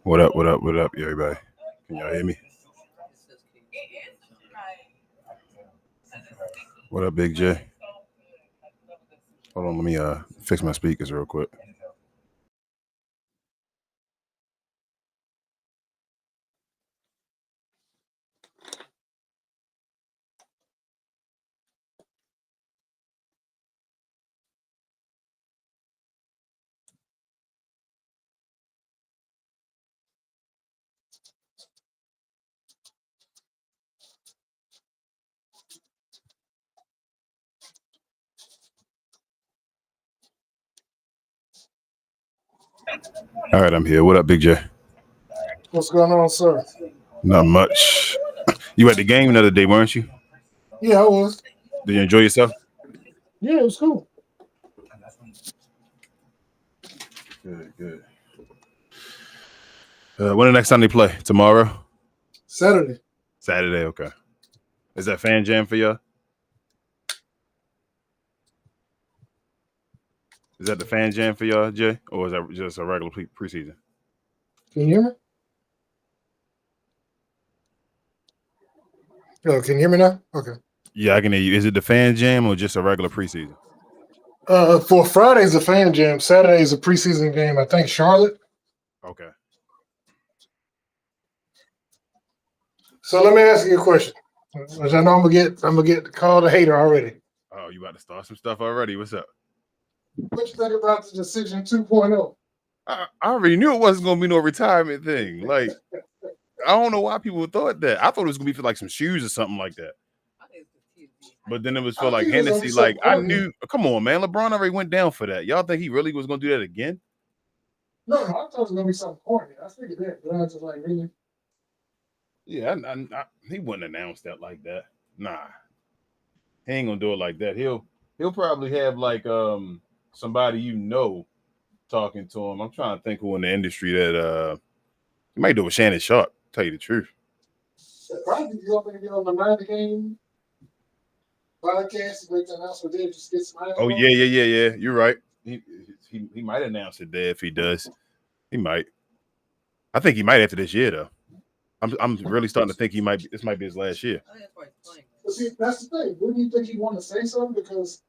What up? What up? What up, everybody? Can y'all hear me? What up, Big J? Hold on, let me fix my speakers real quick. All right, I'm here. What up, Big J? What's going on, sir? Not much. You at the game the other day, weren't you? Yeah, I was. Did you enjoy yourself? Yeah, it was cool. Good, good. When the next time they play? Tomorrow? Saturday. Saturday, okay. Is that fan jam for y'all? Is that the fan jam for y'all, Jay? Or is that just a regular preseason? Can you hear me? Oh, can you hear me now? Okay. Yeah, I can hear you. Is it the fan jam or just a regular preseason? For Friday's a fan jam. Saturday's a preseason game. I think Charlotte. Okay. So let me ask you a question. Which I know I'm gonna get called a hater already. Oh, you about to start some stuff already? What's up? What you think about the decision 2.0? I already knew it wasn't gonna be no retirement thing. Like, I don't know why people thought that. I thought it was gonna be for like some shoes or something like that. But then it was for like Hennessy. Like, I knew. Come on, man. LeBron already went down for that. Y'all think he really was gonna do that again? No, I thought it was gonna be something corny. I figured that, but I was just like, really? Yeah, he wouldn't announce that like that. Nah, he ain't gonna do it like that. He'll probably have like somebody talking to him. I'm trying to think who in the industry that he might do it with Shannon Sharp. Tell you the truth. Probably you gonna be on the 90 game podcast. Make the announcement there. Just get some. Oh yeah. You're right. He might announce it there if he does. He might. I think he might after this year though. I'm really starting to think he might. This might be his last year. But see, that's the thing. Wouldn't you think he want to say something? Because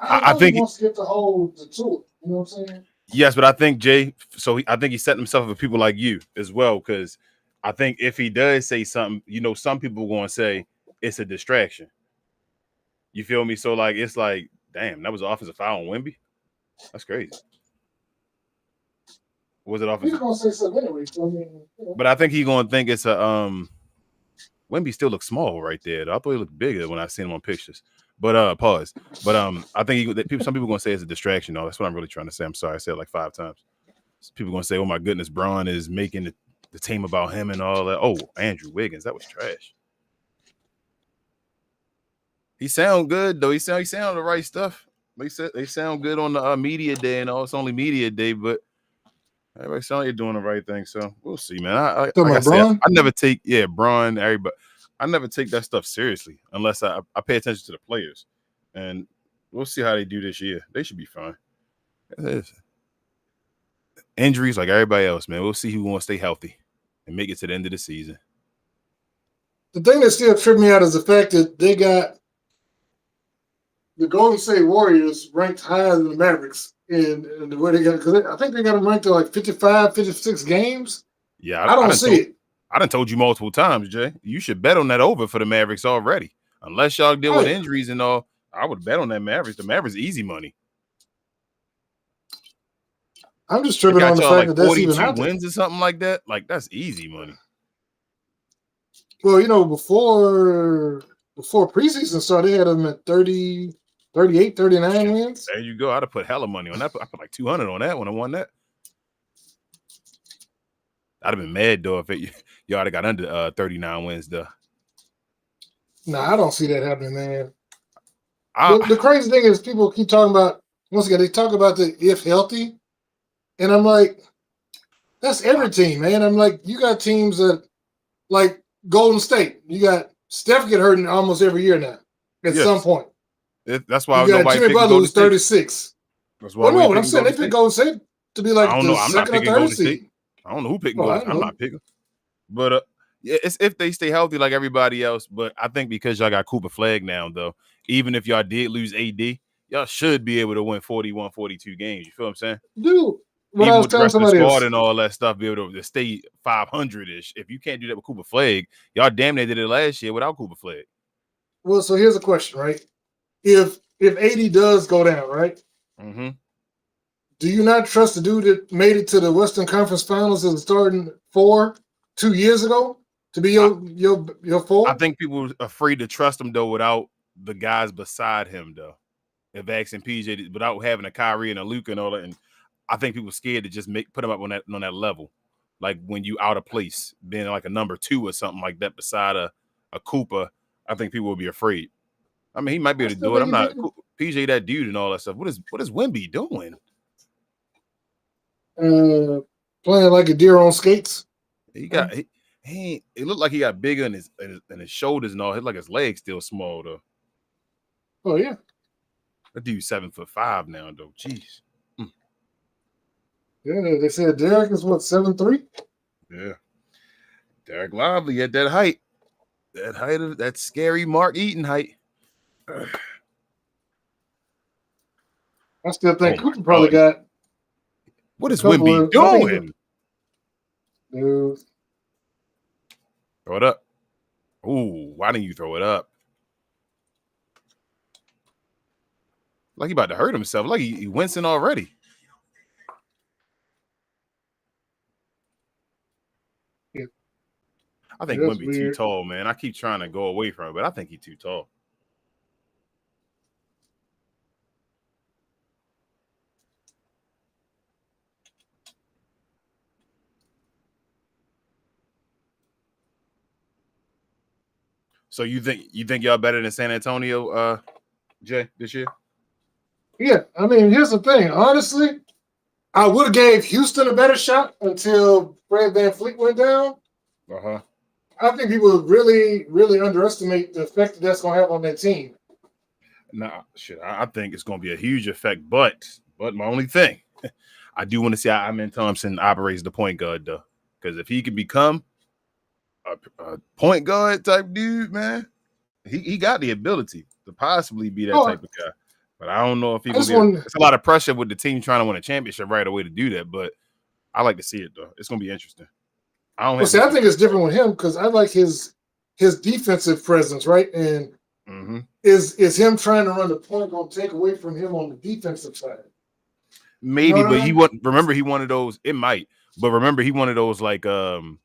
I know think he wants to get the whole to it. You know what I'm saying? Yes, but I think Jay. So I think he's setting himself up for people like you as well. Because I think if he does say something, some people are going to say it's a distraction. You feel me? So like it's like, damn, that was an offensive foul on Wemby. That's crazy. Was it offensive? He's gonna say something anyway. So, I mean, But I think he's gonna think it's a Wemby still looks small right there. I thought he looked bigger when I seen him on pictures. But pause. But I think some people gonna say it's a distraction. Though that's what I'm really trying to say. I'm sorry, I said it like 5 times. People gonna say, "Oh my goodness, Braun is making the team about him and all that." Oh, Andrew Wiggins, that was trash. He sound good though. He sound the right stuff. They sound good on the media day and all. It's only media day, but everybody sound like you're doing the right thing. So we'll see, man. Like I said, I never take Braun, everybody. I never take that stuff seriously unless I pay attention to the players, and we'll see how they do this year. They should be fine. Injuries like everybody else, man. We'll see who wants to stay healthy and make it to the end of the season. The thing that still tripped me out is the fact that they got the Golden State Warriors ranked higher than the Mavericks in the way they got, because I think they got them ranked to like 55, 56 games. Yeah, I don't see it. I done told you multiple times, Jay. You should bet on that over for the Mavericks already. Unless y'all deal with injuries and all, I would bet on that Mavericks. The Mavericks easy money. I'm just tripping on the fact like that that's even out there. wins or something like that. Like that's easy money. Well, before preseason started, they had them at 30, 38, 39 wins. There you go. I'd have put hella money on that. I put like 200 on that when I won that. I'd have been mad though if y'all would have got under 39 wins though. Nah, I don't see that happening, man. The crazy thing is people keep talking about, once again, they talk about the if healthy. And I'm like, that's every team, man. I'm like, you got teams that, like Golden State, you got Steph get hurt almost every year now at some point. That's why you got Jimmy Butler who's 36. That's why but I'm saying they picked Golden State to be like the second or third seed. I don't know who picking Golden State. I'm not picking. But yeah, it's if they stay healthy like everybody else. But I think because y'all got Cooper Flag now, though, even if y'all did lose AD, y'all should be able to win 41, 42 games. You feel what I'm saying? Dude, what even I was with the rest of the squad and all that stuff, be able to stay 500-ish. If you can't do that with Cooper Flag, y'all damn near did it last year without Cooper Flag. Well, so here's a question, right? If AD does go down, right? Mm-hmm. Do you not trust the dude that made it to the Western Conference Finals as a starting 4 2 years ago to be your 4? I think people are afraid to trust him though without the guys beside him though. If asking PJ without having a Kyrie and a Luka and all that, and I think people are scared to just put him up on that level. Like when you out of place, being like a number 2 or something like that beside a Cooper, I think people will be afraid. I mean, he might be able to do it. I'm not PJ that dude and all that stuff. What is Wemby doing? Playing like a deer on skates. He it looked like he got bigger in his shoulders and all. Like his legs still small though. Oh yeah. That dude's 7'5" now though. Jeez. Yeah, they said Derek is what, 7'3"? Yeah. Derek Lively at that height. That height of that scary Mark Eaton height. I still think Cooper probably got. What is Wemby doing? Dude. Throw it up. Ooh, why didn't you throw it up? Like he about to hurt himself. Like he wincing already. Yeah. I think Wemby too tall, man. I keep trying to go away from it, but I think he's too tall. So you think y'all better than San Antonio, Jay, this year? Yeah, I mean, here's the thing. Honestly, I would have gave Houston a better shot until Fred VanVleet went down. Uh-huh. I think people really, really underestimate the effect that's going to have on that team. Nah, shit. I think it's going to be a huge effect, but my only thing, I do want to see how Amen Thompson operates the point guard, though, because if he can become a point guard type dude, man, he got the ability to possibly be that type of guy. But I don't know if he will be. It's a lot of pressure with the team trying to win a championship right away to do that. But I like to see it though. It's gonna be interesting. I think it's different with him because I like his defensive presence, right? And is him trying to run the point going to take away from him on the defensive side? Maybe, but he wasn't. Remember, he one of those. It might, but remember, he one of those like them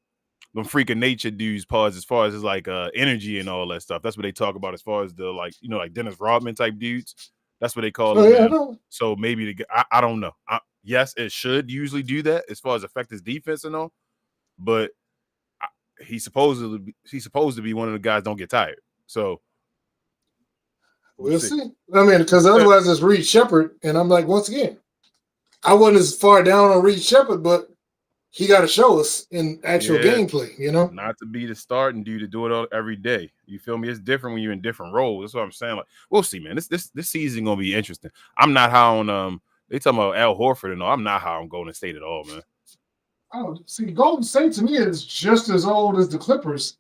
freak of nature dudes. As far as his like energy and all that stuff. That's what they talk about as far as the like like Dennis Rodman type dudes. That's what they call him. Yeah, I know. So maybe I don't know. Yes, it should usually do that as far as affect his defense and all, but he's supposed to be one of the guys don't get tired. So we'll see. I mean, because otherwise it's Reed Shepherd, and I'm like, once again, I wasn't as far down on Reed Shepherd, but he got to show us in actual gameplay, Not to be the starting dude to do it all every day. You feel me? It's different when you're in different roles. That's what I'm saying. Like, we'll see, man. This season gonna be interesting. I'm not high on they talking about Al Horford and all. I'm not high on Golden State at all, man. Oh, see, Golden State to me is just as old as the Clippers.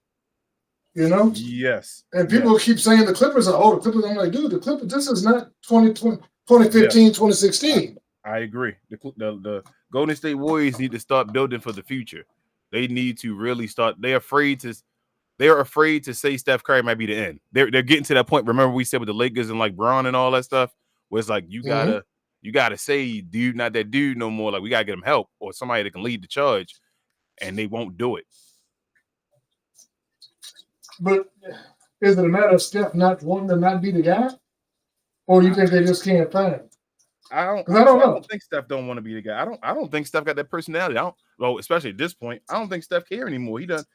Yes. And people keep saying the Clippers are old. The Clippers, I'm like, dude, the Clippers. This is not 2015, 2016. I agree. The Golden State Warriors need to start building for the future. They need to really start. They're afraid to say Steph Curry might be the end. They're getting to that point. Remember we said with the Lakers and like Braun and all that stuff, where it's like you gotta say, dude, not that dude no more. Like we gotta get him help or somebody that can lead the charge, and they won't do it. But is it a matter of Steph not wanting to not be the guy, or you think they just can't find him? I don't know. I don't think Steph don't want to be the guy. I don't think Steph got that personality. Especially at this point, I don't think Steph care anymore. He done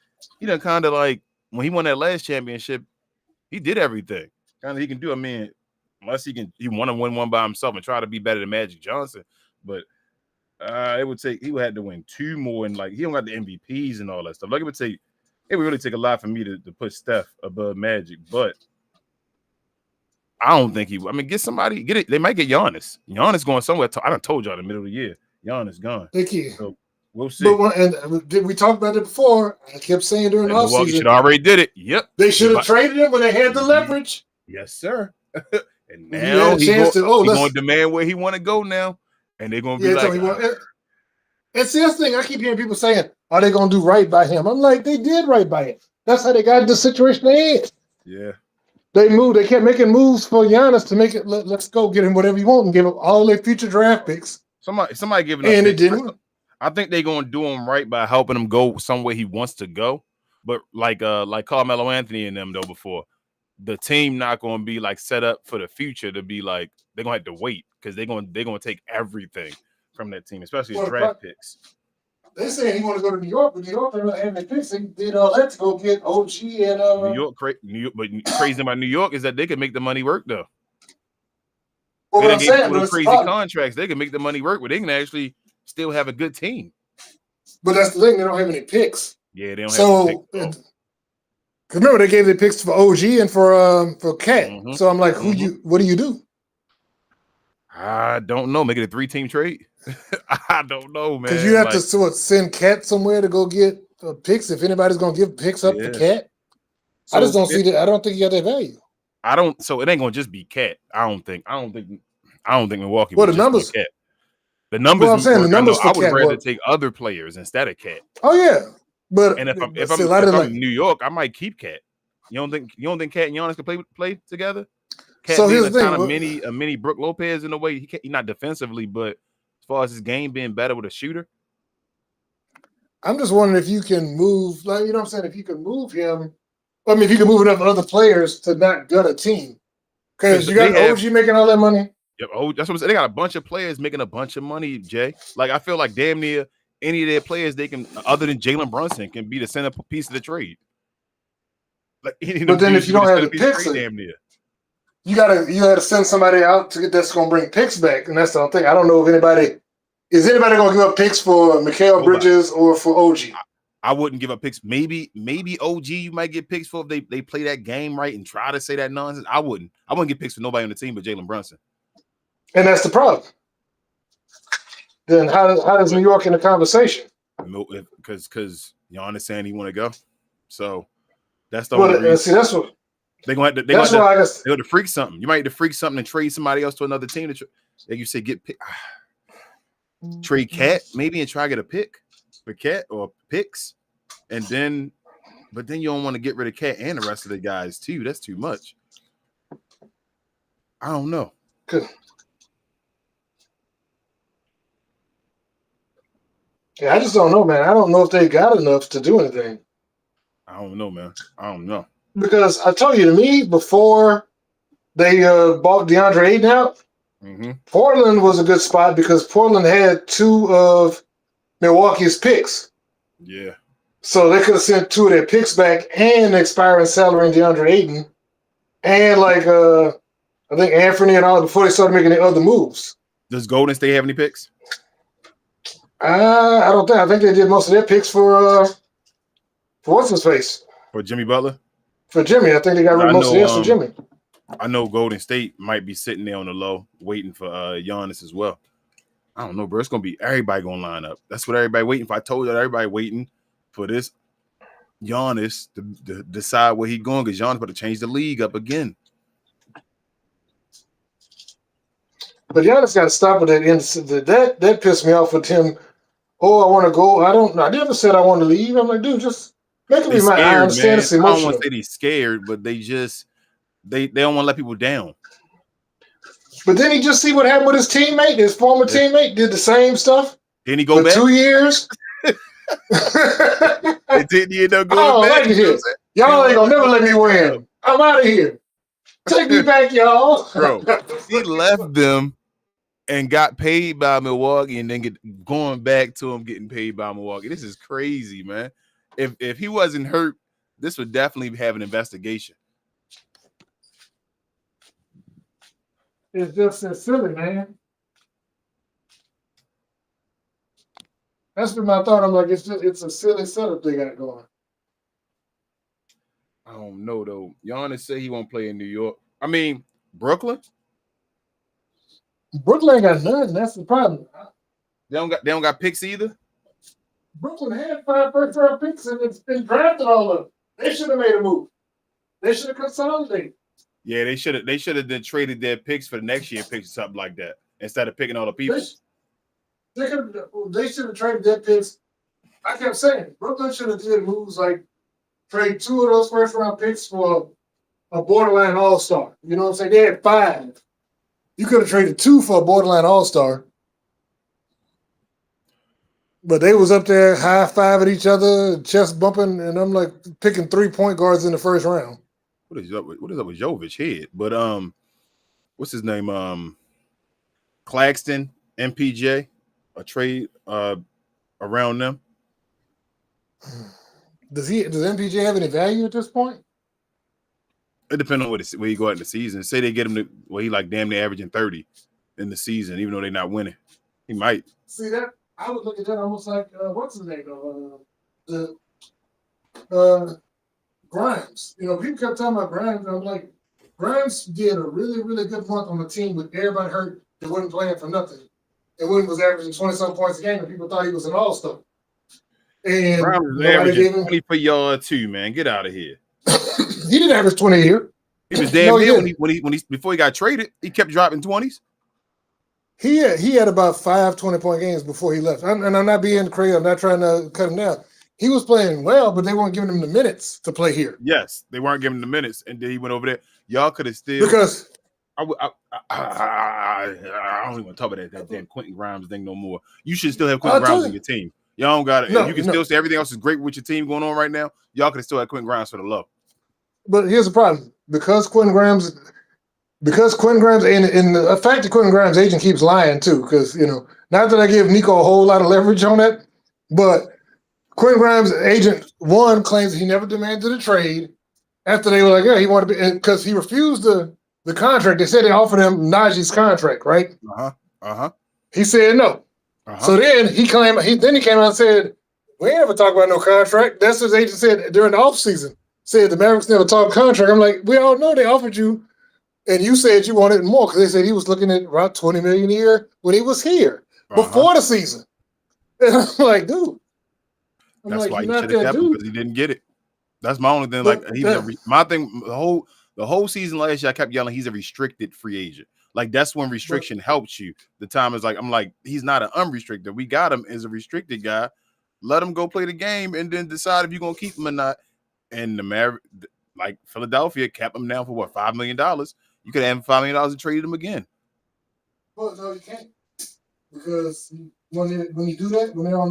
kind of like when he won that last championship, he did everything. Kind of he can do. I mean, unless he want to win one by himself and try to be better than Magic Johnson. But he would have to win 2 more and like he don't got the MVPs and all that stuff. Like it would really take a lot for me to put Steph above Magic, but I don't think he will. I mean, get it. They might get Giannis. Giannis going somewhere. I done told y'all in the middle of the year. Giannis gone. Thank you. So We'll see. But did we talk about it before? I kept saying during the offseason. Should already did it. Yep. They should have traded him when they had the leverage. Yes, sir. And now he's going to demand where he want to go now. And they're going to be like... And see, that's the thing. I keep hearing people saying, are they going to do right by him? I'm like, they did right by him. That's how they got the situation they in. Yeah. They moved. They kept making moves for Giannis to make it, let's go get him whatever you want and give him all their future draft picks. Somebody giving up. And it didn't. I think they're going to do him right by helping him go somewhere he wants to go. But like Carmelo Anthony and them, though, before, the team not going to be like set up for the future to be like, they're going to have to wait because they're going to take everything from that team, especially his draft picks. They saying he want to go to New York, but New York don't have any picks. They did all that to go get OG and New York. But crazy about New York is that they can make the money work though. Well, what I'm saying, those crazy contracts, they can make the money work, but they can actually still have a good team. But that's the thing; they don't have any picks. Yeah, they don't have any picks. Remember, they gave the picks for OG and for Cat. Mm-hmm. So I'm like, what do you do? I don't know. Make it a 3-team trade. I don't know, man. Because you have to send Cat somewhere to go get picks. If anybody's gonna give picks up for Cat, so I just don't see that. I don't think you got that value. I don't. So it ain't gonna just be Cat. I don't think Milwaukee. Well, the numbers. Cat. The numbers. Well, I'm saying the numbers. I would rather take other players instead of Cat. Oh yeah, but if I'm in New York, I might keep Cat. You don't think Cat and Giannis can play together? Cat so here's the thing, kind of a mini Brook Lopez in a way. He's not defensively, but as far as his game being better with a shooter. I'm just wondering if you can move, like, you know what I'm saying? If you can move him, I mean, if you can move enough other players to not gut a team. Because you got OG making all that money. Yep, that's what I'm saying. They got a bunch of players making a bunch of money, Jay. Like, I feel like damn near any of their players they can, other than Jalen Brunson, can be the centerpiece of the trade. Like, but then if you don't have the picks, damn near. You gotta send somebody out to get that's gonna bring picks back, and that's the thing. I don't know if anybody gonna give up picks for Mikal Bridges or for OG. I wouldn't give up picks. Maybe OG you might get picks for if they play that game right and try to say that nonsense. I wouldn't get picks for nobody on the team but Jalen Brunson. And that's the problem. Then how does New York in the conversation? Because Giannis saying he want to go, so that's the only reason. See, that's what. They're going to have to freak something. You might have to freak something and trade somebody else to another team. Like you say, trade Cat maybe and try to get a pick for Cat or picks, but then you don't want to get rid of Cat and the rest of the guys too. That's too much. I don't know. Good. Yeah, I just don't know, man. I don't know if they got enough to do anything. I don't know, man. I don't know. Because I told you, to me, before they bought DeAndre Ayton out, Portland was a good spot because Portland had 2 of Milwaukee's picks. Yeah. So they could have sent 2 of their picks back and expiring salary in DeAndre Ayton. And I think Anthony and all before they started making the other moves. Does Golden State have any picks? I don't think. I think they did most of their picks for what's his face? For Jimmy Butler? For Jimmy. I think they got rid of most of theirs for Jimmy. I know Golden State might be sitting there on the low waiting for Giannis as well. I don't know, bro. It's going to be everybody going to line up. That's what everybody waiting for. I told you that everybody waiting for this Giannis to decide where he's going because Giannis about to change the league up again. But Giannis got to stop with that. That pissed me off with him. Oh, I want to go. I never said I want to leave. I'm like, dude, just make it be my. I understand it's emotional. I don't want to say he's scared, but they don't want to let people down. But then he just see what happened with his teammate. His former teammate did the same stuff. Didn't he go for back 2 years? Didn't he end up going back? Y'all ain't gonna never let me win. I'm out of here. Take me back, y'all. Bro, he left them and got paid by Milwaukee and then going back to him getting paid by Milwaukee. This is crazy, man. If he wasn't hurt, this would definitely have an investigation. It's just silly, man. That's been my thought. I'm like, it's a silly setup they got going. I don't know though. Giannis say he won't play in New York. I mean, Brooklyn. Brooklyn ain't got none. That's the problem. They don't got picks either. Brooklyn had 5 first-round picks and it's been drafted all of them. They should have made a move. They should have consolidated. Yeah, they should have then traded their picks for the next year picks or something like that instead of picking all the people. They should have traded their picks. I kept saying Brooklyn should have did moves like trade 2 of those first-round picks for a borderline all-star. You know what I'm saying? They had 5. You could have traded 2 for a borderline all-star. But they was up there high-fiving each other, chest bumping, and I'm like picking 3 point guards in the first round. What is up with Jovic head? But what's his name? Claxton, MPJ, a trade around them. Does MPJ have any value at this point? It depends on where you go out in the season. Say they get him to he like damn near averaging 30 in the season, even though they're not winning. He might. See that? I would look at that almost like what's his name? Grimes. You know, people kept talking about Grimes. I'm like, Grimes did a really, really good month on the team with everybody hurt that wasn't playing for nothing. And Williams was averaging 20-something points a game, and people thought he was an all-star. And Grimes was averaging 20 per yard too, man. Get out of here. He didn't average 20 a year. He was damn near when he before he got traded. He kept dropping 20s. He had about 5 20-point games before he left. And I'm not being crazy. I'm not trying to cut him down. He was playing well, but they weren't giving him the minutes to play here. Yes, they weren't giving him the minutes, and then he went over there. Y'all could have still because I don't even want to talk about that damn Quentin Grimes thing no more. You should still have Quentin Grimes on your team. Y'all don't got it. You can still say everything else is great with your team going on right now. Y'all could have still had Quentin Grimes for the love. But here's the problem: because Quentin Grimes, and the fact that Quentin Grimes' agent keeps lying too, because not that I give Nico a whole lot of leverage on that, but Quentin Grimes' agent one claims he never demanded a trade after they were like, yeah, he wanted to be, because he refused the contract. They said they offered him Najee's contract, right? He said no. So then he came out and said, we ain't ever talked about no contract. That's what his agent said during the offseason. Said the Mavericks never talked contract. I'm like, we all know they offered you, and you said you wanted more because they said he was looking at around $20 million a year when he was here before the season. And I'm like, dude. That's why he should have kept him, because he didn't get it. That's my only thing. My thing, the whole season last year, I kept yelling, he's a restricted free agent. Like, that's when restriction helps you. The time is like, I'm like, he's not an unrestricted. We got him as a restricted guy. Let him go play the game and then decide if you're gonna keep him or not. And like Philadelphia kept him down for what, $5 million? You could have $5 million and traded him again. Well, no, you can't, because when you do that, when they're on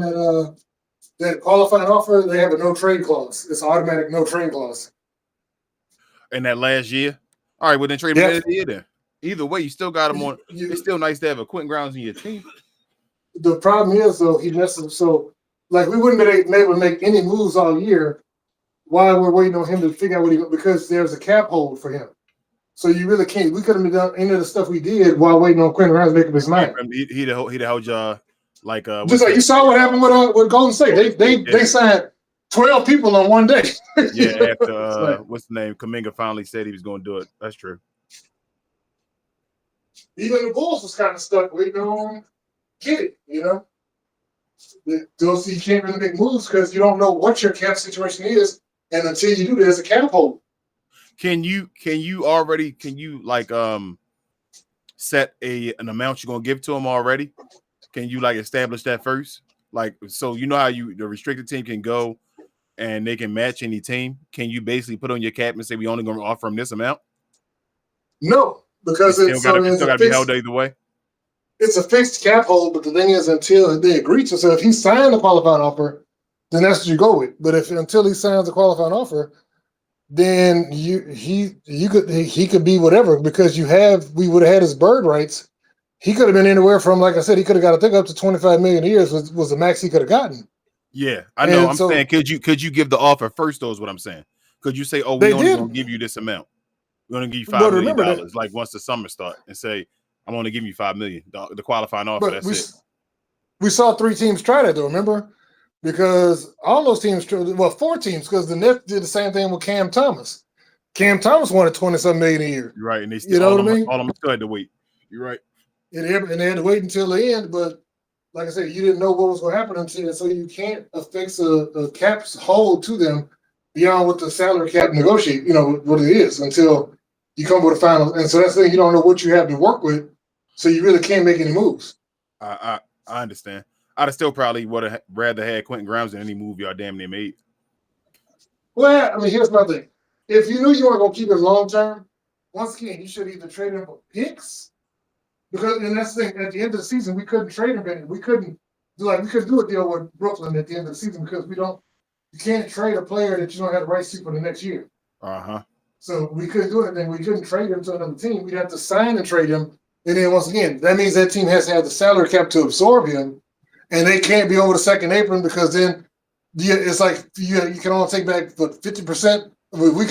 that qualifying offer, they have a no trade clause. It's an automatic no trade clause. In that last year, all right. Well, then trade him at the year then. Either way, you still got him on. It's still nice to have a Quentin Grimes in your team. The problem is, though, he messes. So, like, we wouldn't be able to make any moves all year while we're waiting on him to figure out because there's a cap hold for him. So you really can't. We could have done any of the stuff we did while waiting on Quentin Grimes to make up his mind. He'd held y'all like just like you saw what happened with Golden State. They signed 12 people on one day. Yeah, after what's the name? Kuminga finally said he was going to do it. That's true. Even the Bulls was kind of stuck waiting on get it. Those you can't really make moves because you don't know what your cap situation is, and until you do, there's a cap hold. Can you set an amount you're gonna give to him already? Can you establish that first? So you know how the restricted team can go and they can match any team. Can you basically put on your cap and say we only gonna offer him this amount? No, because it's still got to be held either way. It's a fixed cap hold, but the thing is, until they agree to, so if he signed a qualifying offer, then that's what you go with. But until he signs a qualifying offer, then he could be whatever, because we would have had his bird rights. He could have been anywhere from, like I said, he could have got, I think, up to $25 million a year was the max he could have gotten. Yeah, I know. I'm saying, could you give the offer first? Though is what I'm saying. Could you say, oh, we only gonna give you this amount? We're gonna give you $5 million, like once the summer start, and say, I'm only giving you $5 million. The qualifying offer. That's it. We saw 3 teams try that though. Remember? Because all those teams, 4 teams, because the Nets did the same thing with Cam Thomas. Cam Thomas wanted $20-something million a year. You're right, and they still, all of them still had to wait. You're right. And they had to wait until the end, but like I said, you didn't know what was going to happen until, so you can't affix a cap's hold to them beyond what the salary cap negotiate, what it is until you come with a final. And so that's the thing, you don't know what you have to work with, so you really can't make any moves. I understand. I'd have still probably would have rather had Quentin Grimes than any move y'all damn near made. Well, I mean, here's my thing. If you knew you weren't going to keep him long term, once again, you should either trade him for picks, because, and that's the thing, at the end of the season, we couldn't trade him. We couldn't do a deal with Brooklyn at the end of the season because you can't trade a player that you don't have the rights to for the next year. So we couldn't do it, then we couldn't trade him to another team. We'd have to sign and trade him. And then once again, that means that team has to have the salary cap to absorb him, and they can't be over the second apron because then it's like you can only take back 50%. We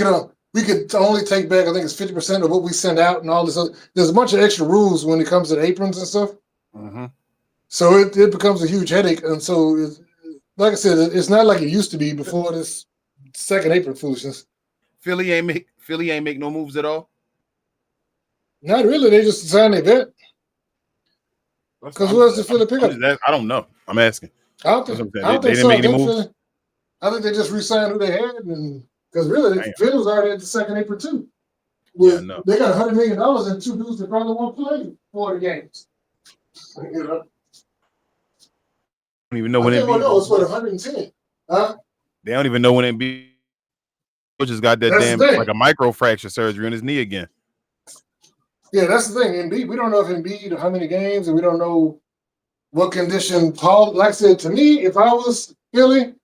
could only take back, I think it's 50% of what we send out and all this other. There's a bunch of extra rules when it comes to the aprons and stuff. So it becomes a huge headache. And so, like I said, it's not like it used to be before this second apron foolishness. Philly ain't make no moves at all? Not really. They just signed their vet. Because who else did Philly pick up? I don't know. I'm asking. I don't think they didn't make any moves? I think they just re-signed who they had, and because really, Philly was already at the second apron too. They got $100 million and two dudes that probably won't play 40 games. You know? Don't even know when Embiid. No, it's for 110. Huh? They don't even know when Embiid just got that damn like a microfracture surgery on his knee again. Yeah, that's the thing. Embiid, we don't know if Embiid how many games, and we don't know what condition Paul. Like I said, to me, if I was Philly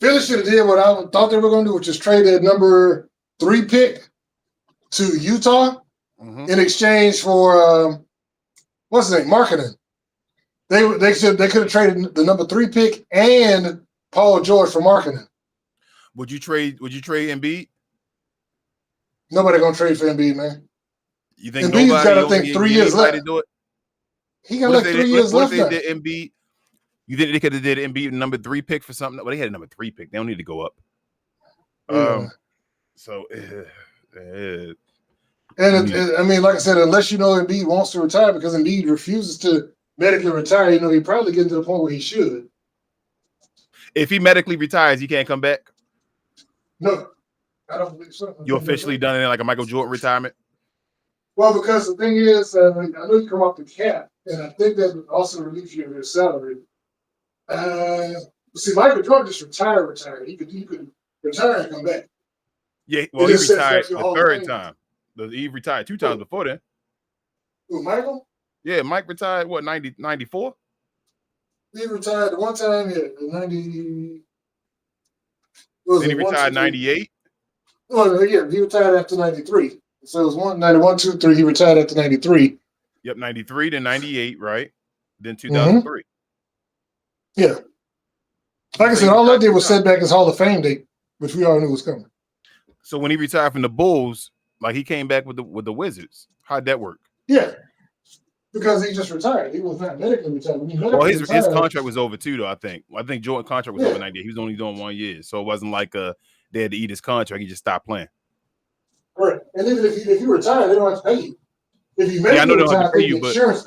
should have did what I thought they were going to do, which is trade that number 3 pick to Utah in exchange for what's his name, Markkanen. They could have traded the number 3 pick and Paul George for Markkanen. Would you trade Embiid? Nobody gonna trade for Embiid, man. You think Embiid's nobody? Got, I think 3 years left. Do it? He got 3 years left. What if they did Embiid? You think they could have did Embiid number 3 pick for something? Well, they had a number 3 pick. They don't need to go up. Yeah. I mean, like I said, unless you know Embiid wants to retire, because Embiid refuses to medically retire, he probably getting to the point where he should. If he medically retires, he can't come back? No, I don't believe so. You officially done it in like a Michael Jordan retirement? Well, because the thing is, I know you come off the cap, and I think that also relieves you of your salary. See, Michael Jordan just retired. He could retire and come back. Yeah, well, he retired the third time. He retired 2 times before then. Who, Michael? Yeah, Mike retired, 94? He retired the one time, 90. Then he retired 98? Well, yeah, he retired after 93. So it was 91, 2, 3. He retired after 93. Yep, 93 to 98, right? Then 2003. Yeah. Like I said, all that did was set back his Hall of Fame date, which we all knew was coming. So when he retired from the Bulls, like he came back with the Wizards. How'd that work? Yeah. Because he just retired. He was not medically retired. His contract was over too, though, I think. I think Jordan's contract was over 98. He was only doing 1 year. So it wasn't like they had to eat his contract. He just stopped playing. Right. And even if you retire, they don't have to pay you. If you medically I know they don't retire, have to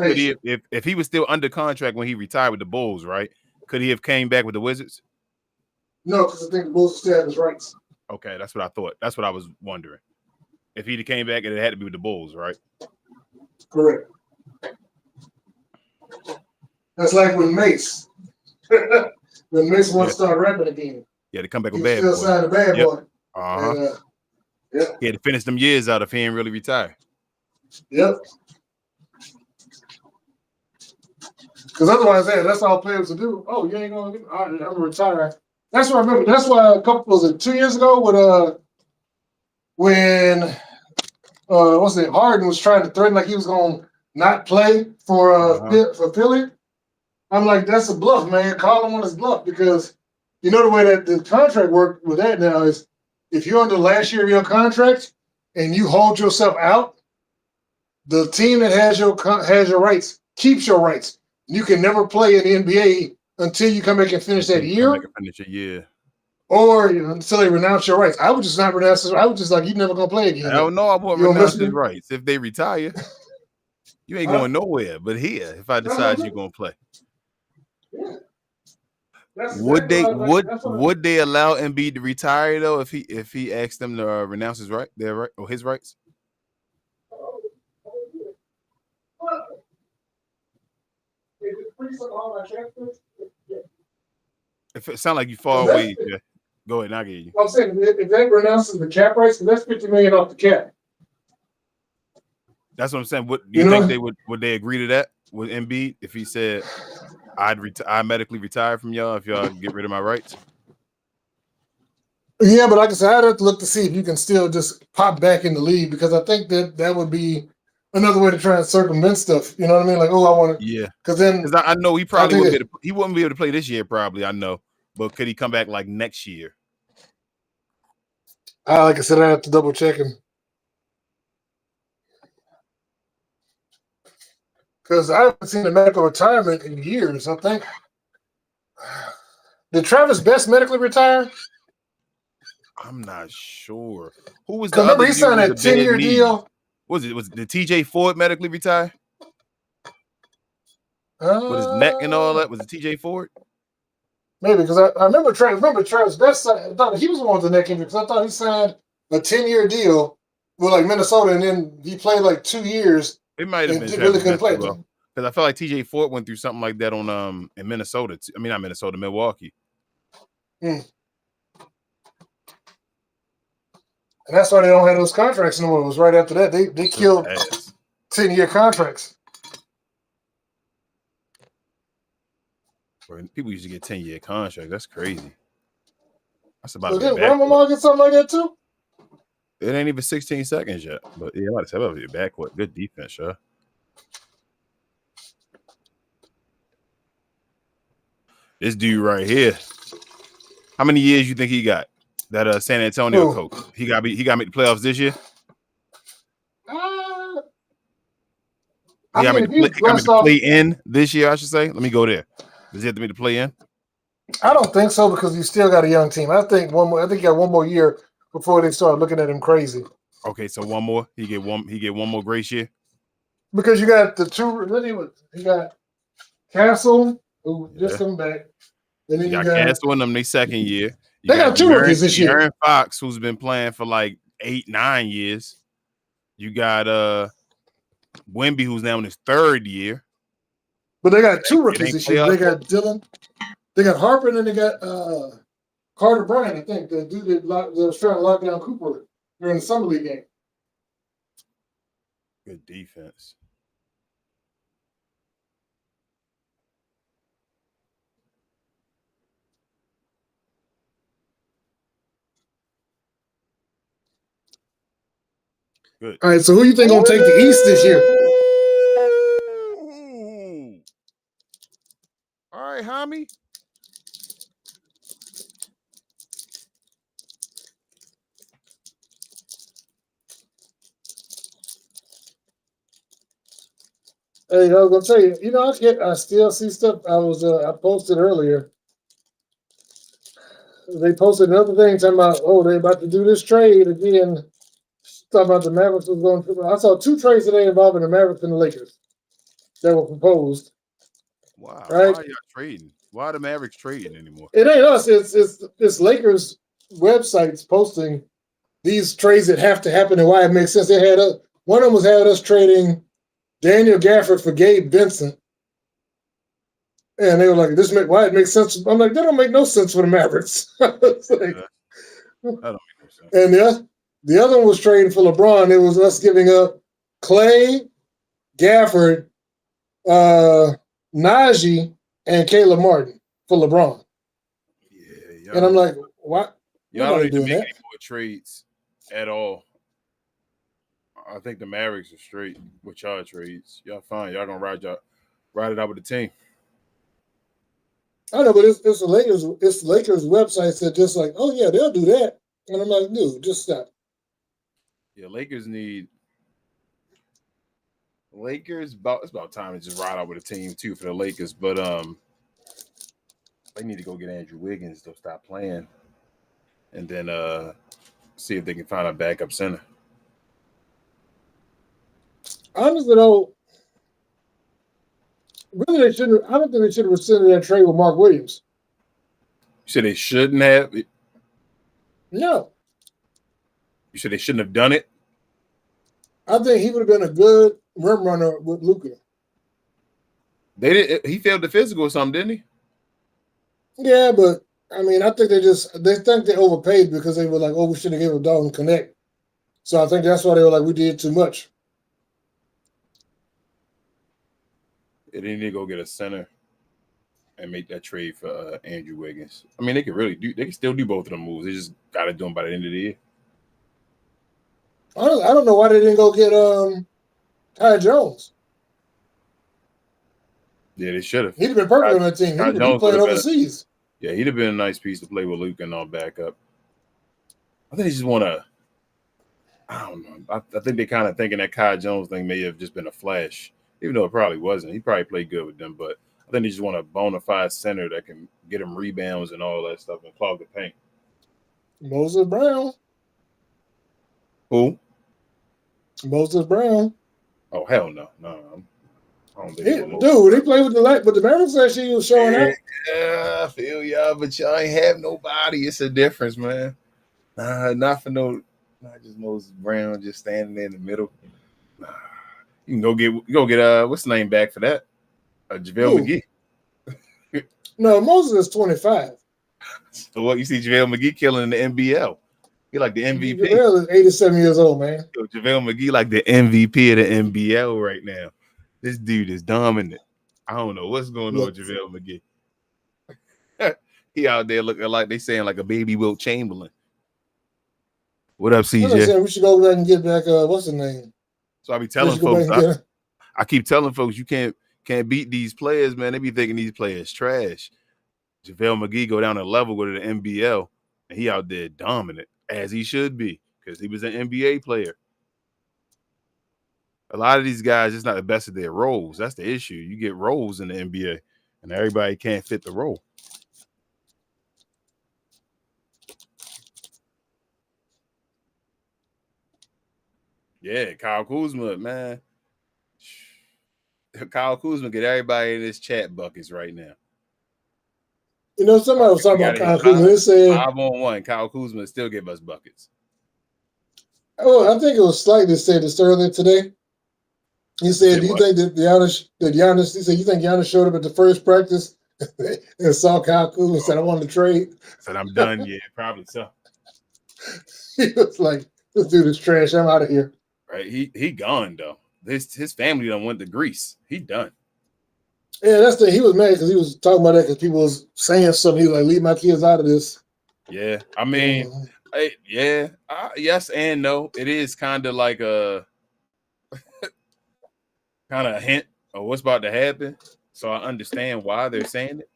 pay you, but if he was still under contract when he retired with the Bulls, right? Could he have came back with the Wizards? No, because I think the Bulls still have his rights. Okay, that's what I thought. That's what I was wondering. If he'd came back, it had to be with the Bulls, right? Correct. That's like when Mace. When Mace wants to start rapping again. Yeah, to come back with Bad Boy. Still signed a Bad Boy. He had to finish them years out if he ain't really retire. Yep. Because otherwise, that's all players will do. Oh, you ain't going to I'm going to retire. That's what I remember. That's why was it 2 years ago when Harden was trying to threaten like he was going to not play for Philly. I'm like, that's a bluff, man. Call him on his bluff, because you know the way that the contract worked with that now is if you're on the last year of your contract and you hold yourself out, the team that has your rights keeps your rights. You can never play in the NBA until you come back and finish that year. Or until they renounce your rights. I would just not renounce it. I would just like, you're never going to play again. I don't know. I won't renounce his rights. If they retire, you ain't going nowhere but here if I decide you're going to play. Would they allow Embiid to retire though if he asked them to renounce his his rights? If it sounds like you far away, yeah. Go ahead, I'll get you. I'm saying if they renounces the cap rights, that's $50 million off the cap. That's what I'm saying. What do you think they would they agree to that with Embiid if he said I medically retire from y'all if y'all get rid of my rights? Yeah, but like I said, I'd have to look to see if you can still just pop back in the league because I think that would be another way to try and circumvent stuff. You know what I mean? Like, I want to. Yeah. Because I know he probably wouldn't be able to play this year. Probably, I know. But could he come back like next year? Like I said, I have to double check him. Because I haven't seen a medical retirement in years. I think. Did Travis Best medically retire? I'm not sure. Who was the remember he signed a 10-year deal? Was did TJ Ford medically retire? With his neck and all that? Was it TJ Ford? Maybe, because I remember Travis Best. I thought he was the one with the neck injury because I thought he signed a 10-year deal with like Minnesota, and then he played like 2 years. It might have been really couldn't play because I felt like TJ Ford went through something like that on in Minnesota. I mean, not Minnesota, Milwaukee. And that's why they don't have those contracts anymore. It was right after that they killed 10-year contracts. People used to get 10-year contracts. That's crazy. That's about. So did Ramamar get something like that too? It ain't even 16 seconds yet. But yeah, like I said, about your backcourt. Good defense, sure. This dude right here. How many years you think he got? That San Antonio coach. He got to make the playoffs this year. He got to play in this year, I should say. Let me go there. Does he have to make the play in? I don't think so because you still got a young team. I think he got one more year before they start looking at him crazy. Okay, so one more. He get one more grace year. Because you got the two. You got Castle who just come back. And then you got Castle in them their second year. They got two rookies this year. Aaron Fox, who's been playing for like 8-9 years. You got Wemby, who's now in his third year. But they got two rookies this year. They got Dylan. They got Harper, and then they got Carter Bryant, I think, the dude that was trying to lock down Cooper during the Summer League game. Good defense. Good. All right, so who you think gonna take the East this year? All right, homie. Hey, I was gonna tell you, I still see stuff. I posted earlier. They posted another thing talking about, they're about to do this trade again. Talking about the Mavericks was going to. I saw 2 trades today involving the Mavericks and the Lakers that were proposed. Wow. Right? Why are y'all trading? Why are the Mavericks trading anymore? It ain't us. It's Lakers websites posting these trades that have to happen and why it makes sense. They had one of them had us trading Daniel Gafford for Gabe Vincent. And they were like, why it makes sense. I'm like, that don't make no sense for the Mavericks. That don't make no sense. And the other one was trading for LeBron. It was us giving up Clay, Gafford, Najee, and Caleb Martin for LeBron. Yeah, and I'm like, what? Y'all don't need to make any more trades at all. I think the Mavericks are straight with y'all trades. Y'all fine. Y'all gonna ride it out with the team. I know, but it's the Lakers. It's Lakers websites that just like, oh yeah, they'll do that. And I'm like, dude, just stop. Yeah, Lakers. It's about time to just ride out with a team too for the Lakers. But they need to go get Andrew Wiggins to stop playing, and then see if they can find a backup center. Honestly, though, really they shouldn't. I don't think they should have rescinded that trade with Mark Williams. said they shouldn't have? No. You said they shouldn't have done it? I think he would have been a good rim runner with Luka. They did. He failed the physical or something, didn't he? Yeah, but I mean, I think they think they overpaid because they were like, oh, we should have given a dog and connect. So I think that's why they were like, we did too much. They need to go get a center and make that trade for Andrew Wiggins. I mean, they can still do both of them moves. They just got to do them by the end of the year. I don't know why they didn't go get Ty Jones. Yeah, they should have. He'd have been perfect on that team. He'd be playing overseas. Yeah, he'd have been a nice piece to play with Luke and all backup. I think they just want to. I don't know. I think they kind of thinking that Kai Jones thing may have just been a flash, even though it probably wasn't. He probably played good with them, but I think they just want a bona fide center that can get him rebounds and all that stuff and clog the paint. Moses Brown. Who? Moses Brown. Oh, hell no. No. I don't think dude, he played with the Mavericks last year. He was showing out. Yeah, I feel y'all, but y'all ain't have nobody. It's a difference, man. Not just Moses Brown just standing there in the middle. You can go get what's the name back for that? JaVale McGee. No, Moses is 25. So what you see JaVale McGee killing in the NBL. He like the MVP. JaVale is 87 years old, man. Yo, JaVale McGee like the MVP of the NBL right now. This dude is dominant. I don't know what's going on with JaVale McGee. He out there looking like they saying like a baby Wilt Chamberlain. What up, CJ? We should go back and get back. What's his name? So I be telling folks. I keep telling folks you can't beat these players, man. They be thinking these players trash. JaVale McGee go down a level with the NBL, and he out there dominant as he should be because he was an NBA player. A lot of these guys just not the best at their roles. That's the issue. You get roles in the NBA, and everybody can't fit the role. Yeah, Kyle Kuzma, man. Kyle Kuzma get everybody in his chat buckets right now. You know, somebody was talking about Kyle Kuzma. They said 5-on-1. Kyle Kuzma still give us buckets. Oh, I think it was Slight that said this earlier today. He said, "Do you think that Giannis?" He said, "You think Giannis showed up at the first practice and saw Kyle Kuzma and said, I want to trade?" Said, "I'm done." Yeah, probably so. He was like, "This dude is trash. I'm out of here." Right? He gone though. His family done went to Greece. He done. Yeah, that's he was mad because he was talking about that because people was saying something. He was like, "Leave my kids out of this." Yeah, I mean, yes and no. It is kind of like a kind of a hint of what's about to happen. So I understand why they're saying it.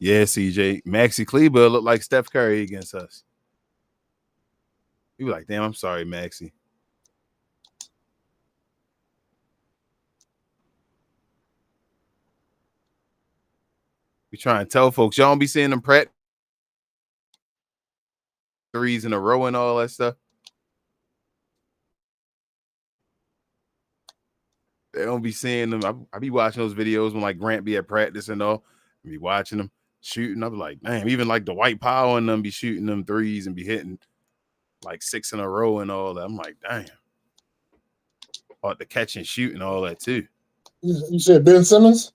Yeah, CJ. Maxi Kleber looked like Steph Curry against us. You be like, damn, I'm sorry, Maxi. We try and tell folks, y'all don't be seeing them prep threes in a row and all that stuff. They don't be seeing them. I be watching those videos when like Grant be at practice and all. I be watching them shooting. I be like, man, even like the White Power and them be shooting them threes and be hitting like 6 in a row and all that. I'm like, damn. About the catch and shoot and all that too. You said Ben Simmons?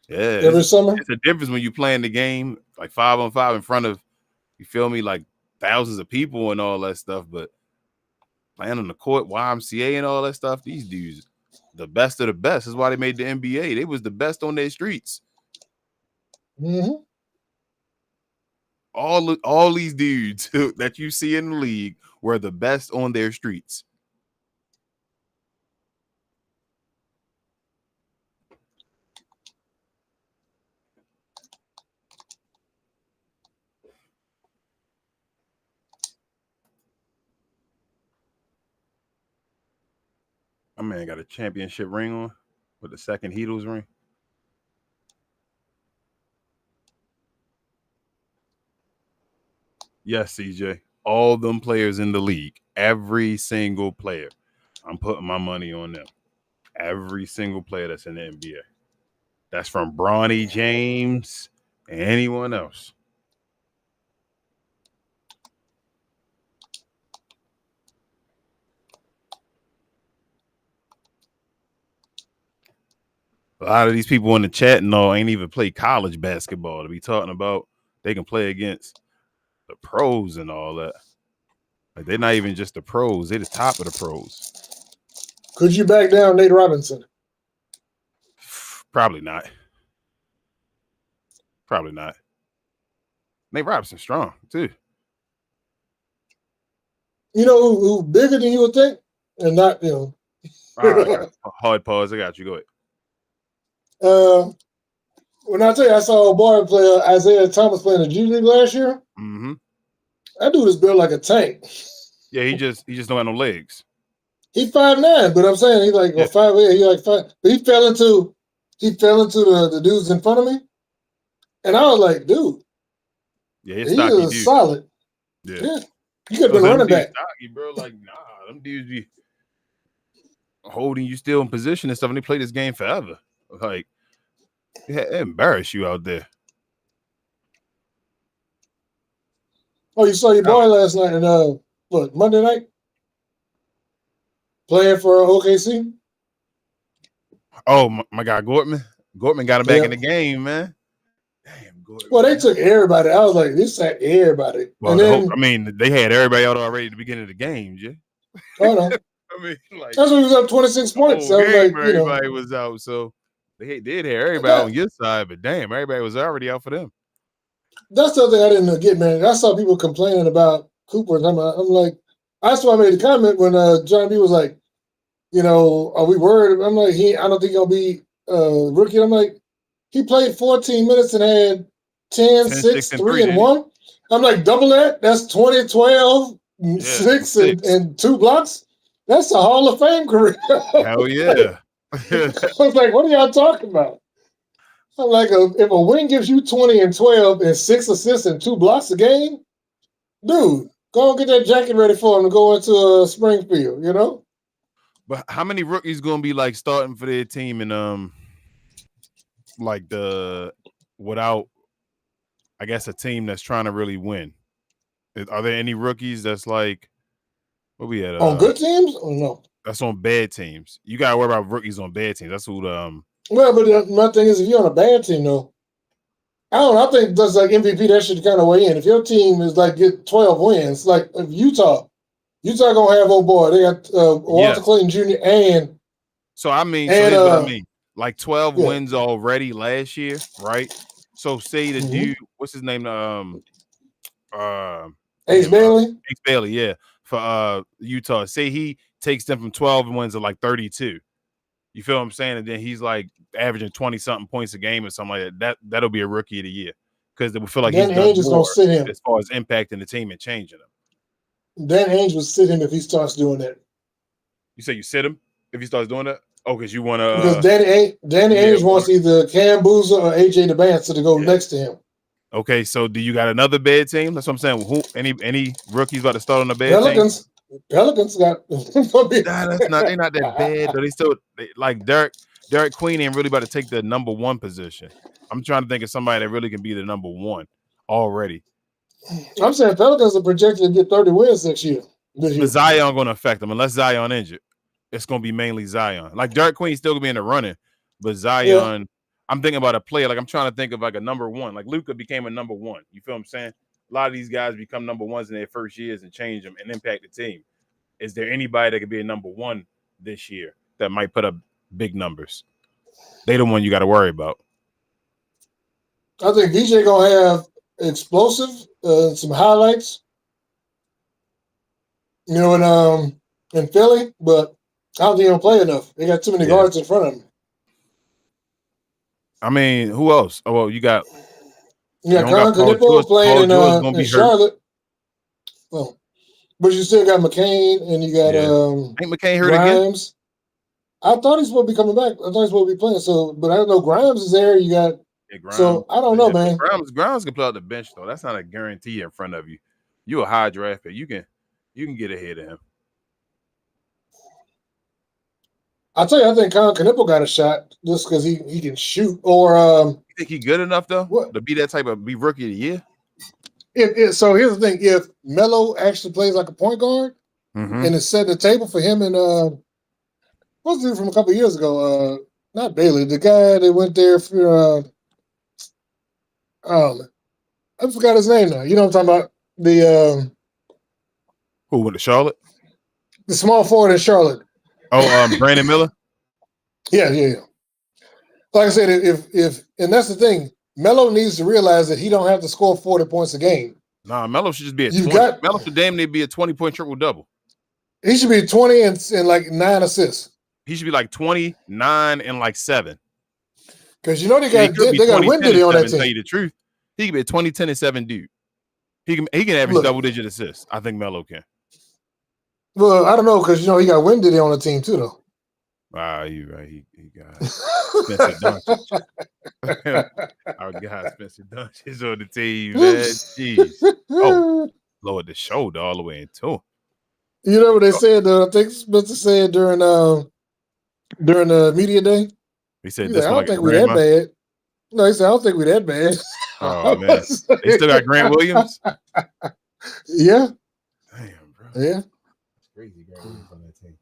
Yeah. Every summer? It's a difference when you playing the game like 5-on-5 in front of, you feel me, like thousands of people and all that stuff. But playing on the court, YMCA and all that stuff, these dudes, the best of the best. That's why they made the NBA. They was the best on their streets. Mm-hmm. All these dudes that you see in the league were the best on their streets. My man got a championship ring on with the second Heatles ring. Yes, CJ. all them players in the league, every single player, I'm putting my money on them. Every single player that's in the NBA. That's from Bronny James and anyone else. A lot of these people in the chat ain't even played college basketball to be talking about they can play against the pros and all that. Like they're not even just the pros; they're the top of the pros. Could you back down Nate Robinson? Probably not. Probably not. Nate Robinson's strong too. You know who bigger than you would think, and not Hard pause. I got you. Go ahead. When I tell you, I saw a boy play Isaiah Thomas playing the G League last year. Mm-hmm. That dude is built like a tank. Yeah, he just don't have no legs. He's 5'9", but I'm saying he's like 5'8". He like 5. But he fell into the dudes in front of me, and I was like, dude, yeah, he is solid. Yeah. He could have been running back. Stocky, bro. Like, nah, them dudes be holding you still in position and stuff, and they play this game forever. Like, it embarrass you out there. Oh, you saw your boy last night and Monday night? Playing for OKC? Oh, my guy Gortman. Gortman got him back in the game, man. Damn, Gortman. Well, they took everybody. I was like, this sacked everybody. Well, they had everybody out already at the beginning of the game, Jay. I know. I mean, like, that's when he was up 26 points. So game, like, everybody was out, so they did have everybody on your side, but damn, everybody was already out for them. That's the other thing I didn't get, man. I saw people complaining about Cooper, and I'm like, that's why I made the comment when John B was like, are we worried? I'm like, I don't think he'll be rookie. I'm like, he played 14 minutes and had 10, 6, 3, and 1. I'm like, double that. That's 20, 12, 6, and 2 blocks. That's a Hall of Fame career. Hell yeah. I was like, what are y'all talking about? I'm like, if a wing gives you 20 and 12 and 6 assists and 2 blocks a game, dude, go and get that jacket ready for him to go into Springfield, But how many rookies going to be like starting for their team and without, I guess, a team that's trying to really win? Are there any rookies that's like, what we had on good teams or no? That's on bad teams. You gotta worry about rookies on bad teams. That's who Well, but my thing is, if you're on a bad team, though, I don't know. I think that's like MVP. That should kind of weigh in. If your team is like get 12 wins, like if Utah gonna have old boy. They got Walter Clayton Jr. and so I mean, here's what I mean. Like 12 wins already last year, right? So say the dude, what's his name? Ace Bailey. Ace Bailey, yeah, for Utah. Say he takes them from 12 wins to like 32. You feel what I'm saying? And then he's like averaging 20-something points a game or something like that. That'll be a rookie of the year because they will feel like Dan Ainge is going to sit him as far as impacting the team and changing them. Dan Ainge will sit him if he starts doing that. You say you sit him if he starts doing that? Oh, because you want to. Because Danny Ainge wants either Cam Boozer or AJ DeBance to go next to him. Okay, so do you got another bad team? That's what I'm saying. Who any rookies about to start on the bad team? Pelicans got. That's not. They're not that bad, but like Derek Queen ain't really about to take the number 1 position. I'm trying to think of somebody that really can be the number 1 already. I'm saying Pelicans are projected to get 30 wins next year. But Zion going to affect them unless Zion injured. It's going to be mainly Zion. Like Derek Queen still going to be in the running, but Zion. I'm thinking about a player. Like I'm trying to think of like a number 1. Like Luka became a number 1. You feel what I'm saying? A lot of these guys become number 1s in their first years and change them and impact the team. Is there anybody that could be a number 1 this year that might put up big numbers? They the one you got to worry about. I think VJ gonna have explosive, some highlights. In Philly, but I don't think he'll play enough. They got too many guards in front of him. I mean, who else? Oh well, you got. Colin Kanipo playing in Charlotte. Oh, but you still got McCain and you got ain't McCain hurt Grimes. Again? I thought he's supposed to be coming back. I thought he's supposed to be playing. So, but I don't know. Grimes is there. You got. Grimes, so I don't know, man. Grimes can play out the bench though. That's not a guarantee in front of you. You a high draft pick. You can get ahead of him. I'll tell you, I think Colin Knippel got a shot just because he can shoot. Or you think he good enough though to be that type of rookie of the year? So here's the thing: if Melo actually plays like a point guard and is setting the table for him and what's the dude from a couple of years ago? Not Bailey, the guy that went there for I forgot his name now. You know what I'm talking about? The who went to Charlotte? The small forward in Charlotte. Oh, Brandon Miller. Yeah. Like I said, if and that's the thing, Melo needs to realize that he don't have to score 40 points a game. Nah, Melo should just be at 20. Melo should damn near be a 20-point triple-double. He should be 20 and like 9 assists. He should be like 29 and like 7. Because you know they got Wendell on that team. Tell you the truth, he could be a 20, 10, and 7 dude. He can average double-digit assists. I think Melo can. Well, I don't know because you know he got Wendell on the team too, though. Ah, you right. He got Spencer Doncic. Our guy Spencer Doncic is on the team, man. Jeez. Oh, lowered the shoulder all the way into him. You know what they said? I think Spencer said during the media day. He said, "I don't think we're that bad." No, he said, "I don't think we're that bad." Oh man, they still got Grant Williams. Yeah. Damn, bro. Yeah. That's crazy. Grant Williams on that team.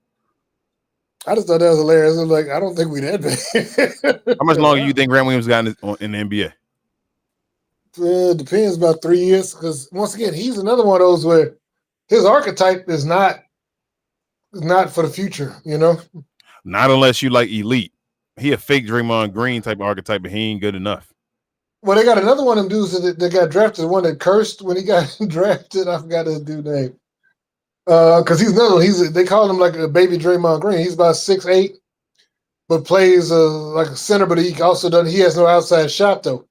I just thought that was hilarious. I was like, I don't think we're that bad. How much longer do you think Grant Williams got in the NBA? Depends, about 3 years. Because once again, he's another one of those where his archetype is not for the future. You know, not unless you like elite. He a fake Draymond Green type of archetype, but he ain't good enough. Well, they got another one of them dudes that got drafted. The one that cursed when he got drafted. I forgot his dude's name. Because he's another one. They call him like a baby Draymond Green. He's about 6'8", but plays like a center. But he also doesn't. He has no outside shot though.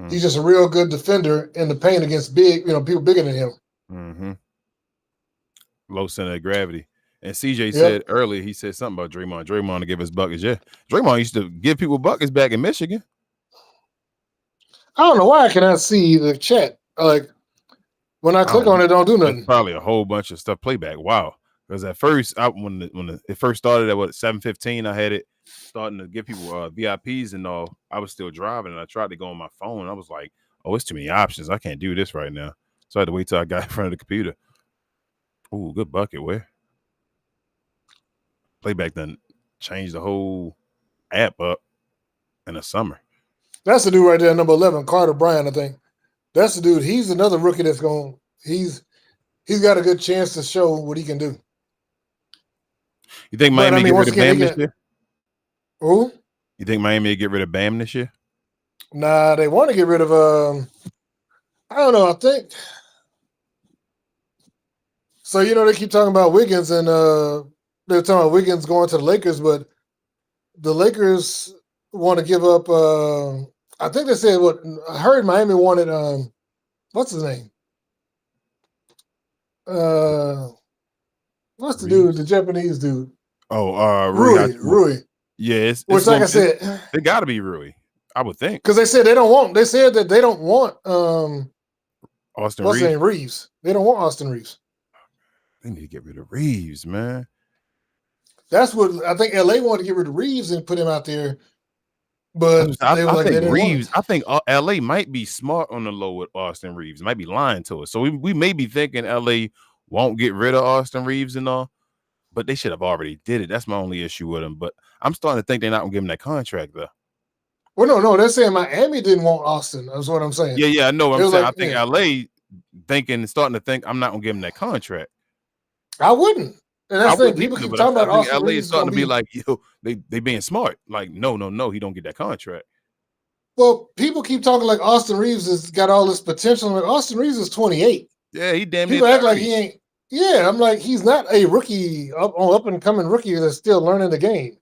He's just a real good defender in the paint against people bigger than him. Mm-hmm. Low center of gravity. And CJ said earlier, he said something about Draymond. Draymond to give us buckets. Yeah, Draymond used to give people buckets back in Michigan. I don't know why I cannot see the chat. Like when I click on it, don't do nothing. There's probably a whole bunch of stuff. Playback. Wow. Because at first, when it first started at 7:15, I had it starting to give people VIPs and all. I was still driving, and I tried to go on my phone. And I was like, "Oh, it's too many options. I can't do this right now." So I had to wait till I got in front of the computer. Ooh, good bucket. Where? Playback done changed the whole app up in the summer. That's the dude right there, number 11, Carter Bryant, I think. That's the dude. He's another rookie that's going. He's got a good chance to show what he can do. You think Miami get rid of Bam this year? Who? You think Miami get rid of Bam this year? Nah, they want to get rid of. I don't know. I think. So they keep talking about Wiggins, and they're talking about Wiggins going to the Lakers, but the Lakers want to give up. I think they said what I heard. Miami wanted. What's his name? What's the dude? The Japanese dude. Oh, Rui. Yeah, which, like I said, it got to be Rui. I would think because they said they don't want. They said that they don't want Austin Reeves. They don't want Austin Reeves. They need to get rid of Reeves, man. That's what I think. LA wanted to get rid of Reeves and put him out there, but I think Reeves. I think LA might be smart on the low with Austin Reeves. Might be lying to us. So we may be thinking LA won't get rid of Austin Reeves and all, but they should have already did it. That's my only issue with him. But I'm starting to think they're not gonna give him that contract though. Well, no, they're saying Miami didn't want Austin. That's what I'm saying. Yeah, I know. I'm saying I think LA starting to think I'm not gonna give him that contract. I wouldn't. And that's the thing. People keep talking about Austin LA is starting to be like, yo, they being smart. Like, no, he don't get that contract. Well, people keep talking like Austin Reeves has got all this potential. Like Austin Reeves is 28. Yeah, he damn near. People act like he ain't. Yeah, I'm like, he's not a rookie, up and coming rookie that's still learning the game.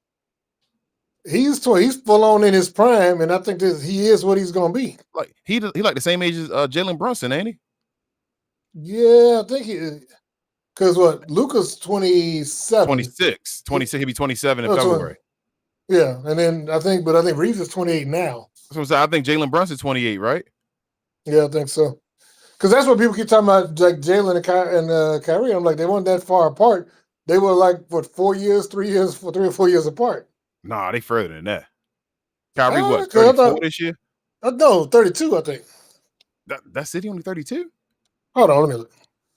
He's full on in his prime, and I think he is what he's gonna be. Like he like the same age as Jalen Brunson, ain't he? Yeah, I think he is. Because what? Luka's 27. 26. He'll be 27 in February. Yeah, and then I think Reeves is 28 now. So I think Jalen Brunson's 28, right? Yeah, I think so. Because that's what people keep talking about, like Jalen and Kyrie. I'm like, they weren't that far apart. They were like, what, 3 or 4 years apart. Nah, they further than that. Kyrie, what? 34 this year? No, 32, I think. That's City only 32? Hold on, let me look.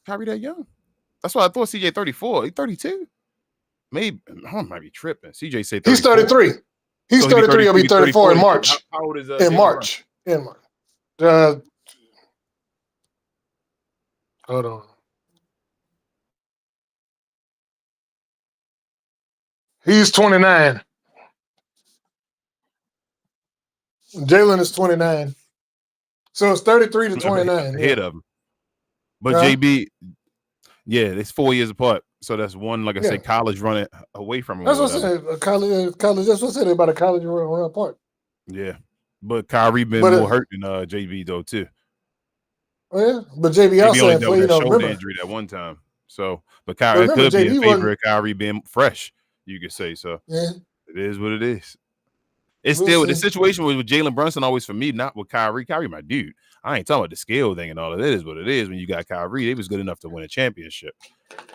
Kyrie that young? That's why I thought CJ 34. He's 32. Maybe I might be tripping. CJ say 34. He's 33. He's 33. He'll be 34 in March. How old is in March? In March. Hold on. He's 29. Jalen is 29. So it's 33 to 29. Ahead of him. But JB, yeah, it's 4 years apart. So that's one, like I said, college running away from him. That's what I said. College. That's what I said about a college run apart. Yeah. But Kyrie been more hurt than JB, though, too. Oh, yeah. But JB also only dealt with that shoulder injury that one time. So, but Kyrie, it could be in favor of Kyrie being fresh, you could say. So, it is what it is. It's still the situation with Jalen Brunson always for me, not with Kyrie. Kyrie, my dude. I ain't talking about the skill thing and all of that. It is what it is. When you got Kyrie, they was good enough to win a championship.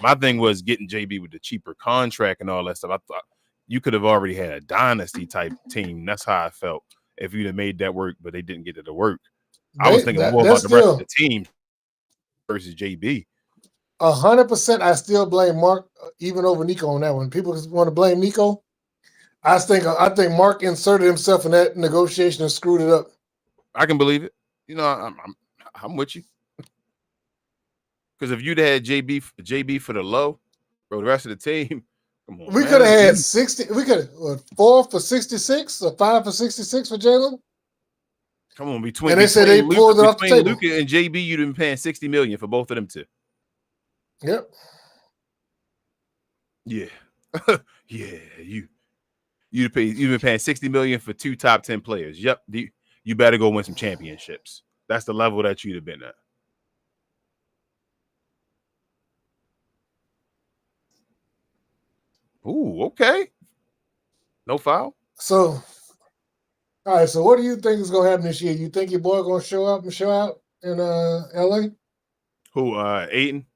My thing was getting JB with the cheaper contract and all that stuff. I thought you could have already had a dynasty type team. That's how I felt if you'd have made that work, but they didn't get it to work. I was thinking more about the rest of the team versus JB. 100%. I still blame Mark even over Nico on that one. People want to blame Nico. I think Mark inserted himself in that negotiation and screwed it up. I can believe it. You know, I'm with you. Because if you'd had JB for the low, bro, the rest of the team, come on. We could have had 60. We could have 4 for 66 or 5 for 66 for Jalen. Come on, between and they said they pulled it off the table. Luka and JB, you'd have been paying $60 million for both of them too. Yep. Yeah. Yeah. You've been paying $60 million for 2 top 10 players. Yep. You better go win some championships. That's the level that you'd have been at. Ooh, okay. No foul. So, all right. So, what do you think is going to happen this year? You think your boy going to show up and show out in LA? Who? Ayton?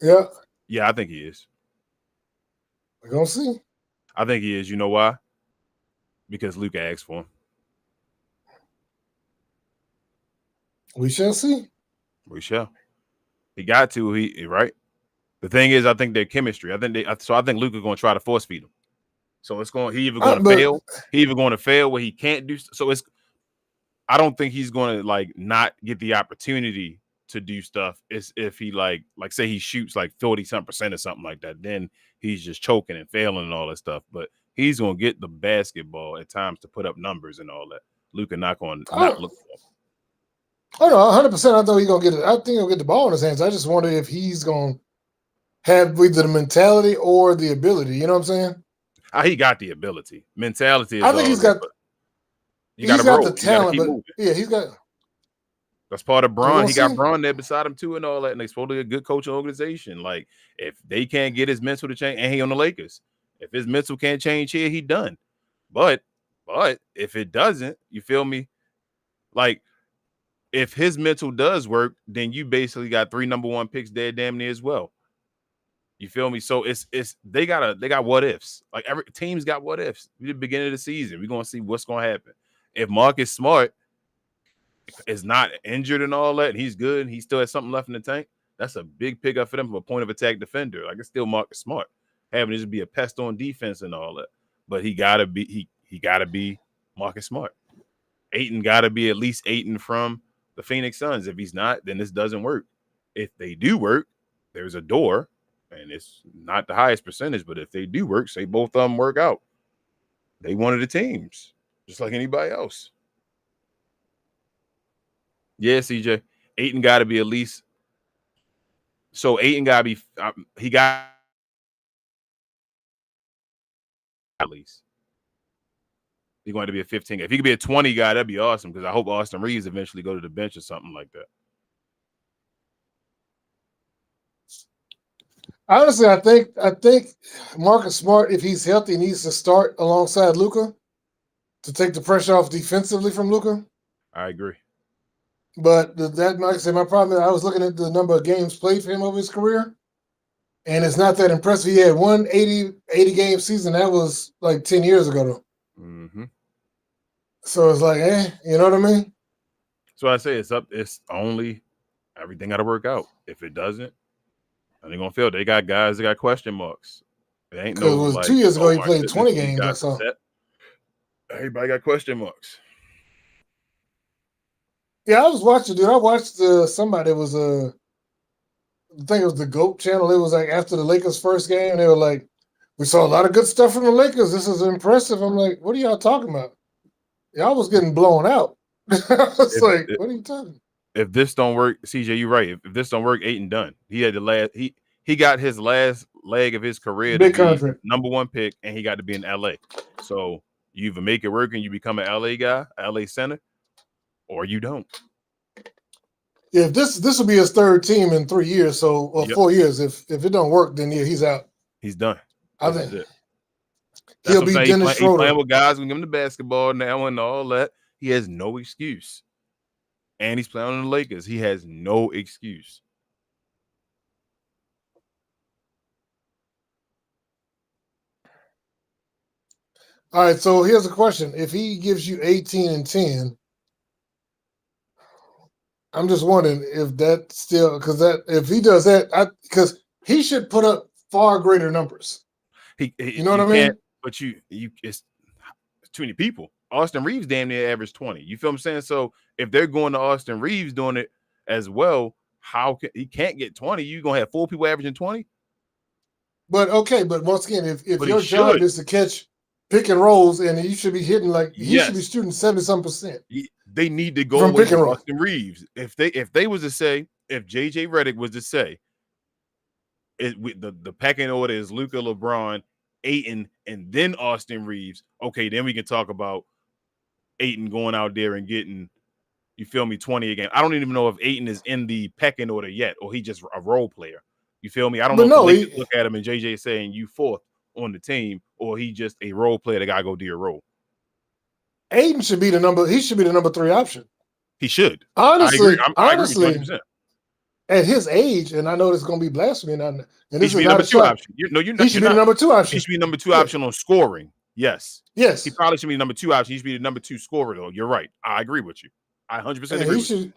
Yeah. Yeah, I think he is. We're going to see. I think he is. You know why? Because Luka asked for him. We shall see. We shall. He got to. He right. The thing is, I think their chemistry. I think Luka's going to try to force feed him. So it's going. He either going to fail. He either going to fail where he can't do. So it's. I don't think he's going to like not get the opportunity to do stuff. Is if he like say he shoots like 40% or something like that, then he's just choking and failing and all that stuff. But he's going to get the basketball at times to put up numbers and all that. Luka not going to not look for him. Oh no, 100%. I thought he's gonna get it. I think he'll get the ball in his hands. I just wonder if he's gonna have either the mentality or the ability. You know what I'm saying? He got the ability. Mentality is. I think he's got. He's got the talent, but yeah, he's got. That's part of Braun. He got Braun there beside him too, and all that. And they're supposed to be a good coaching organization. Like if they can't get his mental to change, and he on the Lakers. If his mental can't change here, he done. But if it doesn't, you feel me? Like. If his mental does work, then you basically got 3 number 1 picks there damn near as well. You feel me? So it's they got what ifs. Like every team's got what ifs. At the beginning of the season, we're gonna see what's gonna happen. If Marcus Smart is not injured and all that, and he's good, and he still has something left in the tank, that's a big pickup for them from a point of attack defender. Like it's still Marcus Smart having to just be a pest on defense and all that. But he gotta be Marcus Smart. Ayton gotta be at least Ayton from the Phoenix Suns. If he's not, then this doesn't work. If they do work, there's a door, and it's not the highest percentage, but if they do work, say both of them work out, they one of the teams, just like anybody else. Yeah, CJ. Ayton got to be at least. So Ayton got to be. He got at least. He's going to be a 15. If he could be a 20 guy, that'd be awesome because I hope Austin Reeves eventually go to the bench or something like that. Honestly, I think Marcus Smart, if he's healthy, needs to start alongside Luka to take the pressure off defensively from Luka. I agree. But that might say my problem. I was looking at the number of games played for him over his career, and it's not that impressive. He had one 80 game season. That was like 10 years ago, though. Mm-hmm. So it's like, you know what I mean? So I say it's only everything got to work out. If it doesn't, they're gonna fail. They got guys that got question marks. It ain't no like 2 years ago he my played 20 goodness, games. I saw. Everybody got question marks. Yeah, I was watching, dude. I watched somebody was I think it was the GOAT channel. It was like after the Lakers' first game, they were like, "We saw a lot of good stuff from the Lakers. This is impressive." I'm like, "What are y'all talking about? Y'all was getting blown out." I was like, "What are you talking?" If this don't work, CJ, you're right. If this don't work, Ayton done. He had the last. He got his last leg of his career Big to be contract. number one pick, and he got to be in LA. So you either make it work and you become an LA guy, LA center, or you don't. Yeah, this will be his third team in 3 years, or 4 years. If it don't work, then yeah, he's out. He's done. I think it. He'll be Dennis Schroeder. He's playing with guys who give him the basketball now and all that. He has no excuse. And he's playing on the Lakers. He has no excuse. All right, so here's a question. If he gives you 18 and 10, I'm just wondering if that still, if he does that, because he should put up far greater numbers. You know what I mean? But it's too many people. Austin Reeves damn near averaged 20. You feel what I'm saying? So if they're going to Austin Reeves doing it as well, he can't get 20? You gonna have 4 people averaging 20? But once again, if your job is to catch pick and rolls, and you should be hitting he should be shooting 70-some%. They need to go away from Austin Reeves. If they was to say, if JJ Redick was to say, the pecking order is Luka, LeBron, Ayton, and then Austin Reeves. Okay, then we can talk about Ayton going out there and getting, you feel me, 20 a game. I don't even know if Ayton is in the pecking order yet, or he just a role player. You feel me? I don't know if the Lakers look at him and JJ saying you fourth on the team, or he just a role player that gotta go do your role. Ayton should be the number 3 option. He should. Honestly, I agree with you 100%. At his age, and I know this is going to be blasphemy, and this is number 2 option. He should be the number 2 option. He should be number 2 option on scoring. Yes. Yes. He probably should be number 2 option. He should be the number 2 scorer, though. You're right. I agree with you. I 100% agree with you.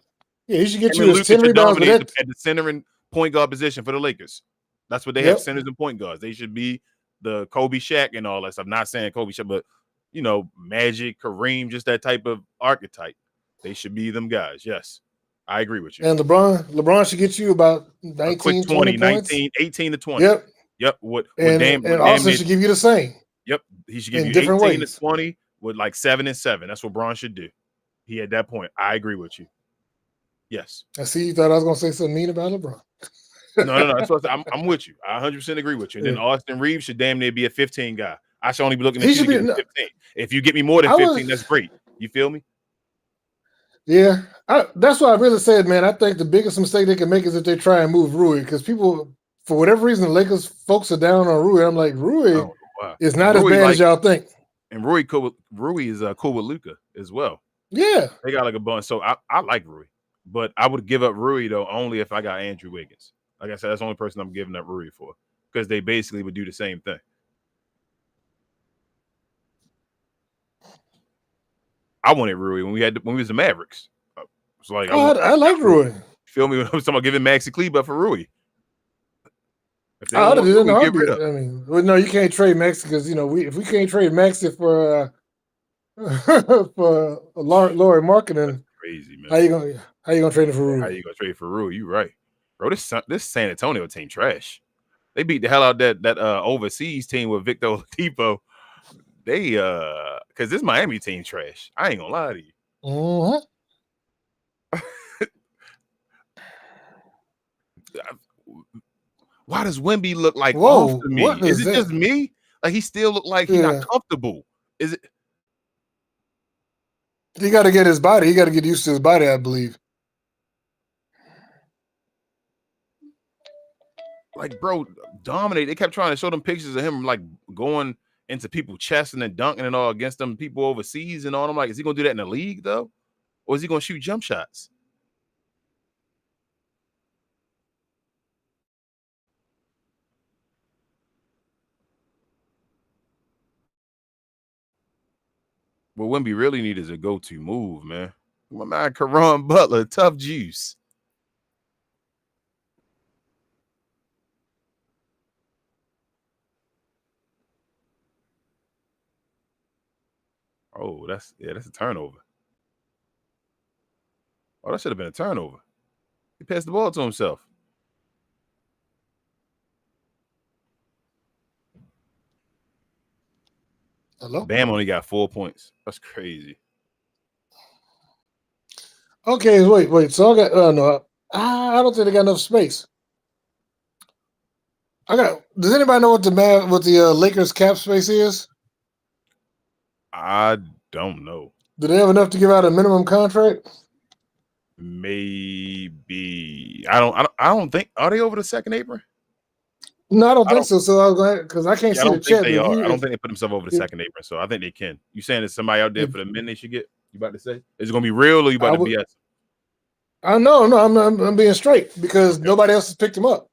He should get you his 10 rebounds at the center and point guard position for the Lakers. That's what they have, centers and point guards. They should be the Kobe, Shaq, and all that stuff. I'm not saying Kobe, Shaq, but, Magic, Kareem, just that type of archetype. They should be them guys. Yes. I agree with you. And LeBron should get you about 19, 20 points. 18 to 20. Yep. And Austin should give you the same. Yep. He should give you 18 to 20 with like 7 and 7. That's what Bron should do. He at that point. I agree with you. Yes. I see you thought I was going to say something mean about LeBron. No. That's what I'm with you. I 100% agree with you. And then Austin Reeves should damn near be a 15 guy. I should only be looking at you to get 15. If you get me more than 15, that's great. You feel me? Yeah, that's what I really said, man. I think the biggest mistake they can make is if they try and move Rui, because people, for whatever reason, the Lakers folks are down on Rui. I'm like, Rui is not as bad as y'all think. And Rui is cool with Luka as well. Yeah, they got like a bunch. So I like Rui, but I would give up Rui though only if I got Andrew Wiggins. Like I said, that's the only person I'm giving up Rui for, because they basically would do the same thing. I wanted Rui when we was the Mavericks. It's like I like Rui. Feel me when I'm talking about giving Maxi Kleber for Rui. I mean, no, you can't trade Maxi because if we can't trade Maxi for for Laurie Marketing, crazy man. How you gonna trade him for Rui? How you gonna trade for Rui? You right, bro. This San Antonio team trash. They beat the hell out that overseas team with Victor Oladipo. They because this Miami team trash. I ain't gonna lie to you. Mm-hmm. Why does Wemby look like off to me? Is it just me? Like he still look like he's not comfortable. Is it? He got to get his body. He got to get used to his body, I believe. Like, bro, dominate. They kept trying to show them pictures of him like going into people's chests and then dunking and all against them people overseas and all. I'm like, is he gonna do that in the league though, or is he gonna shoot jump shots? But Wemby really need is a go-to move, man. My man, Caron Butler, tough juice. Oh, that's a turnover. Oh, that should have been a turnover. He passed the ball to himself. Hello? Bam only got 4 points. That's crazy. Okay, wait. So I got no, I don't think they got enough space. Does anybody know what the Lakers cap space is? I don't know. Do they have enough to give out a minimum contract? Maybe. I don't think. Are they over the second apron? No, I don't think so. So I was going because I can't see the chat. They are. I don't think they put themselves over the second apron. So I think they can. You saying there's somebody out there for the men they should get? You about to say? Is it gonna be real or you about to BS? No, I'm being straight because nobody else has picked him up.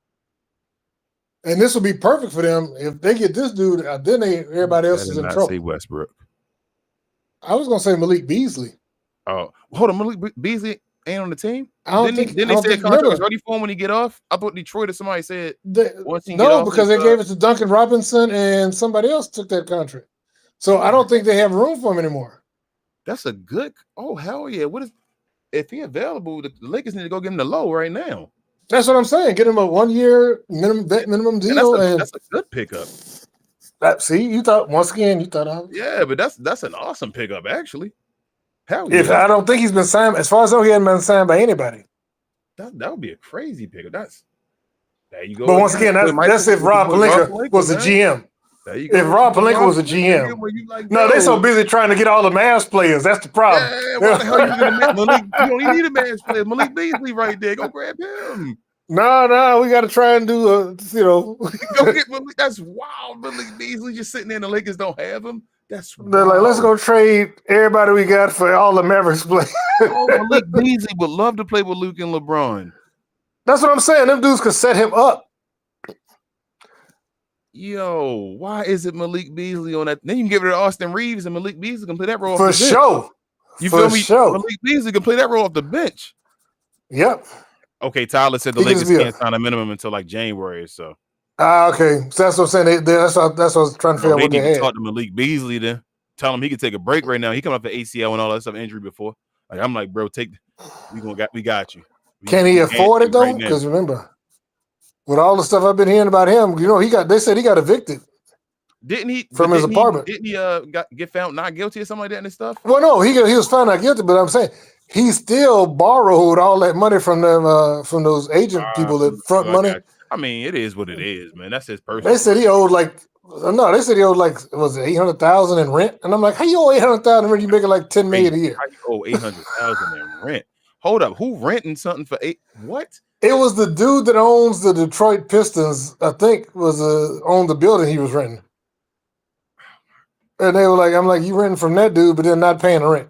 And this will be perfect for them if they get this dude. Then everybody else is in trouble. Say Westbrook. I was gonna say Malik Beasley. Oh, hold on, Malik Beasley ain't on the team. Didn't they say a contract was ready for him when he get off? I thought Detroit or somebody said once he get off. No, because they gave it to Duncan Robinson and somebody else took that contract. So I don't think they have room for him anymore. That's a good. Oh hell yeah! What is if he available? The Lakers need to go give him the low right now. That's what I'm saying. Get him a 1 year minimum deal. That's a good pickup. See, you thought once again. You thought yeah, but that's an awesome pickup actually. Hell yeah! If I don't think he's been signed, as far as I know, he hasn't been signed by anybody. That would be a crazy pickup. There you go. But once again, that's if Rob Pelinka was the GM. There you go. If Rob Pelinka was a GM, no, they're so busy trying to get all the Mavs players. That's the problem. Yeah, why the hell you gonna Malik? You don't even need a Mavs player. Malik Beasley right there. Go grab him. No, we got to try and do Go get Malik. That's wild. Malik Beasley just sitting there and the Lakers don't have him. They're like, let's go trade everybody we got for all the Mavericks players. Malik Beasley would love to play with Luke and LeBron. That's what I'm saying. Them dudes could set him up. Yo, why is it Malik Beasley on that? Then you can give it to Austin Reeves and Malik Beasley can play that role for off the show. Bench. You feel me? Malik Beasley can play that role off the bench. Yep. Okay, Tyler said the Lakers can't sign a minimum until like January or so. Okay. So that's what I'm saying. That's what I was trying to figure out what they had. Talk to Malik Beasley then. Tell him he can take a break right now. He coming off the ACL and all that stuff injury before. Like I'm like, bro, we got you. Can he afford it though? Because remember, with all the stuff I've been hearing about him, they said he got evicted. Didn't he from his apartment? Didn't he get found not guilty or something like that and stuff? Well, no, he was found not guilty, but I'm saying he still borrowed all that money from them from those agent people that front money. I mean, it is what it is, man. That's his personal. They said he owed was it 800,000 in rent? And I'm like, how you owe 800,000 in rent? You making like 10 million a year? How you owe 800,000 in rent? Hold up, who renting something for what? It was the dude that owns the Detroit Pistons. I think was owned the building he was renting. And they were like, I'm like, you renting from that dude, but then not paying the rent.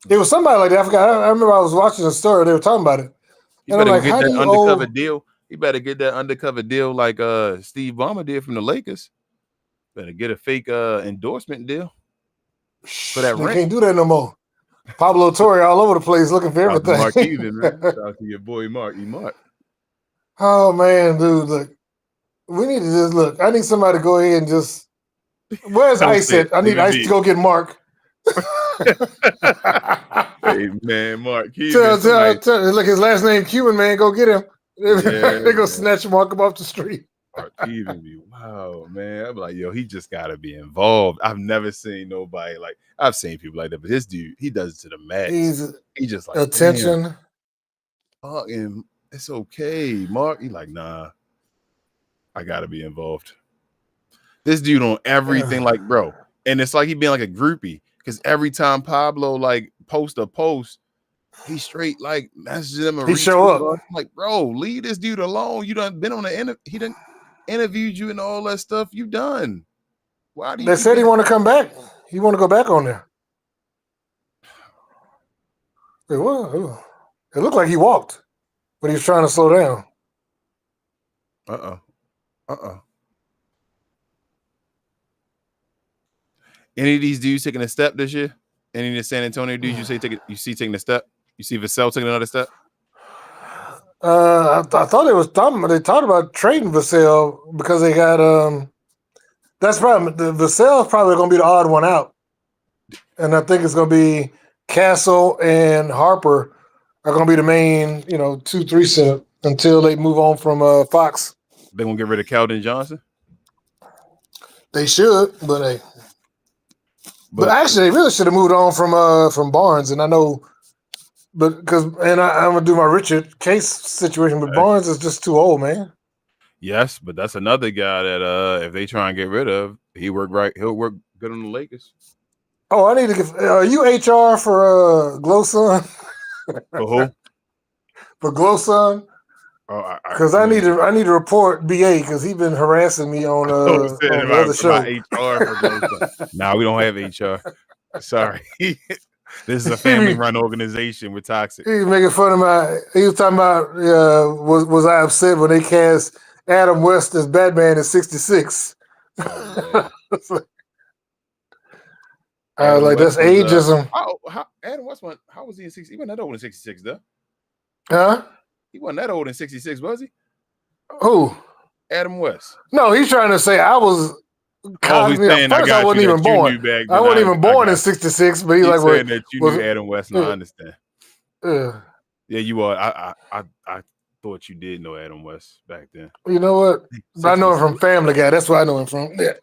It was somebody like that. I forgot. I remember I was watching a story. They were talking about it. You better get that undercover deal. You better get that undercover deal like Steve Ballmer did from the Lakers. Better get a fake endorsement deal for that rent. They can't do that no more. Pablo Torre all over the place looking for everything. Mark Even, man. Shout out to your boy Mark. Oh man, dude, look. We need to just look. I need somebody to go ahead and just. Where's Ice at? I need Ice to go get Mark. Hey man, Mark Cuban. Tell, look, his last name Cuban, man. Go get him. They go snatch him, walk him off the street. Mark Cuban be wow, man. I'm like, yo, he just gotta be involved. I've never seen nobody like I've seen people like that, but this dude, he does it to the max. He just like attention. And it's okay, Mark. He like, nah, I gotta be involved. This dude on everything, like, bro. And it's like he being like a groupie. Because every time Pablo like post a post, he straight like messages him. He show up. I'm like, bro, leave this dude alone. You done been on the he done interviewed you and all that stuff. You done. Why do you? They said he want to come back. He want to go back on there. It looked like he walked, but he was trying to slow down. Any of these dudes taking a step this year? Any of the San Antonio dudes you see taking a step? You see Vassell taking another step? I thought they talked about trading Vassell because they got that's probably the Vassell's probably going to be the odd one out, and I think it's going to be Castle and Harper are going to be the main 2-3 setup until they move on from Fox. They gonna get rid of Keldon Johnson? They should, but actually they really should have moved on from Barnes, and I know. But I'm gonna do my Richard Case situation, but Barnes is just too old, man. Yes, but that's another guy that if they try and get rid of, he'll work good on the Lakers. Oh, I need to get. Are you HR for Glowson? For who? For Glowson? Because I need to report BA because he's been harassing me on the other show. HR for Glowson. Nah, we don't have HR. Sorry. This is a family-run organization. We're toxic. He was making fun of my. He was talking about was I upset when they cast Adam West as Batman in '66? Oh, I was like, that's ageism. Adam West went. How was he in '66? He wasn't that old in '66, though. Huh? He wasn't that old in '66, was he? Who? Adam West. No, he's trying to say I was. First, I wasn't even born. I wasn't even born in '66, but he's like, saying that you knew Adam West, and I understand. Yeah, you are. I thought you did know Adam West back then. You know what? I know him from Family Guy. That's where I know him from. Yeah.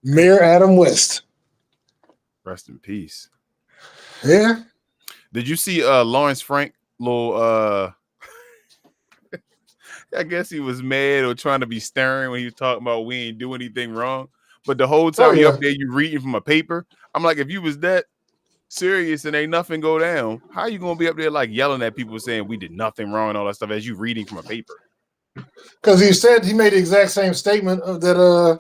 Mayor Adam West. Rest in peace. Yeah. Did you see Lawrence Frank little I guess he was mad or trying to be stern when he was talking about we ain't do anything wrong. But the whole time you up there, you reading from a paper. I'm like, if you was that serious and ain't nothing go down, how you gonna be up there like yelling at people saying we did nothing wrong and all that stuff as you reading from a paper? Because he made the exact same statement that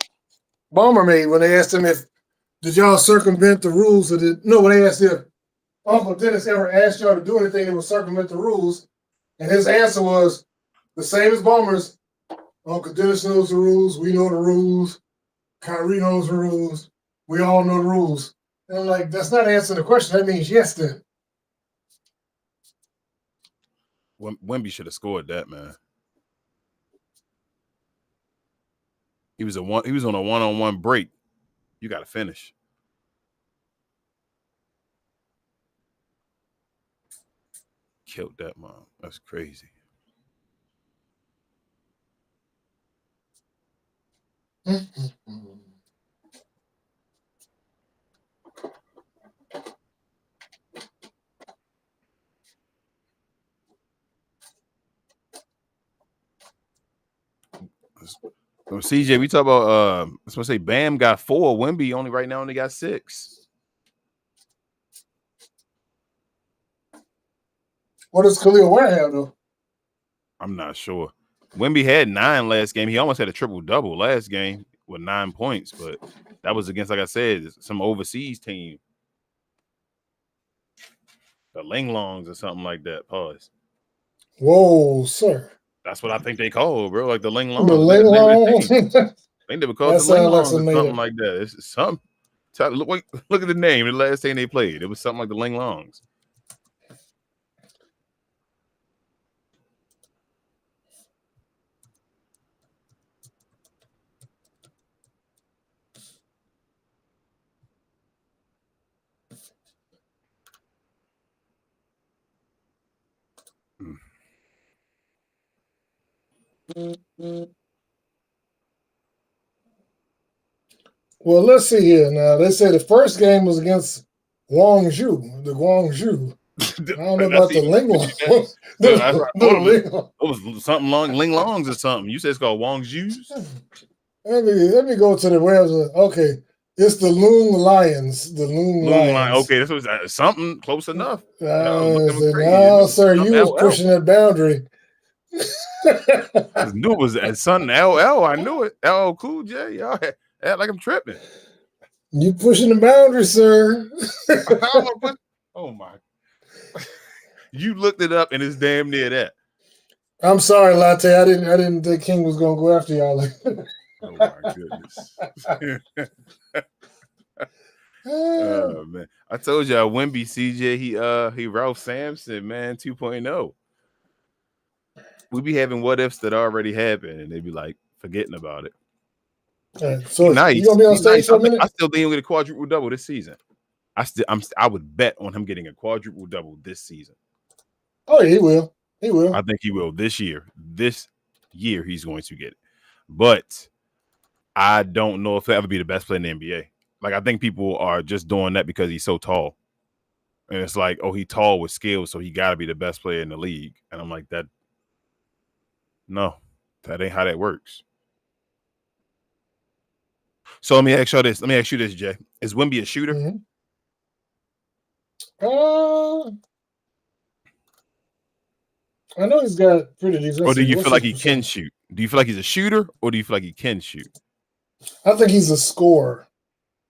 Ballmer made when they asked him did y'all circumvent the rules when they asked if Uncle Dennis ever asked y'all to do anything that would circumvent the rules, and his answer was the same as Ballmer's. Uncle Dennis knows the rules. We know the rules. Kyrie knows the rules. We all know the rules. And I'm like, that's not answering the question. That means yes then. Wemby should have scored that, man. He was on a one-on-one break. You got to finish. Killed that mom. That's crazy. So CJ, we talk about I was gonna say Bam got 4. Wemby right now only got 6. What does Khalil Ware have though? I'm not sure. Wemby had 9 last game. He almost had a triple-double last game with 9 points, but that was against, like I said, some overseas team. The Linglongs or something like that. Pause. Whoa, sir. That's what I think they call, bro. Like the Linglongs. The Linglongs. I think they were called the Linglongs or something like that. It's something. Look at the name. The last thing they played, it was something like the Linglongs. Well, let's see here now. They say the first game was against Guangzhou. I don't know about the Linglongs. It was something long Linglongs or something. You said it's called Guangzhou's? Let me go to the website. Okay. It's the Loon Lions. The Loon Lions. Okay, this was something close enough. No, sir, you was pushing that boundary. I knew it was something LL. I knew it. LL Cool J. Y'all act like I'm tripping. You pushing the boundary, sir. Oh my! You looked it up and it's damn near that. I'm sorry, Latte. I didn't think King was gonna go after y'all. Oh my goodness. Oh man, I told y'all Wemby CJ he Ralph Sampson man 2.0. We be having what ifs that already happened, and they be like forgetting about it. So nice. You gonna be on stage for a minute? I still think he'll get a quadruple double this season. I would bet on him getting a quadruple double this season. Oh, yeah, he will. He will. I think he will this year. This year he's going to get it, but I don't know if he'll ever be the best player in the NBA. Like I think people are just doing that because he's so tall, and it's like, oh, he's tall with skills, so he got to be the best player in the league. And I'm like that. No, that ain't how that works. So let me ask you this. Jay. Is Wemby a shooter? Mm-hmm. I know he's got pretty decent. Or do you feel like he can shoot? Do you feel like he's a shooter, or do you feel like he can shoot? I think he's a scorer.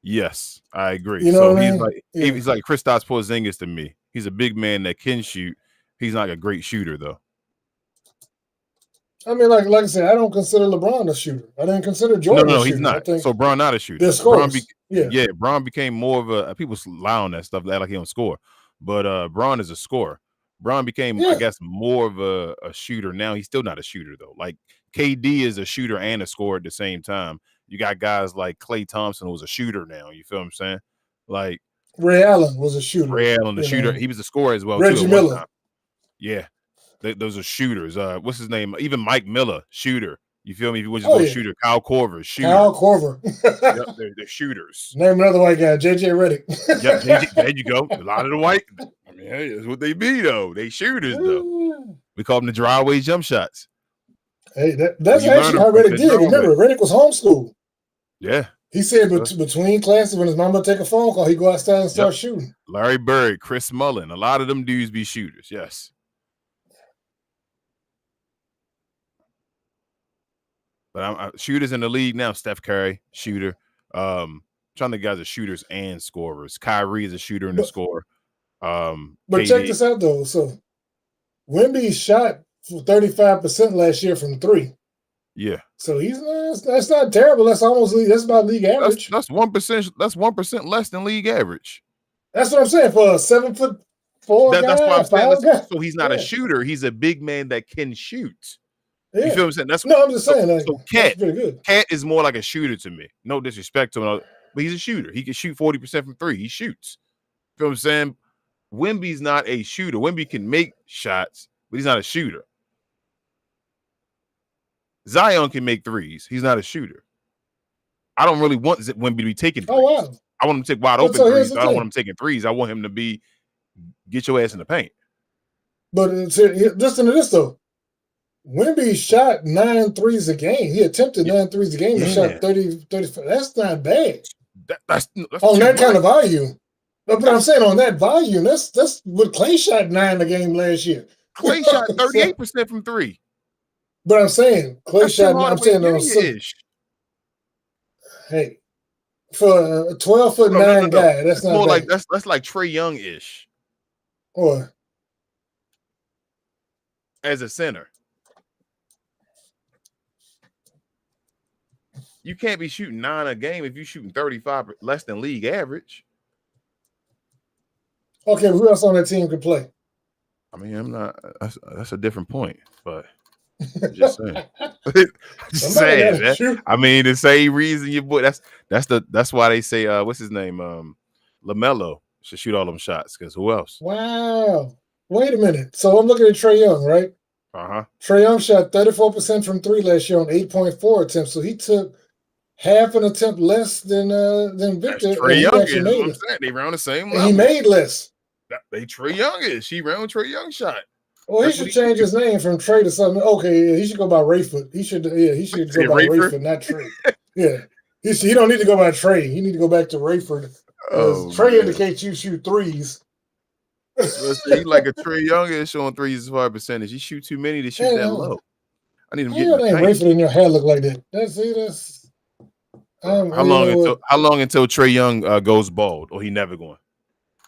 Yes, I agree. You know so what I he's mean? like he's like Kristaps Porzingis to me. He's a big man that can shoot. He's not a great shooter though. I mean, like I said, I don't consider LeBron a shooter. I didn't consider Jordan a shooter. He's not. So Bron not a shooter. Bron became more of a people lie on that stuff, like he don't score. But Bron is a scorer. Bron became, I guess, more of a shooter. Now he's still not a shooter though. Like KD is a shooter and a scorer at the same time. You got guys like Klay Thompson who's a shooter now. You feel what I'm saying? Like Ray Allen was a shooter. Ray Allen, the shooter. He was a scorer as well. Reggie Miller. Yeah. Those are shooters. What's his name? Even Mike Miller, shooter. You feel me? If you was just shooter, Kyle Korver, shooter. Kyle Korver. Yep, they're shooters. Name another white guy, JJ Redick. Yep, there you go. A lot of the white. I mean, hey, that's what they be though. They shooters though. We call them the driveway jump shots. Hey, that's actually how Redick did. Remember, Redick was homeschooled. Yeah. He said between classes, when his mama would take a phone call, he'd go outside and start shooting. Larry Bird, Chris Mullin, a lot of them dudes be shooters. Yes. But I'm shooters in the league now. Steph Curry, shooter. Trying to think guys are shooters and scorers. Kyrie is a shooter and a scorer. But KD. Check this out though. So Wemby shot 35% last year from 3. Yeah. So that's not terrible. That's about league average. That's 1%. That's 1% less than league average. That's what I'm saying for a 7'4" guy. That's why I'm saying. So he's not a shooter. He's a big man that can shoot. Yeah. You feel what I'm saying? I'm just saying. So Cat is more like a shooter to me. No disrespect to him, but he's a shooter. He can shoot 40% from 3. He shoots. You feel what I'm saying? Wemby's not a shooter. Wemby can make shots, but he's not a shooter. Zion can make threes. He's not a shooter. I don't really want Wemby to be taking threes. Oh, wow. I want him to take wide open threes. I don't want him taking threes. I want him to get your ass in the paint. But listen to this though. Wemby shot 9 threes a game. He attempted 9 threes a game and shot 30. That's not bad. That's on that kind of volume. But I'm saying on that volume, that's what Klay shot 9 a game last year. Klay shot 38% from 3. But I'm saying Klay shot. I'm saying hey, for a 12'9" guy, that's not more bad. like that's like Trae Young-ish. Or as a center. You can't be shooting 9 a game if you're shooting 35 less than league average. Okay, who else on that team could play? I mean, I'm not. That's a different point, but I'm just saying. Just saying. That, I mean, the same reason you boy. That's why they say what's his name? LaMelo should shoot all them shots because who else? Wow. Wait a minute. So I'm looking at Trae Young, right? Trae Young shot 34% from 3 last year on 8.4 attempts. So he took half an attempt less than Victor. Trae Young is what I'm saying. They around the same level. And he made less. They Trae Young is. She ran Trae Young shot. Well, he should change his name from Trae to something. Okay, yeah, he should go by Rayford. He should go by Rayford, not Trae. Yeah. He don't need to go by Trae. He need to go back to Rayford. Trae indicates you shoot threes. He like a Trae Young is showing threes as far as percentage. He shoot too many to shoot that low. I need him getting the paint. Rayford in your hair look like that. That's how long until Trae Young goes bald or he never going?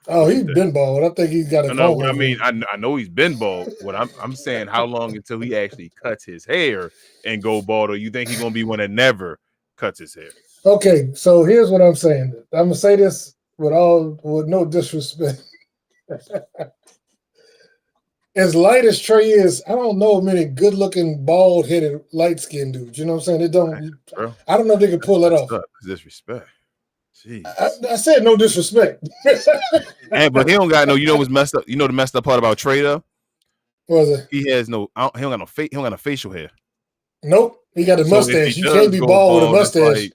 Oh, he's been bald. I think he's got a no, I mean, I know he's been bald. What I'm saying, how long until he actually cuts his hair and go bald, or you think he's gonna be one that never cuts his hair. Okay, so here's what I'm saying. I'm gonna say this with no disrespect. As light as Trey is, I don't know many good-looking, bald-headed, light-skinned dudes. You know what I'm saying? It don't. Bro, I don't know if they can pull that off. Disrespect. Jeez. I said no disrespect. But he don't got no. You know what's messed up? You know the messed up part about Trey though? What was it? He has no. He don't got no face. He don't got no facial hair. Nope. He got a mustache. You can't be bald with a mustache.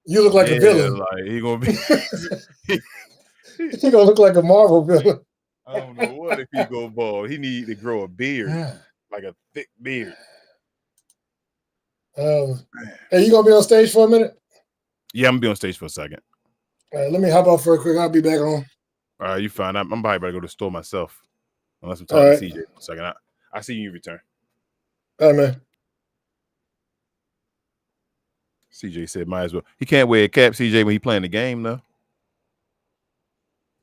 You look like a villain. Like he gonna be. He gonna look like a Marvel villain. I don't know what if he go bald. He need to grow a beard, like a thick beard. Hey, you gonna be on stage for a minute? Yeah, I'm gonna be on stage for a second. All right, let me hop off real quick. I'll be back on. All right, you fine. I'm probably about to go to the store myself, unless I'm talking to CJ for a second. I see you return. All right, man. CJ said, "Might as well." He can't wear a cap, CJ, when he playing the game, though.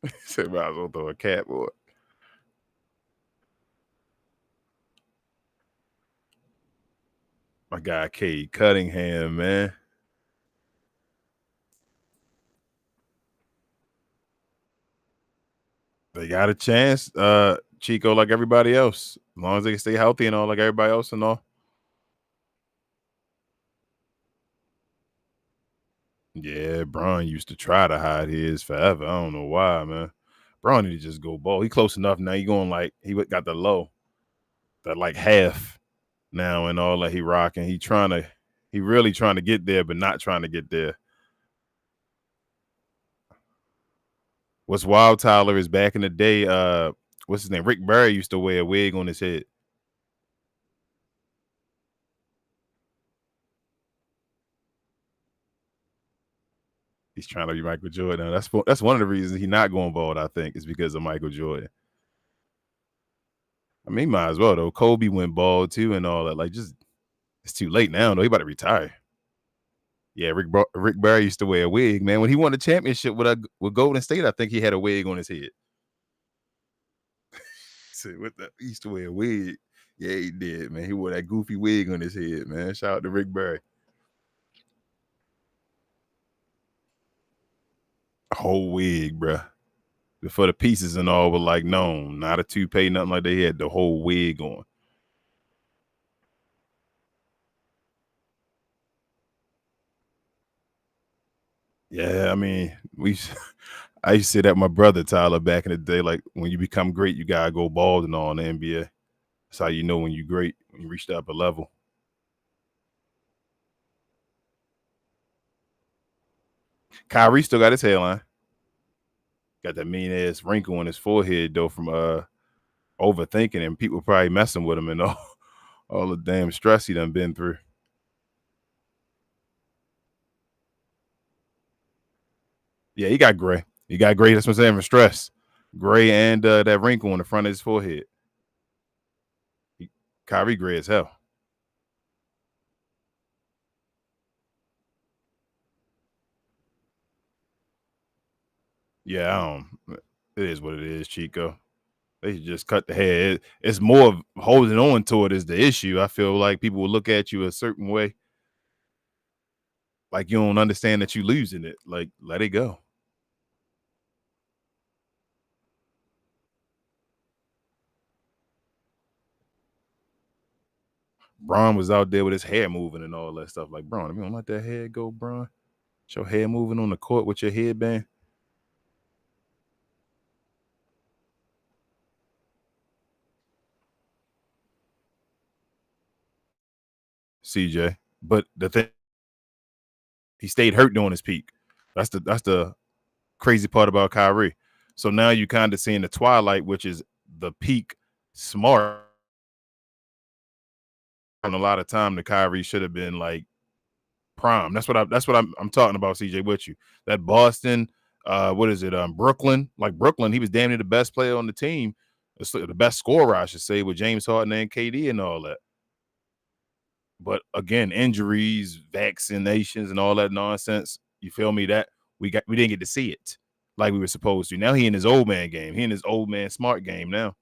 He said, "Might as well throw a cap on." My guy, Cade Cunningham, man. They got a chance, Chico, like everybody else, as long as they can stay healthy and all, like everybody else and all. Yeah, Braun used to try to hide his forever. I don't know why, man. Braun need to just go ball. He close enough now. He going like he got the low, that like half now and all that he rocking. He really trying to get there, but not trying to get there. What's wild, Tyler, is back in the day, what's his name? Rick Barry used to wear a wig on his head. He's trying to be Michael Jordan. Now, that's one of the reasons he's not going bald, I think, is because of Michael Jordan. I mean, he might as well, though. Kobe went bald, too, and all that. Like, just, it's too late now, though. He about to retire. Yeah, Rick Barry used to wear a wig, man. When he won the championship with Golden State, I think he had a wig on his head. He used to wear a wig. Yeah, he did, man. He wore that goofy wig on his head, man. Shout out to Rick Barry. A whole wig, bruh. Before the pieces and all were like, no, not a toupee, nothing like that. He had the whole wig on. Yeah, I mean, I used to say that my brother Tyler back in the day, like when you become great, you gotta go bald and all in the NBA. That's how you know when you're great, when you reach the upper level. Kyrie still got his hairline. Got that mean ass wrinkle on his forehead though from overthinking, and people probably messing with him and all the damn stress he done been through. Yeah, he got gray. He got gray. That's what I'm saying, for stress. Gray and that wrinkle on the front of his forehead. Kyrie gray as hell. Yeah, it is what it is, Chico. They should just cut the hair. It's more of holding on to it is the issue. I feel like people will look at you a certain way, like you don't understand that you're losing it. Like, let it go. Braun was out there with his hair moving and all that stuff. Like, Braun, if you don't let that hair go, Braun, it's your hair moving on the court with your headband. CJ. But the thing, he stayed hurt during his peak. That's the crazy part about Kyrie. So now you kind of seeing the twilight, which is the peak smart. And a lot of time the Kyrie should have been like prime. That's what I'm talking about, CJ, with you. That Boston, what is it? Brooklyn. Like Brooklyn, he was damn near the best player on the team. The best scorer, I should say, with James Harden and KD and all that. But again, injuries, vaccinations, and all that nonsense. You feel me? That we didn't get to see it like we were supposed to. Now he in his old man game. He in his old man smart game now.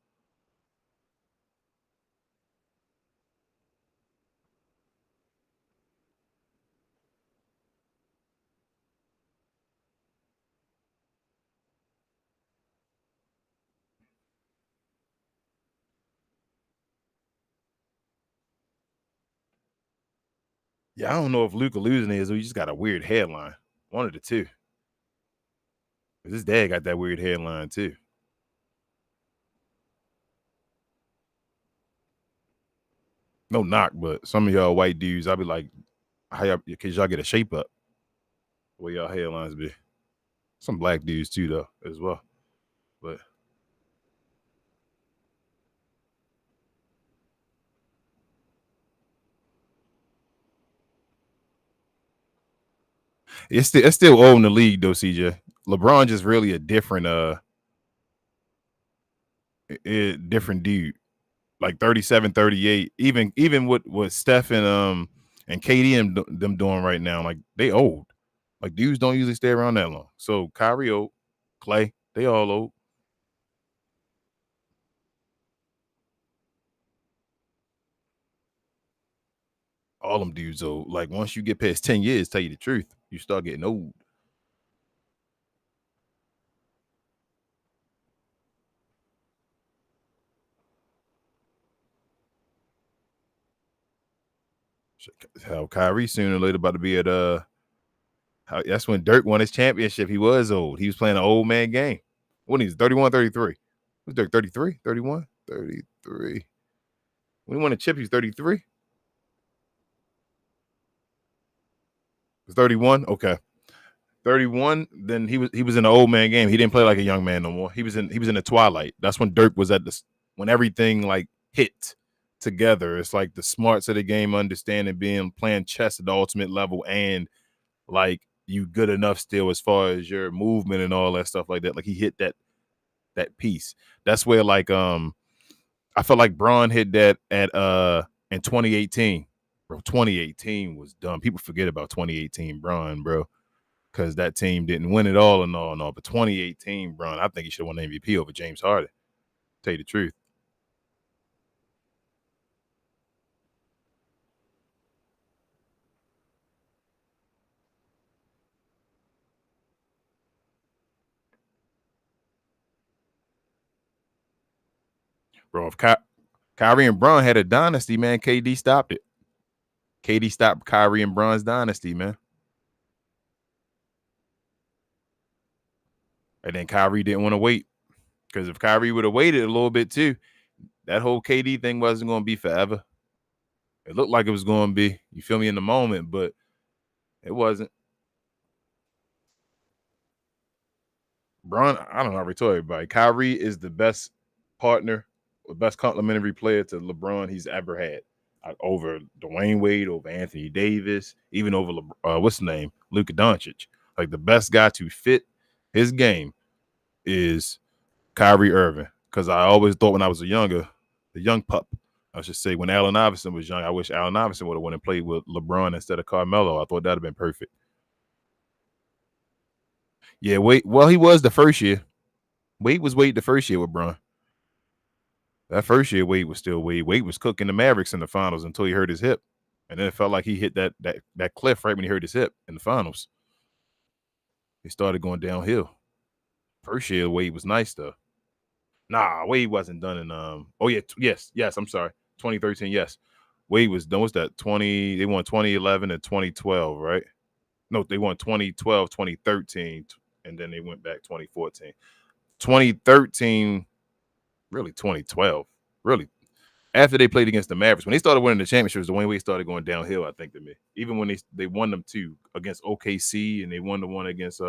Yeah, I don't know if Luka losing is, or he just got a weird headline. One of the two. His dad got that weird headline too. No knock, but some of y'all white dudes, I'll be like, how y'all, cause y'all get a shape up. Where y'all headlines be. Some black dudes too, though, as well. But it's still old in the league though, CJ. LeBron just really a different different dude. Like 37, 38. Even what Steph and KD and them doing right now, like they old. Like dudes don't usually stay around that long. So Kyrie old, Clay, they all old. All them dudes old. Like once you get past 10 years, tell you the truth, you start getting old. How Kyrie sooner or later about to be at that's when Dirk won his championship. He was old. He was playing an old man game. When he was 31, 33. Was Dirk 33? 31? 33. When he won the chip, he was 33. Was 31? Okay. 31, then he was in the old man game. He didn't play like a young man no more. He was in the twilight. That's when Dirk was at when everything like hit together. It's like the smarts of the game, understanding being playing chess at the ultimate level, and like you good enough still as far as your movement and all that stuff like that. Like he hit that piece. That's where like I felt like Braun hit that at in 2018. Bro, 2018 was dumb. People forget about 2018 Braun, bro. Because that team didn't win it all and all and all. But 2018, Braun, I think he should have won MVP over James Harden. Tell you the truth. Bro, if Kyrie and Braun had a dynasty, man, KD stopped it. KD stopped Kyrie and Braun's dynasty, man. And then Kyrie didn't want to wait. Because if Kyrie would have waited a little bit too, that whole KD thing wasn't going to be forever. It looked like it was going to be, you feel me, in the moment, but it wasn't. Braun, I don't know, I told everybody, Kyrie is the best partner, the best complementary player to LeBron he's ever had. Over Dwayne Wade, over Anthony Davis, even over what's the name, Luka Doncic. Like the best guy to fit his game is Kyrie Irving. Because I always thought when I was the young pup, I should say, when Allen Iverson was young, I wish Allen Iverson would have went and played with LeBron instead of Carmelo. I thought that'd have been perfect. Yeah, Wade. Well, he was the first year. Wade was Wade the first year with Bron. That first year, Wade was still Wade. Wade was cooking the Mavericks in the finals until he hurt his hip, and then it felt like he hit that cliff right when he hurt his hip in the finals. He started going downhill. First year, Wade was nice though. Nah, Wade wasn't done in Oh yeah, yes. I'm sorry, 2013. Yes, Wade was done. What's that? 20. They won 2011 and 2012, right? No, they won 2012, 2013, and then they went back 2014. 2013, really 2012, really after they played against the Mavericks, when they started winning the championships, the Wayne Wade started going downhill, I think, to me. Even when they won them two against OKC and they won the one against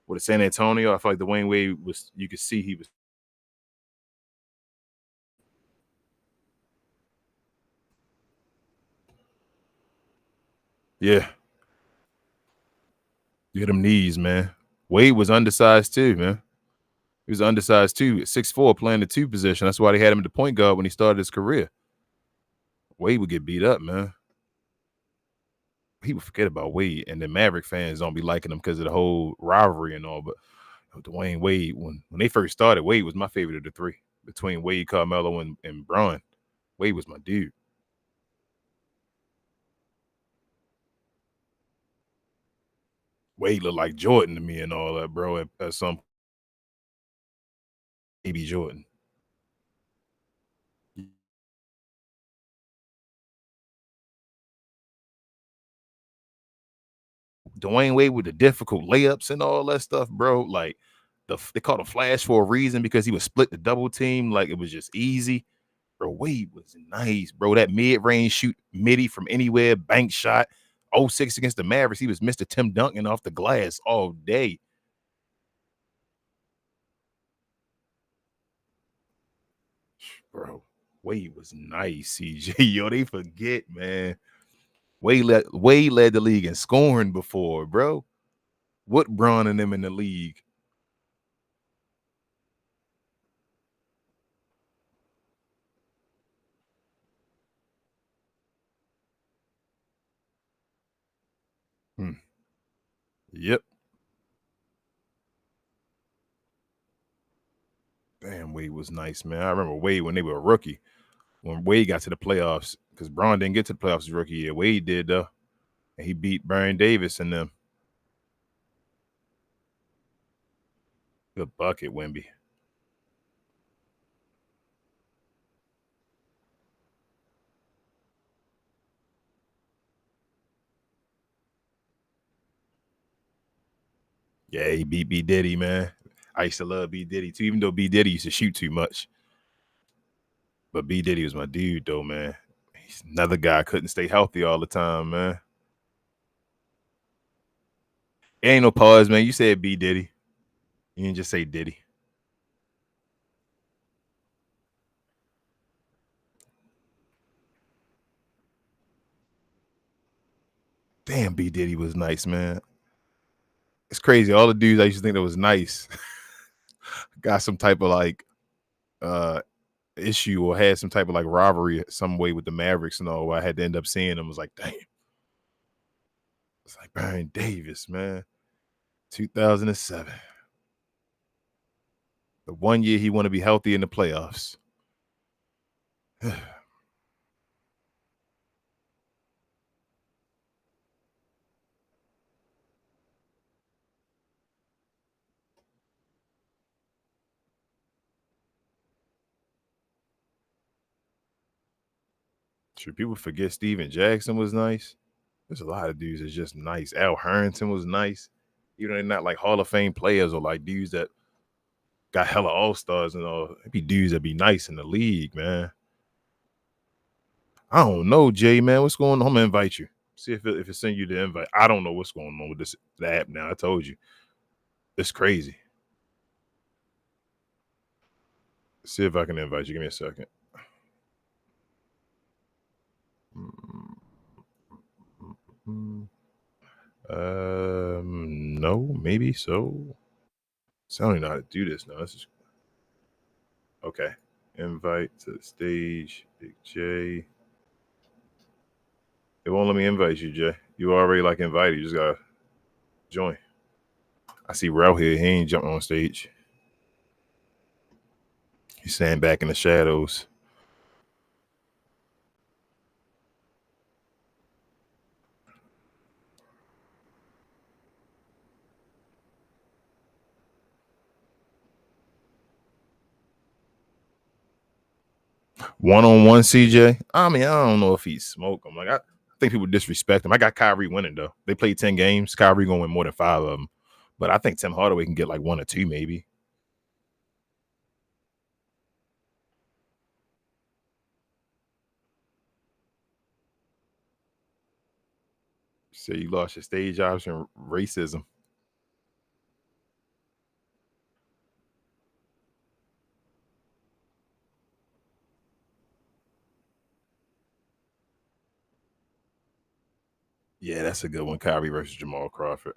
with San Antonio, I feel like the Wayne Wade was, you could see he was. Yeah. You hit them knees, man. Wade was undersized too, man. He was undersized too, at 6'4", playing the two position. That's why they had him at the point guard when he started his career. Wade would get beat up, man. People forget about Wade, and the Maverick fans don't be liking him because of the whole rivalry and all. But Dwayne Wade, when they first started, Wade was my favorite of the three between Wade, Carmelo, and Bron. Wade was my dude. Wade looked like Jordan to me and all that, bro. At some baby Jordan. Dwayne Wade with the difficult layups and all that stuff, bro. Like they called a flash for a reason because he was split the double team. Like it was just easy. Bro, Wade was nice, bro. That mid-range shoot, midi from anywhere, bank shot, 0-6 against the Mavericks. He was Mr. Tim Duncan off the glass all day. Bro, Wade was nice, CJ. Yo, they forget, man. Wade led the league in scoring before, bro. What Bron and them in the league? Yep. Damn, Wade was nice, man. I remember Wade when they were a rookie. When Wade got to the playoffs, because Bron didn't get to the playoffs his rookie year. Wade did, though. And he beat Baron Davis and them. Good bucket, Wemby. Yeah, he beat B. Diddy, man. I used to love B. Diddy, too, even though B. Diddy used to shoot too much. But B. Diddy was my dude, though, man. He's another guy couldn't stay healthy all the time, man. Ain't no pause, man. You said B. Diddy. You didn't just say Diddy. Damn, B. Diddy was nice, man. It's crazy. All the dudes I used to think that was nice got some type of like issue or had some type of like rivalry some way with the Mavericks and all. I had to end up seeing them. Was like, damn. It's like Baron Davis, man. 2007. The 1 year he want to be healthy in the playoffs. Sure, people forget Steven Jackson was nice. There's a lot of dudes that's just nice. Al Harrington was nice. You know, they're not like Hall of Fame players or like dudes that got hella all-stars and all. It'd be dudes that be nice in the league, man. I don't know, Jay, man. What's going on? I'm gonna invite you. See if it send you the invite. I don't know what's going on with the app now. I told you. It's crazy. See if I can invite you. Give me a second. No, maybe so. So I don't even know how to do this now. This is okay. Invite to the stage, Big J. It won't let me invite you, Jay. You already like invited. You just gotta join. I see Rel here. He ain't jumping on stage. He's standing back in the shadows. One-on-one, CJ. I mean, I don't know if he's smoking. Like I think people disrespect him. I got Kyrie winning though. They played 10 games. Kyrie gonna win more than 5 of them. But I think Tim Hardaway can get like 1 or 2 maybe. So you lost your stage option, racism. Yeah, that's a good one. Kyrie versus Jamal Crawford.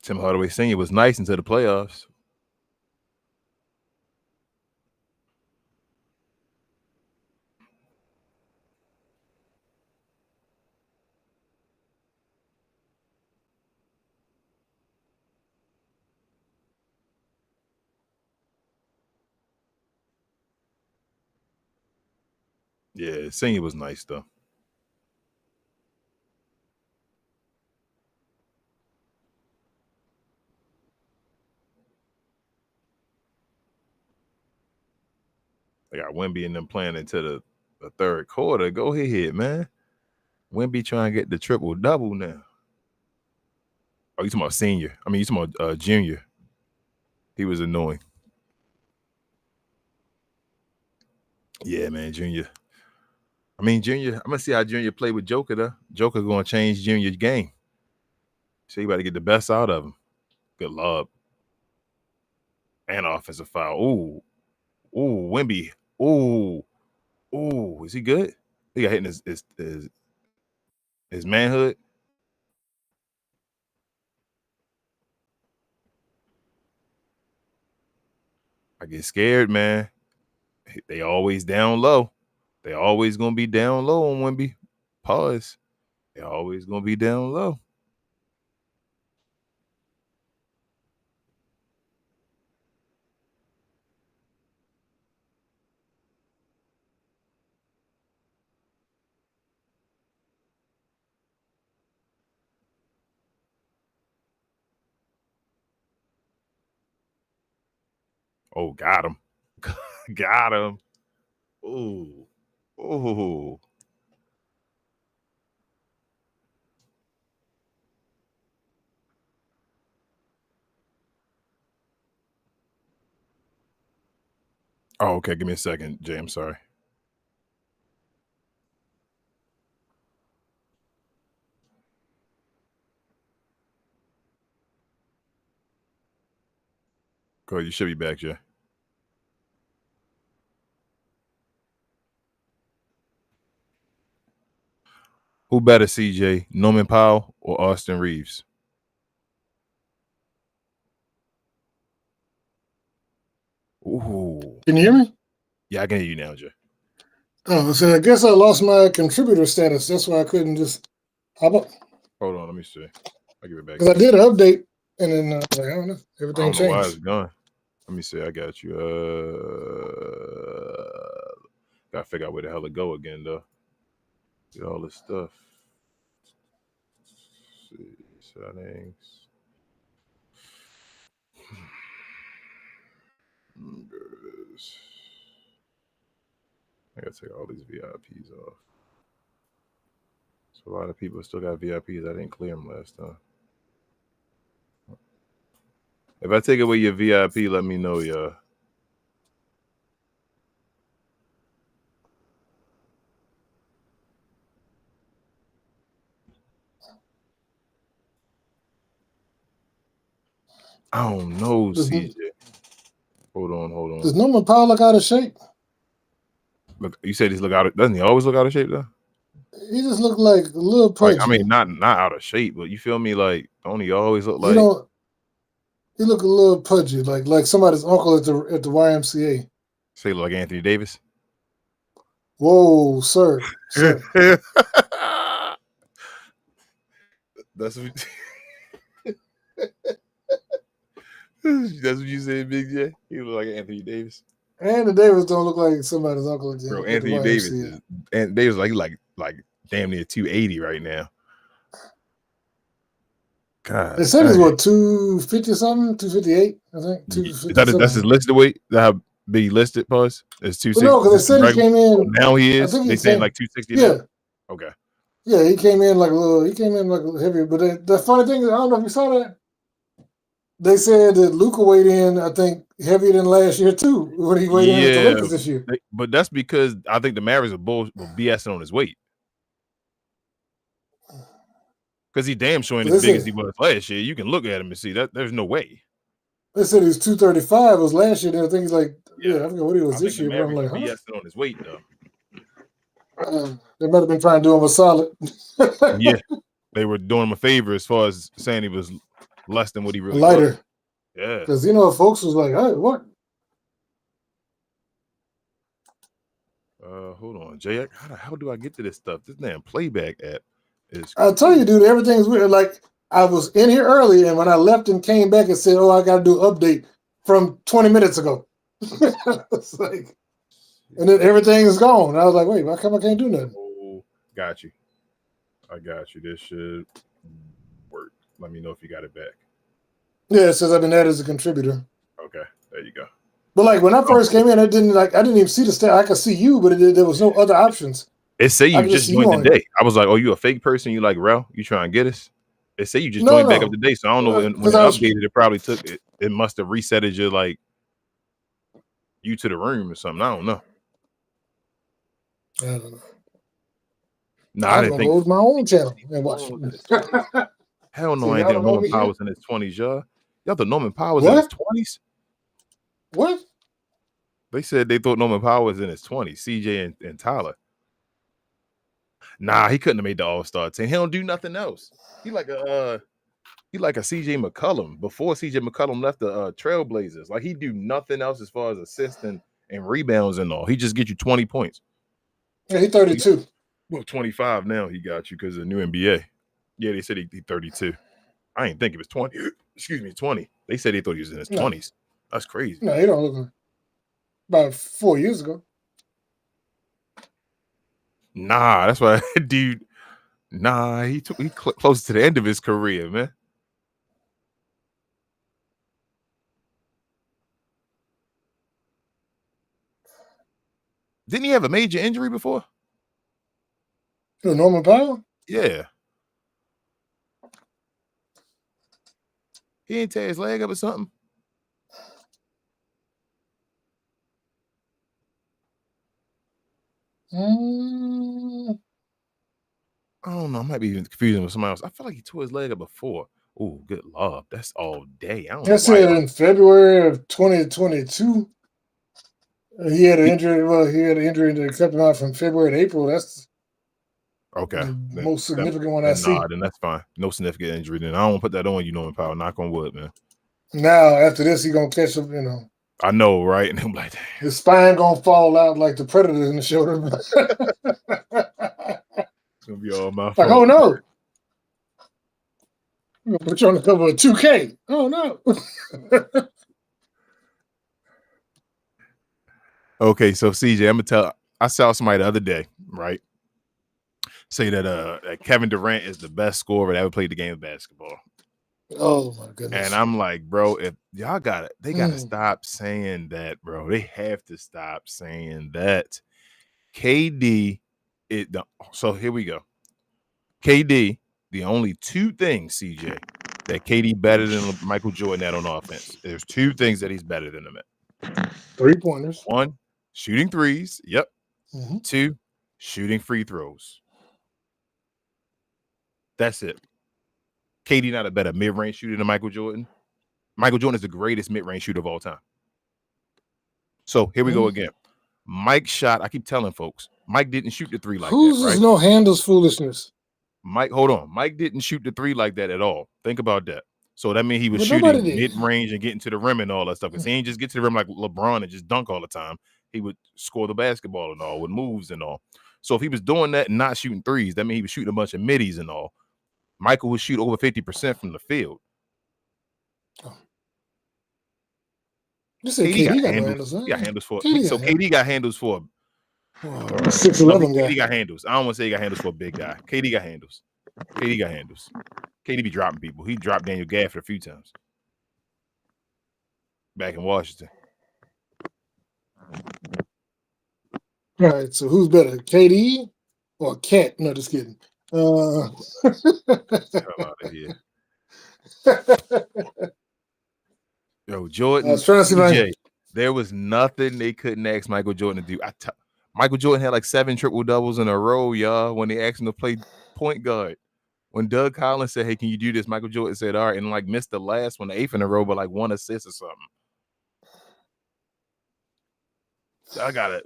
Tim Hardaway Sr. was nice until the playoffs. Yeah, Senior was nice though. They got Wemby and them playing into the the third quarter. Go ahead, man. Wemby trying to get the triple-double now. Oh, you talking about senior? I mean, you talking about junior? He was annoying. Yeah, man, Junior. I mean, Junior. I'm gonna see how Junior play with Joker. Though Joker gonna change Junior's game. So you got to get the best out of him. Good lob and offensive foul. Ooh, Wemby. Ooh, is he good? He got hitting his manhood. I get scared, man. They always down low. They always gonna be down low on Wemby. Pause. They always gonna be down low. Oh, got him. Got him. Ooh. Ooh. Oh, okay. Give me a second, Jay. I'm sorry. Go ahead. You should be back, Jay. Who better, CJ? Norman Powell or Austin Reeves? Ooh. Can you hear me? Yeah, I can hear you now, Jay. Oh, so I guess I lost my contributor status. That's why I couldn't just hop up. Hold on, let me see. I'll give it back. Because I did an update, and then like, I don't know, everything changed. Why it's gone. Let me see. I got you. Gotta figure out where the hell to go again, though. Get all this stuff. Let's see settings. There it is. I gotta take all these VIPs off. So a lot of people still got VIPs. I didn't clear them last time. If I take away your VIP, let me know, y'all. I don't know, CJ. Hold on. Does Norman Powell look out of shape? Look, you said he's look out of. Doesn't he always look out of shape though? He just looked like a little pudgy. Like, I mean, not out of shape, but you feel me? Like, don't he always look like? He look a little pudgy, like somebody's uncle at the YMCA. Say like Anthony Davis. Whoa, sir. That's what. That's what you said, Big J. He look like Anthony Davis. Anthony Davis don't look like somebody's uncle. Bro, Anthony Davis is. And Davis like damn near 280 right now. God, they said he's what 250 something, 258, I think. That's his listed weight. That how big he listed? Pause. It's 260. No, because they said he came in. Now he is. They saying like 260. Yeah. Now? Okay. Yeah, he came in like a little. He came in like a little heavier. But the funny thing is, I don't know if you saw that. They said that Luka weighed in, I think, heavier than last year too. When he weighed in with the Lakers this year. But that's because I think the Mavericks are BSing on his weight. Because he damn sure ain't as big as he was last year. You can look at him and see that there's no way. They said he was 235 was last year. And I think he's like, I forget what he was this year. But I'm like, BSing on his weight though. They might have been trying to do him a solid. Yeah, they were doing him a favor as far as saying he was less than what he really lighter. was. Yeah, because folks was like, "Hey, what?" Hold on, Jay. How the hell do I get to this stuff? This damn Playback app is. I'll tell you, dude. Everything is weird. Like I was in here early, and when I left and came back and said, "Oh, I got to do an update from 20 minutes ago," it's like, and then everything is gone. And I was like, "Wait, why come I can't do nothing?" Oh, got you. I got you. This should work. Let me know if you got it back. Yeah, it says I've been added as a contributor. Okay, there you go. But like when I first came in, I didn't even see the stat. I could see you, but there was no other options. It say you just joined the day. I was like, "Oh, you a fake person? You like Rel? You trying to get us?" It say you just joined back up the day, so I don't know when it updated. It probably took it. It must have resetted you like you to the room or something. I don't know. I don't know. No, I didn't think. Go to my own channel and watch. Hell no, I ain't think Norman Powell was in his 20s, y'all. Y'all thought Norman Powell was in his 20s? What? They said they thought Norman Powell was in his 20s, CJ and Tyler. Nah, he couldn't have made the All-Star team. He don't do nothing else. He like a CJ McCollum before CJ McCollum left the Trailblazers. Like he do nothing else as far as assisting and rebounds and all. He just get you 20 points. Yeah, he's 32. Well, 25 now he got you because of the new NBA. Yeah, they said he 32. I didn't think it was 20. Excuse me, 20. They said they thought he was in his 20s. That's crazy. No, he don't look about 4 years ago. Nah, that's why, dude. Nah, he close to the end of his career, man. Didn't he have a major injury before? Norman Powell? Yeah. He didn't tear his leg up or something? I don't know. I might be even confusing with somebody else. I feel like he tore his leg up before. Oh, good lord. That's all day. I don't know. Said in February of 2022. He had an injury. Well, he had an injury that kept him out from February to April. That's okay. The most significant one I see. Nah, then that's fine. No significant injury. Then I don't put that on you, Norman Powell. Knock on wood, man. Now after this, he gonna catch him. I know, right? And I'm like, damn. His spine gonna fall out like the Predator in the shoulder. It's gonna be all my fault. Like, oh no! I'm gonna put you on the cover of 2K. Oh no! Okay, so CJ, I saw somebody the other day, right? Say that Kevin Durant is the best scorer that ever played the game of basketball. Oh my goodness! And I'm like, bro, if y'all they gotta stop saying that, bro. They have to stop saying that. KD, so here we go. KD, the only two things, CJ, that KD better than Michael Jordan at on offense. There's two things that he's better than him at. 3-pointers. 1, shooting threes. Yep. Mm-hmm. 2, shooting free throws. That's it. KD not a better mid-range shooter than Michael Jordan. Michael Jordan is the greatest mid-range shooter of all time. So here we go again. Mike shot. I keep telling folks, Mike didn't shoot the three like that. Who's right? No handles foolishness? Mike, hold on. Mike didn't shoot the three like that at all. Think about that. So that means he was shooting mid-range and getting to the rim and all that stuff. Because he ain't just get to the rim like LeBron and just dunk all the time. He would score the basketball and all with moves and all. So if he was doing that and not shooting threes, that means he was shooting a bunch of middies and all. Michael would shoot over 50% from the field. KD got handles. He got handles for. KD got handles for. 6'11" guy. KD got handles. I don't want to say he got handles for a big guy. KD got handles. KD be dropping people. He dropped Daniel Gafford a few times back in Washington. All right, so who's better, KD or Cat? No, just kidding. Hell out of here. Yo, Jordan. I was trying to see CJ, there was nothing they couldn't ask Michael Jordan to do. Michael Jordan had like 7 triple doubles in a row, y'all, when they asked him to play point guard. When Doug Collins said, "Hey, can you do this?" Michael Jordan said, "All right," and like missed the last one, the 8th in a row, but like 1 assist or something. I got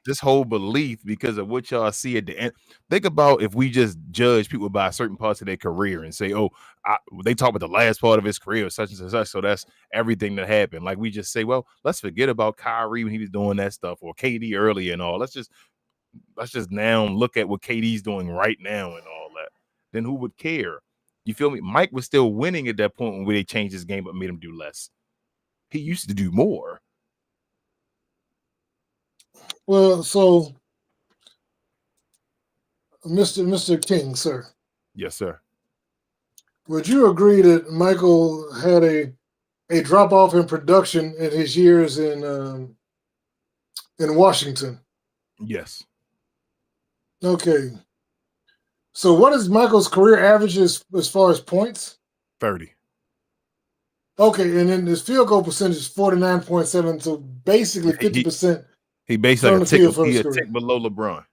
this whole belief because of what y'all see at the end. Think about if we just judge people by certain parts of their career and say, "Oh, they talk about the last part of his career, such and such." So that's everything that happened. Like we just say, "Well, let's forget about Kyrie when he was doing that stuff, or KD early and all. Let's just now look at what KD's doing right now and all that." Then who would care? You feel me? Mike was still winning at that point when they changed his game but made him do less. He used to do more. Well, so Mr. King, sir. Yes, sir. Would you agree that Michael had a a drop off in production in his years in Washington. Yes. Okay. So what is Michael's career averages as far as points? 30. Okay, and then his field goal percentage is 49.7, so basically 50%. He basically like a tick below LeBron.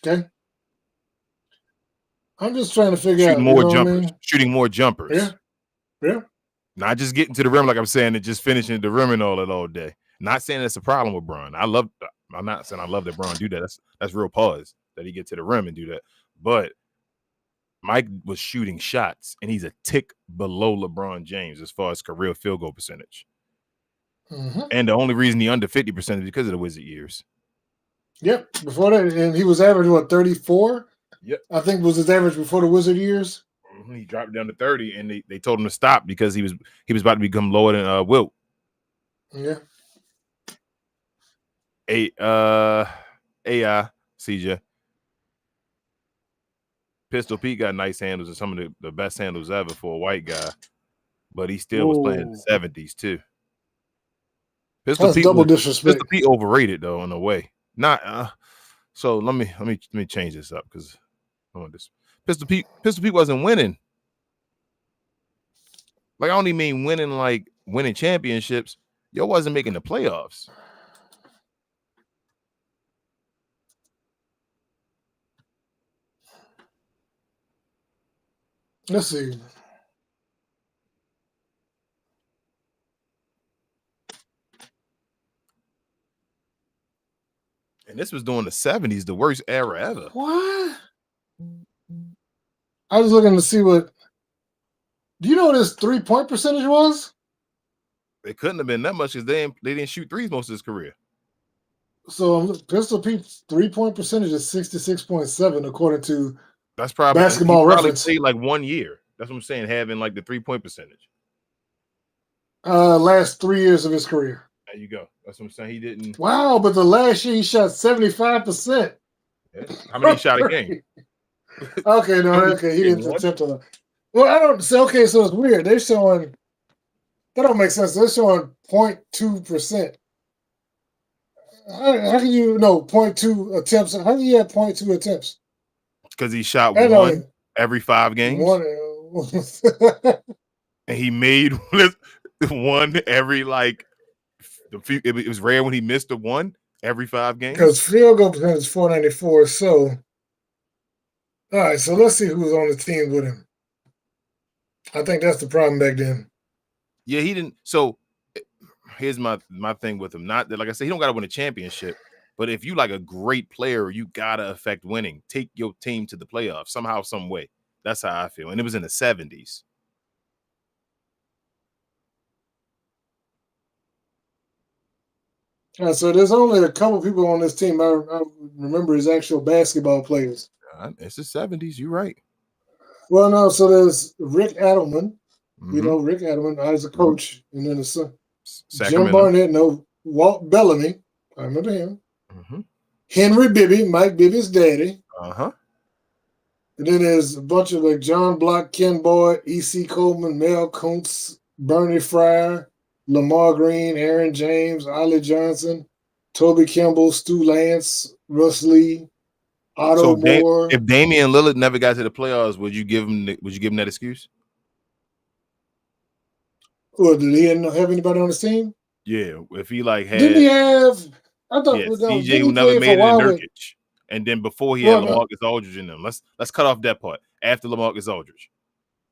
Okay. I'm just trying to figure out more jumpers, what I mean? shooting more jumpers. Yeah. Not just getting to the rim, like I'm saying, and just finishing the rim and all day. Not saying that's a problem with Bron. I'm not saying I love that Bron do that. That's real pause that he get to the rim and do that. But Mike was shooting shots, and he's a tick below LeBron James as far as career field goal percentage. Mm-hmm. And the only reason he under 50% is because of the Wizard years. Yep. Before that, and he was averaging what, 34? Yep. I think was his average before the Wizard years. He dropped down to 30, and they told him to stop because he was about to become lower than Wilt. Yeah. AI CJ. Pistol Pete got nice handles and some of the best handles ever for a white guy, but he still was playing in the 70s too. Pistol Pete overrated though in a way. Not so let me change this up because I want this. Pistol Pete wasn't winning. Like I don't even mean winning like winning championships. Yo wasn't making the playoffs. Let's see. And this was during the 70s, the worst era ever. What? I was looking to see what. Do you know what his 3-point percentage was? It couldn't have been that much because they didn't shoot threes most of his career. So Pistol Pete's 3-point percentage is 66.7 according to that's probably Basketball Reference. Played like 1 year. That's what I'm saying, having like the 3-point percentage. Last 3 years of his career. There you go. That's what I'm saying. He didn't. Wow, but the last year he shot 75%. Yeah. How many shot a game? Okay, no, okay, he didn't attempt to. Well, I don't say. Okay, so it's weird. They're showing. That don't make sense. They're showing 0.2%. How can you know 0.2 attempts? How do you have 0.2 attempts? Because he shot one every 5 games. And he made one every like. It was rare when he missed the one every 5 games. Because field goal percentage is 494. So, all right. So let's see who's on the team with him. I think that's the problem back then. Yeah, he didn't. So here's my thing with him. Not that, like I said, he don't got to win a championship. But if you like a great player, you gotta affect winning. Take your team to the playoffs somehow, some way. That's how I feel. And it was in the 70s. So there's only a couple people on this team. I remember his actual basketball players. It's the 70s. You're right. Well, no. So there's Rick Adelman. You know Rick Adelman as a coach, and then the son, Jim Barnett. No, Walt Bellamy. I remember him. Henry Bibby, Mike Bibby's daddy. And then there's a bunch of like John Block, Ken Boyd, E.C. Coleman, Mel Kuntz, Bernie Fryer, Lamar Green, Aaron James, Ollie Johnson, Toby Kimball, Stu Lance, Russ Lee, Otto Moore. If Damian Lillard never got to the playoffs, would you give him that excuse? Or did he have anybody on his team? Yeah, if he like had. Didn't he have? I thought CJ who never made it in Nurkic, and then before he had LaMarcus Aldridge in them. Let's cut off that part. After LaMarcus Aldridge.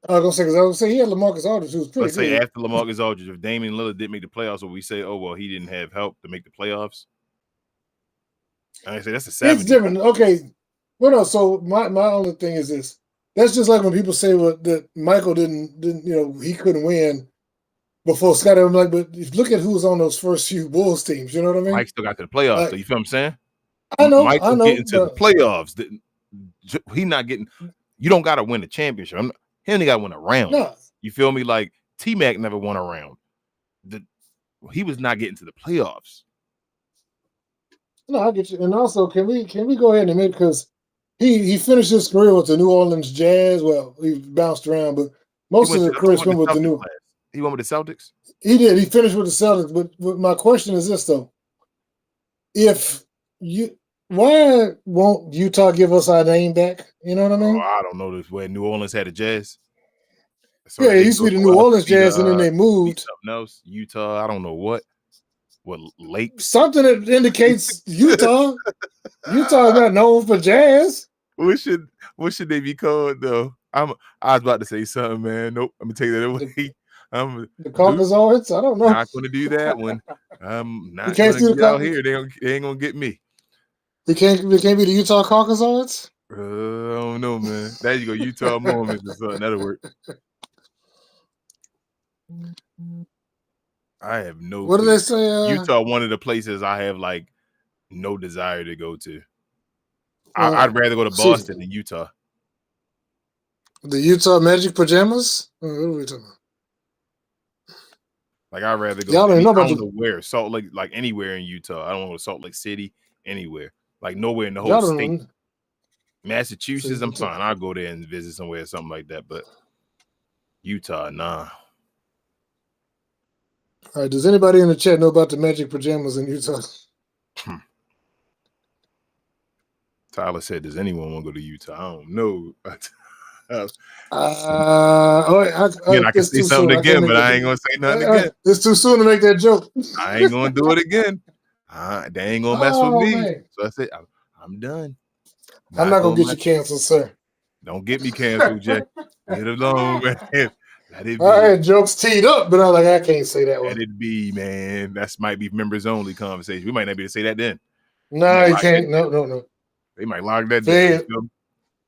I was gonna say he had LaMarcus Aldridge, who was pretty good. Let's say after LaMarcus Aldridge, if Damian Lillard didn't make the playoffs, would we say, oh well, he didn't have help to make the playoffs? I say that's the 70s. It's different. Okay. Well, no. So my only thing is this. That's just like when people say that Michael didn't he couldn't win before Scottie. I'm like, but look at who was on those first few Bulls teams. You know what I mean? Mike still got to the playoffs. So you feel what I'm saying? I know. Michael getting to the playoffs. He not getting. You don't got to win the championship. He only got to win a round. No. You feel me? Like T-Mac never won a round. He was not getting to the playoffs. No, I get you. And also, can we go ahead and admit, because he finished his career with the New Orleans Jazz. Well, he bounced around, but most of the career spent with the New. He went with the Celtics? He did. He finished with the Celtics. But my question is this, though. Why won't Utah give us our name back? You know what I mean? I don't know this where New Orleans had a Jazz. So it used to be the New Orleans Jazz, and then they moved. Something else. Utah, I don't know what lake. Something that indicates Utah. Utah is not known for jazz. What should they be called though? I was about to say something, man. Nope, I'm gonna take that away. The Caucasoids? I don't know. Not gonna do that one. I'm not gonna get out here. They ain't gonna get me. They can't be the Utah Caucasoids? I don't know, man. There you go, Utah Mormons or something. That'll work. I have no. What do they say? Utah, one of the places I have like no desire to go to. I'd rather go to Boston than Utah. The Utah Magic Pajamas? What are we talking about? Like I'd rather go. Y'all don't know about where Salt Lake, like anywhere in Utah. I don't want to Salt Lake City, anywhere, like nowhere in the whole state. Massachusetts, I'm fine. I'll go there and visit somewhere or something like that. But Utah, nah. All right. Does anybody in the chat know about the Magic Pajamas in Utah? Tyler said, "Does anyone want to go to Utah?" I don't know. I can say something again, but I ain't gonna say nothing again. It's too soon to make that joke. I ain't gonna do it again. They ain't gonna mess with me. Man. So I said, I'm done. I'm not gonna get you canceled, sir. Don't get me canceled, Jack. Get it alone, man. Let it be. I had jokes teed up, but I was like, I can't say that one. Let it be, man. That might be members only conversation. We might not be able to say that then. No, you can't. No. They might lock that down.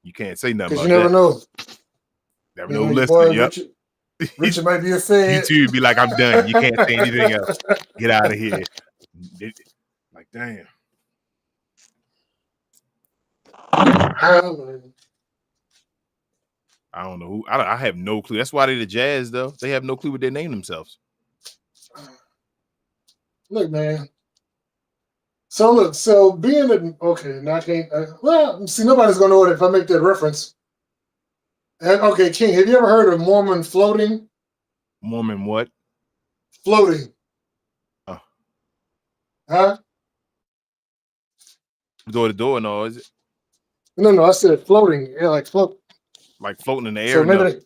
You can't say nothing. Because you never know. Never know. Listen, yep. Richard might be a fan. You too be like, I'm done. You can't say anything else. Get out of here. Like, damn. I don't know who. I have no clue. That's why they're the Jazz, though. They have no clue what they name themselves. Look, man. So being okay, now I can't. Well, see, nobody's gonna know it if I make that reference. Okay, King, have you ever heard of Mormon floating? Mormon what? Floating. Oh. Huh? Door to door, no, is it? No, I said floating. Yeah, like float. Like floating in the air. So maybe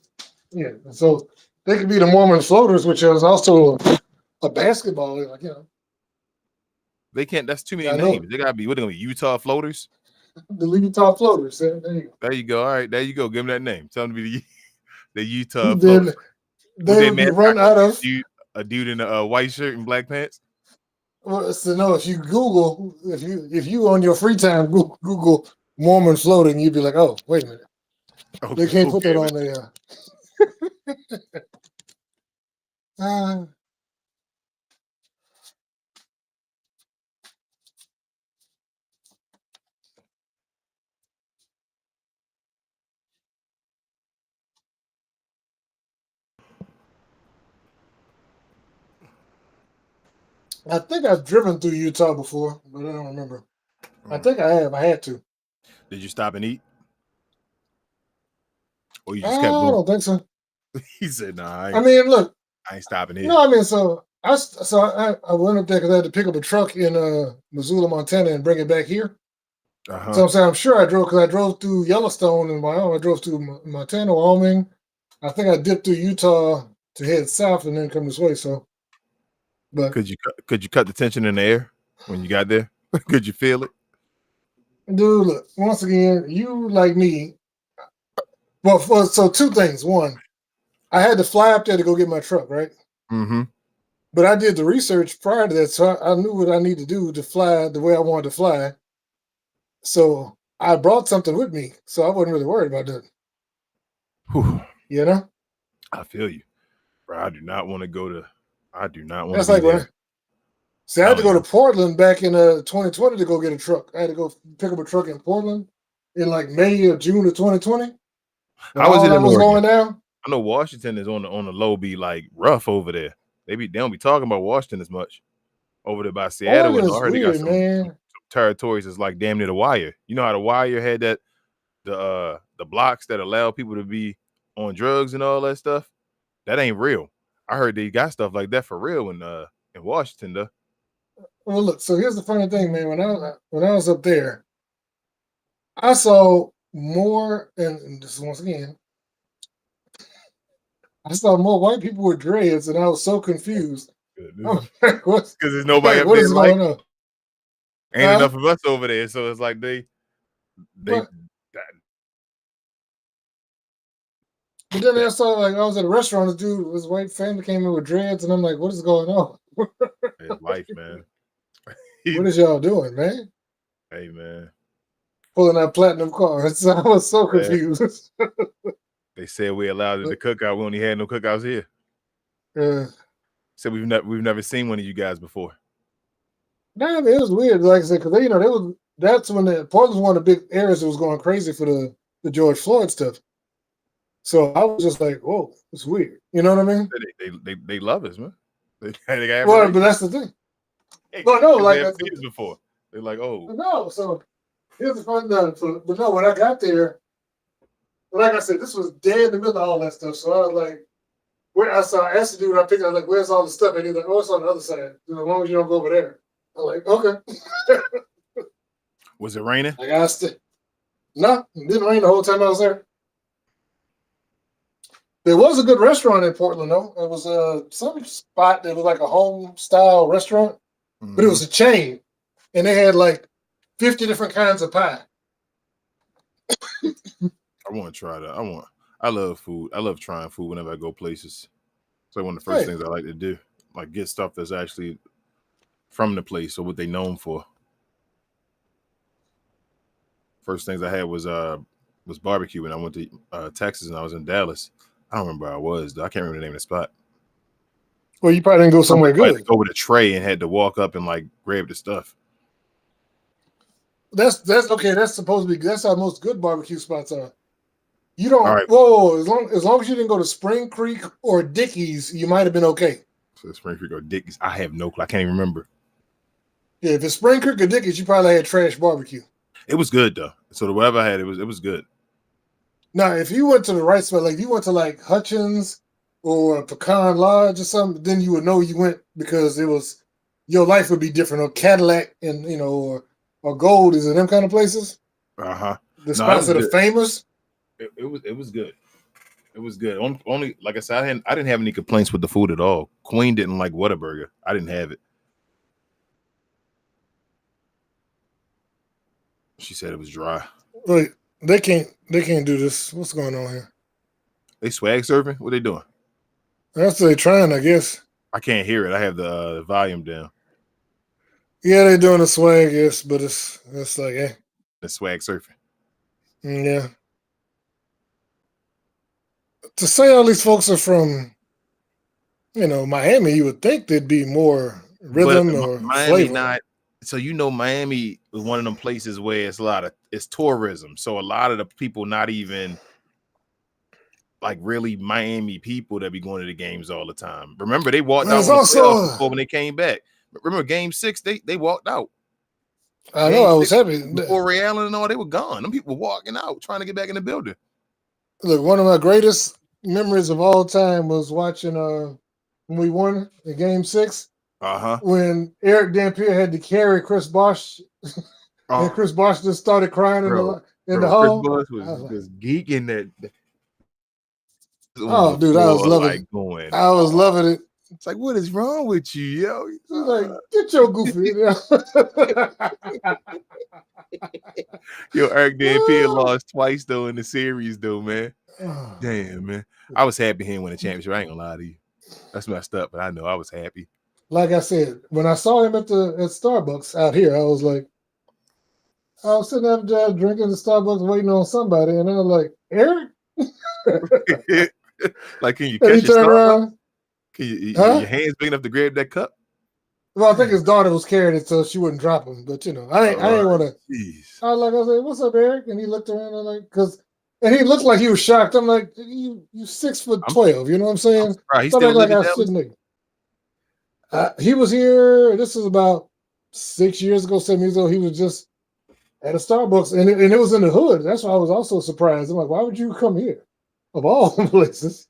so they could be the Mormon floaters, which is also a basketball, like They can't. That's too many names. They gotta be. What are they gonna be? Utah floaters. The Utah floaters. There you go. There you go. All right, there you go. Give them that name. Tell them to be the Utah floaters. They run out of a dude in a white shirt and black pants. Well, so no, if you Google, if you on your free time Google Mormon floating, you'd be like, oh, wait a minute. They can't put that on there. I think I've driven through Utah before, but I don't remember. I think I have. I had to. Did you stop and eat? Or you just kept going? I don't think so. He said, "Nah." I mean, look, I ain't stopping here. No, I mean, so I went up there because I had to pick up a truck in Missoula, Montana, and bring it back here. Uh-huh. So I'm saying I'm sure I drove through Yellowstone and Wyoming. I drove through Montana, Wyoming. I think I dipped through Utah to head south and then come this way. So, but could you cut the tension in the air when you got there? Could you feel it? Dude, look, once again, you like me. Well, so two things. One, I had to fly up there to go get my truck, right? Mm-hmm. But I did the research prior to that, so I knew what I need to do to fly the way I wanted to fly. So I brought something with me, so I wasn't really worried about that. Whew. You know? I feel you. Bro, I do not want to go to That's like there. See, I had to go to Portland back in 2020 to go get a truck. I had to go pick up a truck in Portland in like May or June of 2020. How was it in going down? I know Washington is on the low, be like rough over there. They don't be talking about Washington as much over there by Seattle. And I heard they got some territories that's like damn near the wire. You know how the wire had that the blocks that allow people to be on drugs and all that stuff? That ain't real. I heard they got stuff like that for real in Washington though. Well, look. So here's the funny thing, man. When I was up there, I saw more, and just once again, I saw more white people with dreads, and I was so confused. Because there's nobody up what there is going on? Ain't enough of us over there, so it's like they. But then I saw, like, I was at a restaurant, this white family came in with dreads, and I'm like, what is going on? It's life, man. What is y'all doing, man? Hey, man. Pulling out platinum cards. I was so confused. They said we allowed it to cook out. We only had no cookouts here. Said we've never seen one of you guys before. Nah, I mean, it was weird. Like I said, because that's when Portland was one of the big areas that was going crazy for the George Floyd stuff. So I was just like, whoa, it's weird. You know what I mean? They love us, man. But that's the thing. Hey, well, no, like I've seen this before. They're like, oh, no. So here's the fun thing. But no, when I got there, like I said, this was dead in the middle of all that stuff. So I was like, I asked the dude, I picked up, like, where's all the stuff? And he's like, oh, it's on the other side. As long as you don't go over there. I'm like, okay. Was it raining? I asked it. No, it didn't rain the whole time I was there. There was a good restaurant in Portland, though. It was some spot that was like a home-style restaurant, but it was a chain, and they had like 50 different kinds of pie. I want to try that. I love food. I love trying food whenever I go places. It's like one of the first things I like to do, like get stuff that's actually from the place or what they known for. First things I had was barbecue when I went to Texas and I was in Dallas. I don't remember where I was though. I can't remember the name of the spot. Well, you probably didn't go somewhere good. I had to go with a tray and had to walk up and like grab the stuff. That's okay. That's supposed to be. That's how most good barbecue spots are. You don't. All right. Whoa! As long as you didn't go to Spring Creek or Dickey's, you might have been okay. So Spring Creek or Dickey's, I have no clue. I can't even remember. Yeah, if it's Spring Creek or Dickey's, you probably had trash barbecue. It was good though. So the whatever I had, it was good. Now, if you went to the right spot, like if you went to like Hutchins or Pecan Lodge or something, then you would know you went because your life would be different. Or Cadillac and or Gold is in them kind of places. The spots that are famous. It was good. It was good. Only like I said, I didn't have any complaints with the food at all. Queen didn't like Whataburger. I didn't have it. She said it was dry. Wait, they can't do this. What's going on here? They swag surfing? What they doing? That's what they're trying, I guess. I can't hear it. I have the volume down. Yeah, they're doing the swag, yes, but it's like, the swag surfing. Yeah. To say all these folks are from, Miami, you would think there'd be more rhythm or Miami flavor. Not. So Miami is one of them places where it's tourism. So a lot of the people not even like really Miami people that be going to the games all the time. Remember, they walked out on the playoffs before when they came back. Remember Game 6, they walked out. I know, I was happy. Before Ray Allen and all, they were gone. Them people were walking out, trying to get back in the building. Look, one of my greatest memories of all time was watching when we won in Game 6. When Eric Dampier had to carry Chris Bosh, and Chris Bosh just started crying in the hall. Chris Bosh was geeking that. Oh, dude, I was loving it. I was loving it. It's like, what is wrong with you, yo? He's like, get your goofy. Yo, Eric Dampier lost twice though in the series, though, man. Damn, man. I was happy he won a championship. I ain't gonna lie to you. That's messed up, but I know I was happy. Like I said, when I saw him at Starbucks out here, I was sitting there drinking the Starbucks, waiting on somebody, and I was like, Eric? Like, can you catch your Starbucks? Can your hands big enough to grab that cup? Well, I think his daughter was carrying it so she wouldn't drop him. But I didn't want to. I was like, what's up, Eric? And he looked around and he looked like he was shocked. I'm like, you 6'12", you know what I'm saying? He's still like he was here. This was about 6 years ago, 7 years ago. He was just at a Starbucks, and it was in the hood. That's why I was also surprised. I'm like, why would you come here, of all places?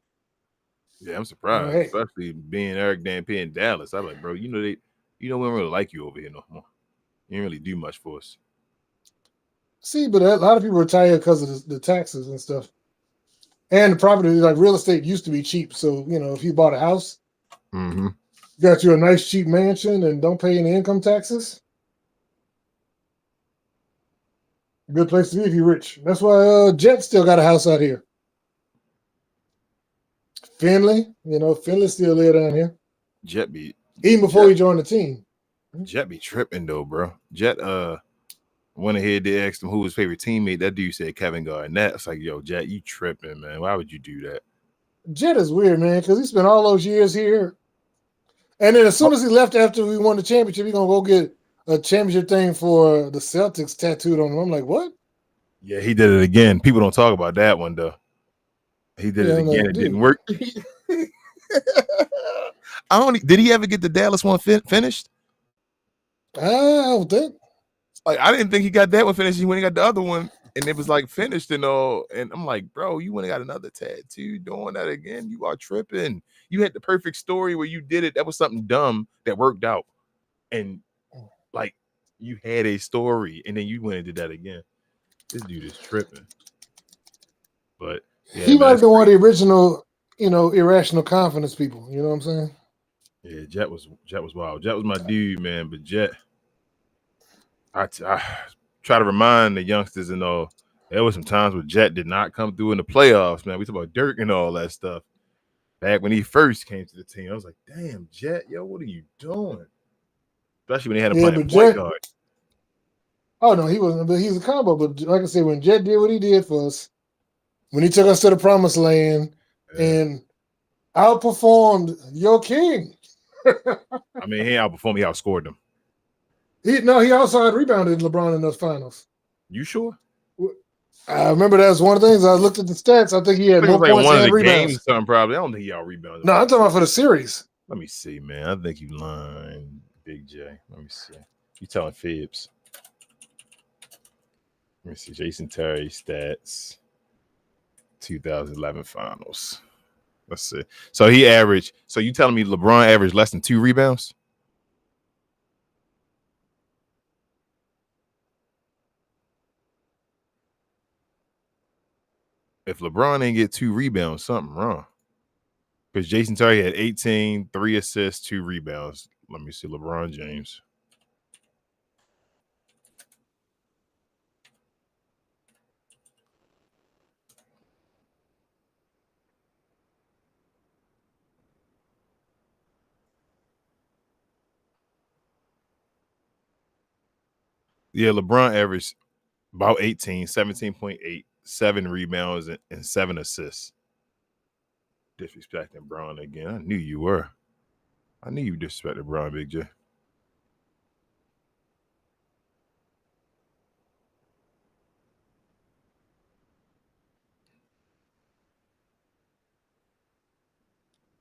Yeah, I'm surprised, especially being Eric Dampier in Dallas. I'm like, bro, we don't really like you over here no more. You didn't really do much for us. See, but a lot of people retire because of the taxes and stuff. And the property, like real estate used to be cheap. So, if you bought a house, got you a nice cheap mansion and don't pay any income taxes, good place to be if you're rich. That's why Jet still got a house out here. Finley, Finley's still there down here. Jet be even before he joined the team. Jet be tripping though, bro. Jet went ahead to ask him who his favorite teammate. That dude said Kevin Garnett. It's like, yo, Jet, you tripping, man. Why would you do that? Jet is weird, man, because he spent all those years here. And then as soon as he left after we won the championship, he's going to go get a championship thing for the Celtics tattooed on him. I'm like, what? Yeah, he did it again. People don't talk about that one, though. He did it again. It didn't work. Did he ever get the Dallas one finished? I don't think. Like, I didn't think he got that one finished. He went and got the other one, and it was like finished and all. And I'm like, bro, you went and got another tattoo doing that again? You are tripping. You had the perfect story where you did it. That was something dumb that worked out. And like, you had a story, and then you went and did that again. This dude is tripping. But yeah, he might have been one of the original, irrational confidence people. You know what I'm saying? Yeah, Jet was wild. Jet was my dude, man. But Jet, I try to remind the youngsters and all. There was some times where Jet did not come through in the playoffs, man. We talk about Dirk and all that stuff. Back when he first came to the team, I was like, damn, Jet, yo, what are you doing? Especially when they had him playing point guard. Oh, no, he wasn't. But he's a combo. But like I said, when Jet did what he did for us, when he took us to the promised land and outperformed your king. I mean, he outperformed. He outscored them. He also had rebounded LeBron in those finals. You sure? I remember that was one of the things. I looked at the stats. I think he had more points one and of the rebounds. Games, something probably. I don't think he out rebounded. No, I'm talking about for the series. Let me see, man. I think you lying, Big J. Let me see. You telling fibs? Let me see. Jason Terry stats. 2011 finals. Let's see. So he averaged. So you telling me LeBron averaged less than 2 rebounds? If LeBron ain't get 2 rebounds, something wrong. Because Jason Terry had 18, 3 assists, 2 rebounds. Let me see. LeBron James. Yeah, LeBron averaged about 18, 17.8, 7 rebounds, and 7 assists. Disrespecting Braun again. I knew you were. I knew you disrespected Braun, Big J.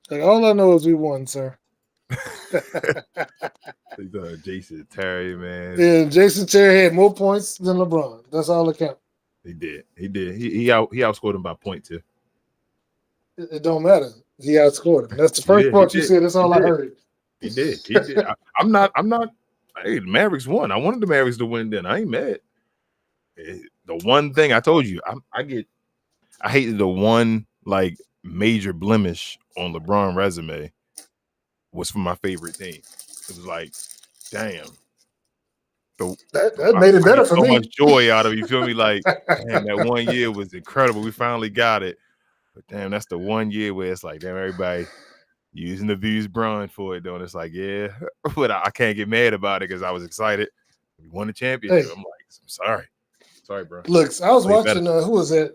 Like, all I know is we won, sir. Jason Terry, man. Yeah, Jason Terry had more points than LeBron. That's all that counts. He did. He outscored him by 0.2. It don't matter. He outscored him. That's the first part you said. That's all I heard. He did. I'm not. Hey, the Mavericks won. I wanted the Mavericks to win. Then I ain't mad. The one thing I told you, I hated the one like major blemish on LeBron's resume was for my favorite team. It was like, damn. That made it better for me. So much joy out of it. You feel me? Like, damn, that 1 year was incredible. We finally got it. But damn, that's the 1 year where it's like, damn, everybody using the views Braun for it, though. And it's like, yeah, but I can't get mad about it because I was excited. We won the championship. Hey. I'm like, I'm sorry. Sorry, bro. Look, I was watching, who was that?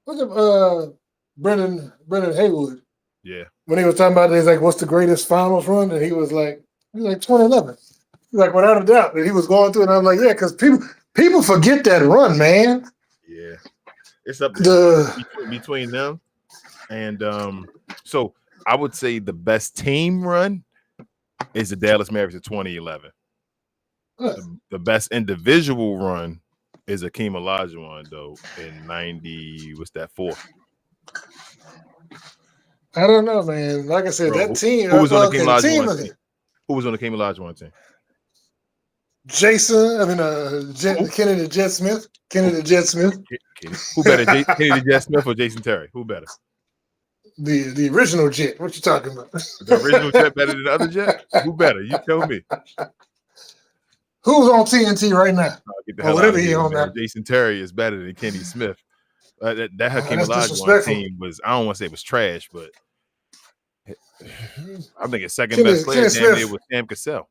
Was it Brendan Haywood? Yeah. When he was talking about it, he's like, what's the greatest finals run? And he was like 2011. He's like, without a doubt. And he was going through it. And I'm like, yeah, because people forget that run, man. Yeah. It's up there between them. And so I would say the best team run is the Dallas Mavericks of 2011. The best individual run is Akeem Olajuwon, though, in 4. I don't know, man. Like I said, that team. Who was on the King the team? Who was on the King Olajuwon team? Kenny the Jet Smith. Kenny the Jet Smith. Who better, Kenny the Jet Smith or Jason Terry? Who better? The original Jet. What you talking about? The original Jet better than the other Jet? Who better? You tell me. Who's on TNT right now? Get the hell out of here, man. Jason Terry is better than Kenny Smith. That Hakeem Olajuwon team was, I don't want to say it was trash, but I think his second best player damn near was Sam Cassell.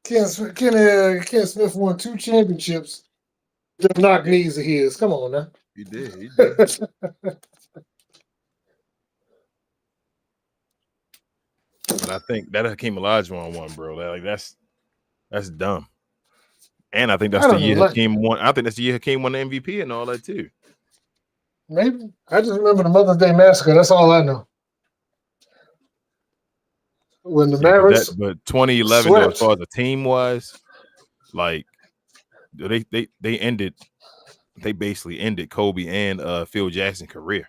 Ken Smith won 2 championships. Just knock knees of his. Come on now. He did. But I think that Hakeem Olajuwon one, bro. That's dumb. And I think that's the year Hakeem won. I think that's the year Hakeem won the MVP and all that too. Maybe. I just remember the Mother's Day Massacre. That's all I know. When the Mavericks, but 2011, though, as far as the team was, like they basically ended Kobe and Phil Jackson's career.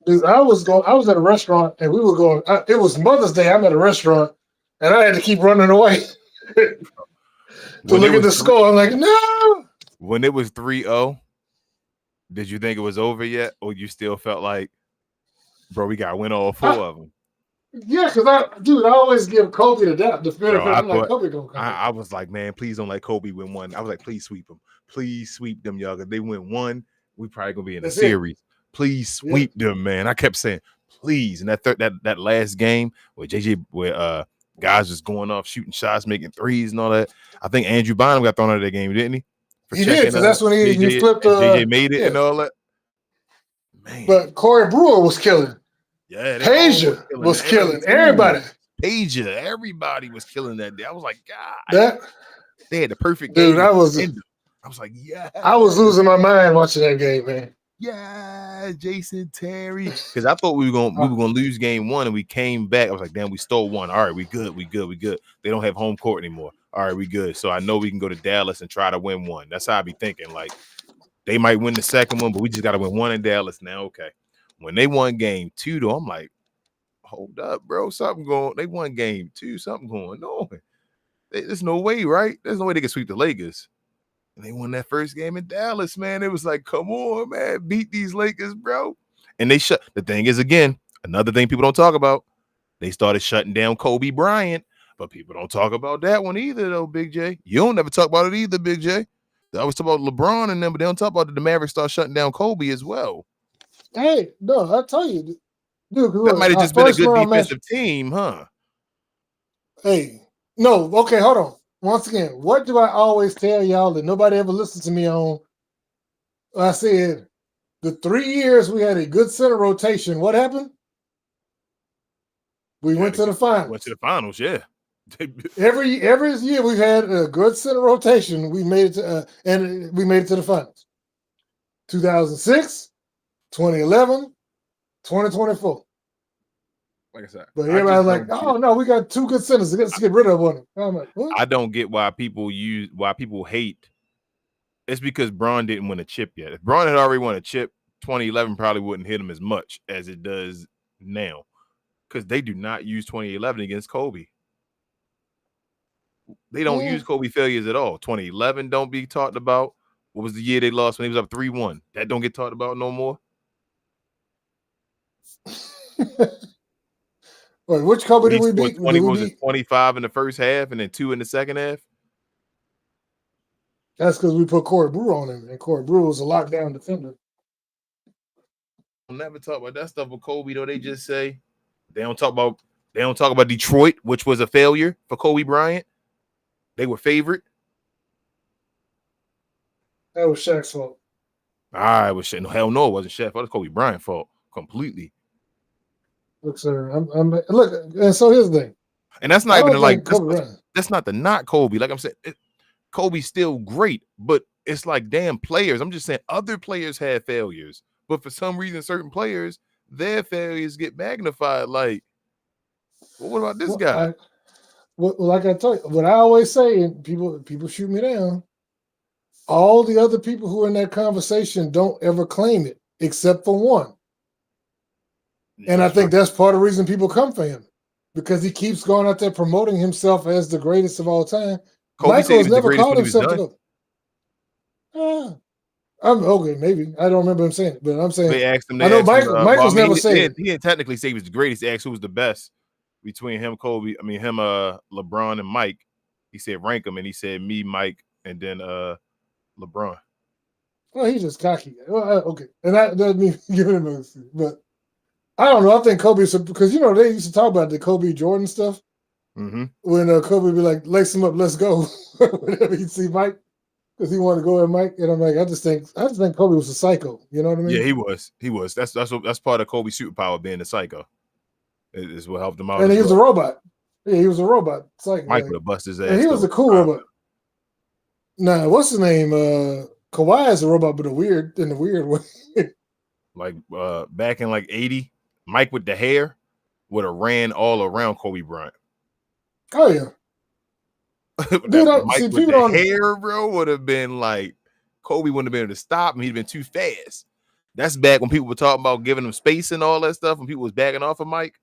Dude, I was at a restaurant and we were going. It was Mother's Day. I'm at a restaurant and I had to keep running away to look at the score. I'm like, no. When it was 3-0, did you think it was over yet, or you still felt like, bro, we got to win all 4 of them? Yeah, because I always give Kobe the benefit. I'm like, Kobe gonna come. I was like, man, please don't let Kobe win one. I was like, please sweep them. Please sweep them, y'all. If they win one, we probably gonna be in a series. Please sweep them, man. I kept saying, please. And that last game where guys was going off, shooting shots, making threes and all that. I think Andrew Bynum got thrown out of that game, didn't he? He did, because that's when he flipped. JJ made it and all that. Man. But Corey Brewer was killing. Yeah, Pager was killing everybody. Pager, everybody was killing that day. I was like, God, they had the perfect game. Dude, I was like, yeah. I was losing my mind watching that game, man. Yeah, Jason Terry. Because I thought we were gonna lose game 1, and we came back. I was like, damn, we stole one. All right, we good. They don't have home court anymore. All right, we good. So I know we can go to Dallas and try to win one. That's how I be thinking. Like, they might win the second one, but we just got to win one in Dallas now. Okay. When they won game 2, though, I'm like, hold up, bro. They won game 2. Something going on. There's no way, right? There's no way they can sweep the Lakers. And they won that first game in Dallas, man. It was like, come on, man. Beat these Lakers, bro. And they the thing is, again, another thing people don't talk about, they started shutting down Kobe Bryant. But people don't talk about that one either, though, Big J. You don't never talk about it either, Big J. They always talk about LeBron and them, but they don't talk about the Mavericks start shutting down Kobe as well. Hey, no, I tell you, dude, that might have just been a good defensive team, huh? Hey, no, okay, hold on. Once again, what do I always tell y'all that nobody ever listens to me on? I said the 3 years we had a good center rotation. What happened? We went to the finals. Went to the finals, yeah. Every year we've had a good center rotation. We made it to the finals. 2006. 2011, 2024. Like I said, but everybody's like, "Oh no, we got 2 good centers. Let's get rid of one." I'm like, what? I don't get why people hate. It's because Bron didn't win a chip yet. If Bron had already won a chip, 2011 probably wouldn't hit him as much as it does now, because they do not use 2011 against Kobe. They don't use Kobe failures at all. 2011 don't be talked about. What was the year they lost when he was up 3-1? That don't get talked about no more. Wait, which Kobe did we beat? 25 in the first half and then 2 in the second half? That's because we put Corey Brewer on him, and Corey Brewer was a lockdown defender. I'll never talk about that stuff with Kobe, though. They just say they don't talk about Detroit, which was a failure for Kobe Bryant. They were favored. That was Shaq's fault. It was Shaq. No, hell no, it wasn't Shaq. That was Kobe Bryant's fault completely. Look, sir, look, and so here's the thing. And that's not even like that's not the not Kobe. Like I'm saying, Kobe's still great, but it's like damn players. I'm just saying other players had failures, but for some reason, certain players, their failures get magnified. Like, well, what about this guy? Like I told you, what I always say, and people shoot me down. All the other people who are in that conversation don't ever claim it, except for one. And I think that's part of the reason people come for him, because he keeps going out there promoting himself as the greatest of all time. Kobe Michael has never greatest called when he was himself done. to go. I'm okay, maybe. I don't remember him saying it, but I'm saying they asked him. I know Michael's never said it. He didn't technically say he was the greatest. He asked who was the best between him, Kobe. I mean, him, LeBron and Mike. He said rank them, and he said me, Mike, and then LeBron. Well, he's just cocky. Well, okay, and that doesn't mean giving him a, but I don't know. I think Kobe, because they used to talk about the Kobe Jordan stuff. Mm-hmm. When Kobe would be like, lace him up, let's go. Whenever he'd see Mike, because he wanted to go at Mike, and I'm like, I just think Kobe was a psycho. You know what I mean? Yeah, he was. That's part of Kobe's superpower, being a psycho. It is what helped him out. And he was a robot. Yeah, he was a robot. Psycho. Mike would have busted his ass. And he was a cool robot. Nah, what's the name? Kawhi is a robot, but in a weird way. Like back in like 80, Mike with the hair would have ran all around Kobe Bryant. Oh yeah. Dude, Mike with the hair, bro, would have been like, Kobe wouldn't have been able to stop him. He'd been too fast. That's back when people were talking about giving him space and all that stuff, when people was backing off of Mike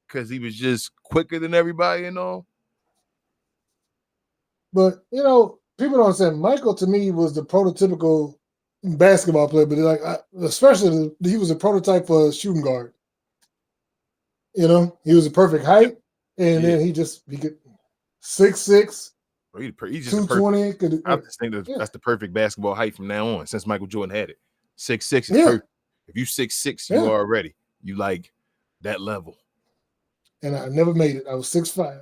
because he was just quicker than everybody and all. But people don't understand. Michael to me was the prototypical basketball player, but especially he was a prototype for a shooting guard. He was a perfect height, and then he could 6'6". He's just 220. I just think that's the perfect basketball height from now on, since Michael Jordan had it. 6'6" is perfect. If you 6'6", you are already. You like that level. And I never made it. I was 6'5".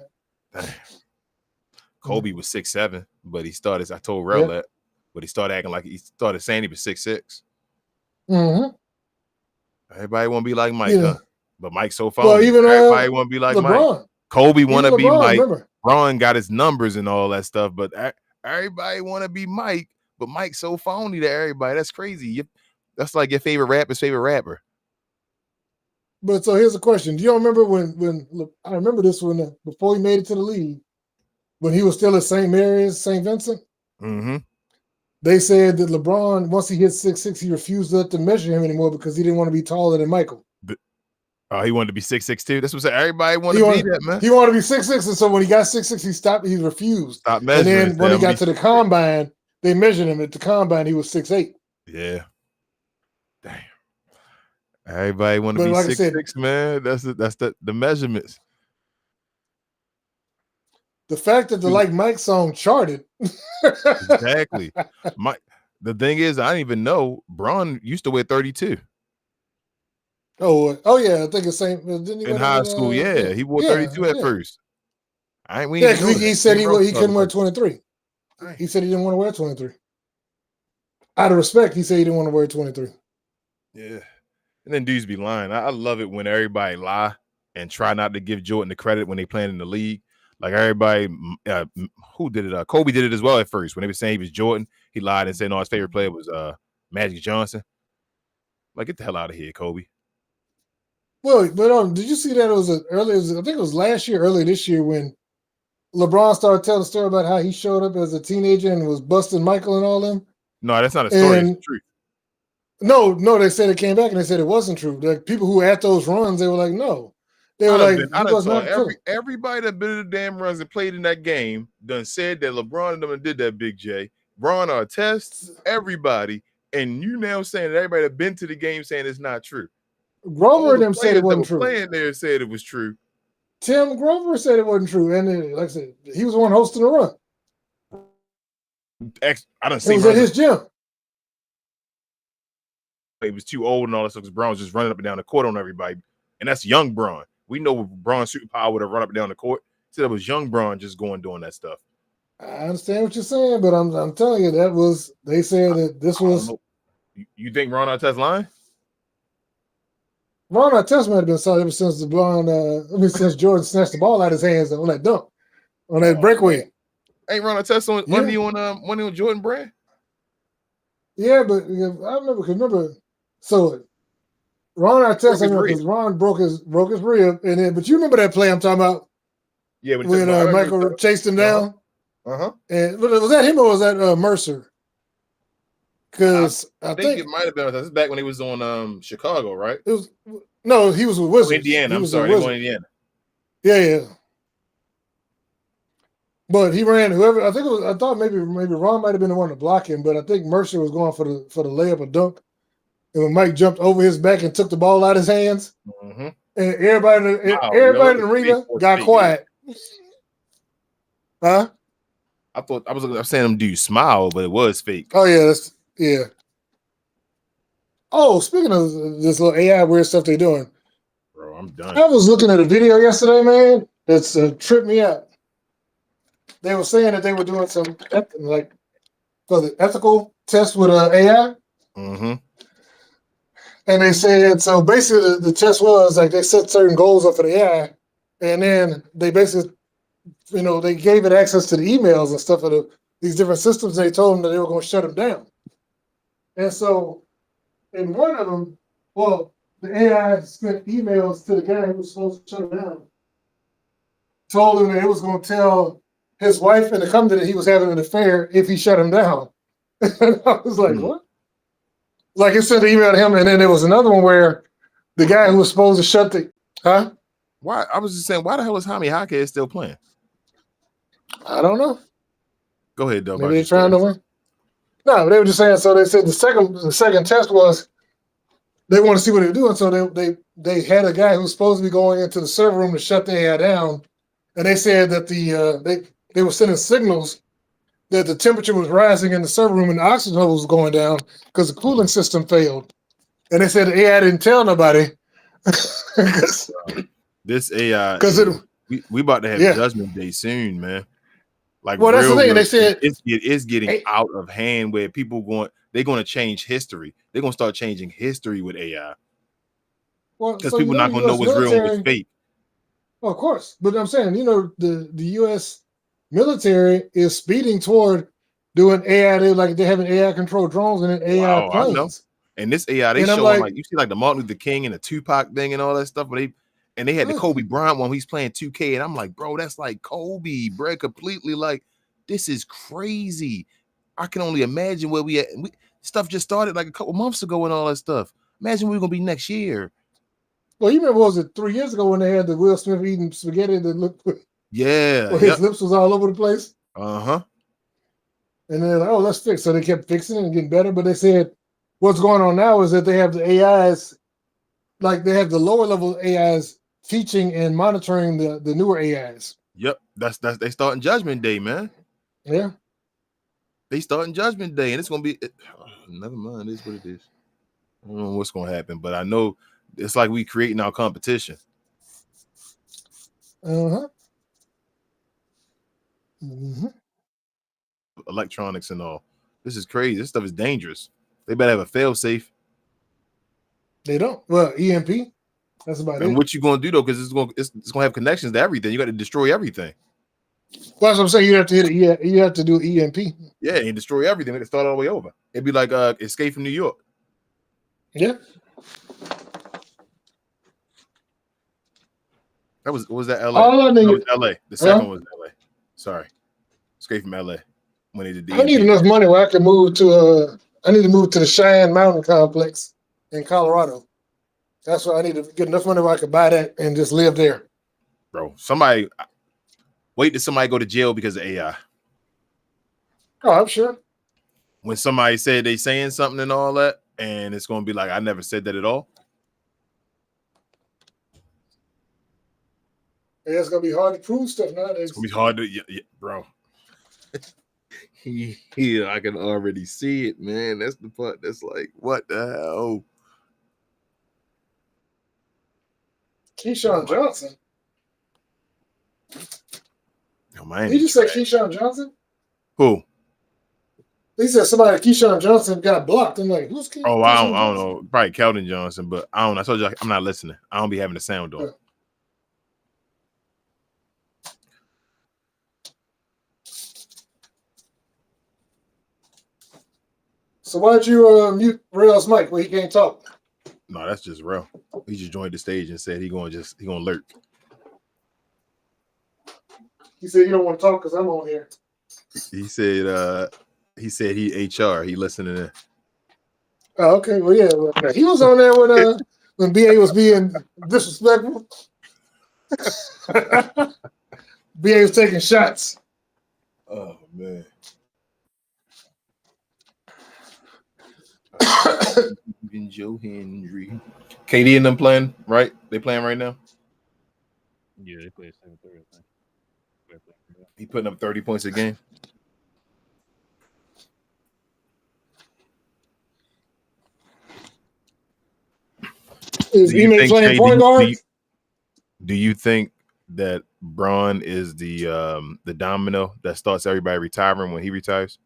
Kobe was 6'7", but he started. I told Rel that, but he started acting like he started saying he was 6'6". Mm-hmm. Everybody want to be like Mike, huh? But Mike's so phony. Well, even everybody want to be like LeBron. Mike. Kobe want to be Mike. Remember. LeBron got his numbers and all that stuff, but everybody want to be Mike. But Mike's so phony to everybody. That's crazy. That's like your favorite rapper's favorite rapper. But so here's a question: do you remember when I remember this one before he made it to the league, when he was still at St. Mary's, St. Vincent? Mm-hmm. They said that LeBron, once he hit 6'6", he refused to measure him anymore because he didn't want to be taller than Michael. He wanted to be 6'6" too. That's what everybody wanted to be that, man. He wanted to be 6'6", and so when he got 6'6", he stopped. He refused. Stop measuring. And then when he got to the combine, they measured him at the combine. He was 6'8". Yeah. Damn. Everybody want to be 6'6", man. That's the measurements. The fact that the Like Mike song charted. Exactly. The thing is, I didn't even know Bron used to wear 32. Oh yeah, I think it's same. In high school, he wore 32 at first. He said he couldn't wear 23. He said he didn't want to wear 23. Out of respect, he said he didn't want to wear 23. Yeah, and then dudes be lying. I love it when everybody lie and try not to give Jordan the credit when they playing in the league. Like everybody, who did it? Kobe did it as well at first. When they were saying he was Jordan, he lied and said no, his favorite player was Magic Johnson. Like, get the hell out of here, Kobe. Well, but did you see that it was I think it was last year, early this year, when LeBron started telling the story about how he showed up as a teenager and was busting Michael and all them? No, that's not a story. It's the truth. No, they said it came back and they said it wasn't true. The people who had those runs, they were like, no. They were like, everybody that been in the damn runs and played in that game done said that LeBron and them did that, Big J. Bron are tests, everybody, and you now saying that everybody that been to the game saying it's not true. Grover and them said it wasn't true. Playing there said it was true. Tim Grover said it wasn't true, and like I said, he was the one hosting the run. I don't see. It was at his gym. He was too old and all that stuff. Because Bron was just running up and down the court on everybody, and that's young Bron. We know Bron's superpower would have run up and down the court. So that was young Bron just doing that stuff. I understand what you're saying, but I'm telling you they said that this was. You think Ron Artest lying? Ron Artest might have been sorry ever since since Jordan snatched the ball out of his hands on that dunk, on that breakaway. Ain't Ron Artest on money on Jordan Brand? Yeah, but I remember. So Ron Artest, because Ron broke his rib, and then but you remember that play I'm talking about? Yeah, when Michael chased him down. And was that him or was that Mercer? Because I think it might have been. This is back when he was on Chicago, right? It No, he was with Wizards. Indiana. I'm sorry, they won Indiana. Yeah. But he ran whoever. I think it was. I thought maybe Ron might have been the one to block him, but I think Mercer was going for the layup or dunk. And when Mike jumped over his back and took the ball out of his hands, and everybody in the arena got quiet. Huh? I was saying them dudes smile, but it was fake. Oh yeah. Oh, speaking of this little AI weird stuff they're doing, bro, I'm done. I was looking at a video yesterday, man. That's tripped me out. They were saying that they were doing some like for the ethical test with AI. Mm-hmm. And they said, so basically the test was like they set certain goals up for the AI, and then they basically, they gave it access to the emails and stuff of these different systems. They told them that they were going to shut them down. And so in one of them, the AI sent emails to the guy who was supposed to shut him down, told him that it was going to tell his wife and the company that he was having an affair if he shut him down. And I was like, what? Like it sent an email to him, and then there was another one where the guy who was supposed to shut the Why? I was just saying, why the hell is Jaime Jaquez still playing? I don't know. Go ahead, Doug. Maybe they're trying to win. No, they were just saying. So they said the second test was they want to see what they're doing. So they had a guy who was supposed to be going into the server room to shut the AI down, and they said that they were sending signals that the temperature was rising in the server room and the oxygen level was going down because the cooling system failed. And they said the AI didn't tell nobody. This AI, we about to have Judgment Day soon, man. Like, well, that's the thing. They said it's getting out of hand where they're going to change history. They're going to start changing history with AI. Well, because people not going to know what's real and what's fake. Well, of course. But I'm saying, the U.S. military is speeding toward doing AI. They're having AI controlled drones and AI planes. I know. And this AI, they show like you see like the Martin Luther King and the Tupac thing and all that stuff. But they had the Kobe Bryant one. He's playing 2K, and I'm like, bro, that's like Kobe, bro. Completely like this is crazy. I can only imagine where we at. Stuff just started like a couple months ago and all that stuff. Imagine where we're gonna be next year. Well, you remember, what was it 3 years ago when they had the Will Smith eating spaghetti that looked. Yeah, where his lips was all over the place. And then they're like, let's fix. So they kept fixing it and getting better. But they said what's going on now is that they have the AIs, like they have the lower level AIs teaching and monitoring the newer AIs. Yep, that's they starting Judgment Day, man. Yeah, they starting Judgment Day, and it's gonna be. Never mind, it's what it is. I don't know what's gonna happen, but I know it's like we creating our competition. Electronics and all. This is crazy. This stuff is dangerous. They better have a fail safe. They don't. Well, EMP. That's about it. And what you gonna do though? Because it's gonna have connections to everything. You got to destroy everything. Well, that's what I'm saying. You have to hit it. Yeah, you have to do EMP. Yeah, and destroy everything. They can start all the way over. It'd be like Escape from New York. Yeah. Was that LA? That was LA. The second was LA. Sorry. Escape from LA. When they did I need enough money where I can move to I need to move to the Cheyenne Mountain Complex in Colorado. That's why I need to get enough money where I can buy that and just live there. Bro, wait till somebody go to jail because of AI. Oh, I'm sure. When somebody said they saying something and all that, and it's going to be like, I never said that at all. Yeah, it's going to be hard to prove stuff nowadays. It's going to be hard to, bro. Yeah, I can already see it, man. That's the part that's like, what the hell? Keyshawn Johnson. Man, did you say Keyshawn Johnson? Who? He said somebody, Keyshawn Johnson, got blocked. I'm like, who's Keyshawn? Oh, I don't know. Probably Keldon Johnson, but I don't know. I told you I'm not listening. I don't be having the sound on. So why'd you mute Rail's mic where he can't talk? No, that's just Rail. He just joined the stage and said he gonna lurk. He said you don't want to talk because I'm on here. He said he HR. He listening in. Oh, okay. Well, yeah. Well, he was on there with when BA was being disrespectful. BA was taking shots. Oh man. Even Joe Henry. KD and them playing, right? They playing right now? Yeah, they play 7:30, I think. He putting up 30 points a game. Is Ime playing point guard? Do you think that Bron is the domino that starts everybody retiring when he retires?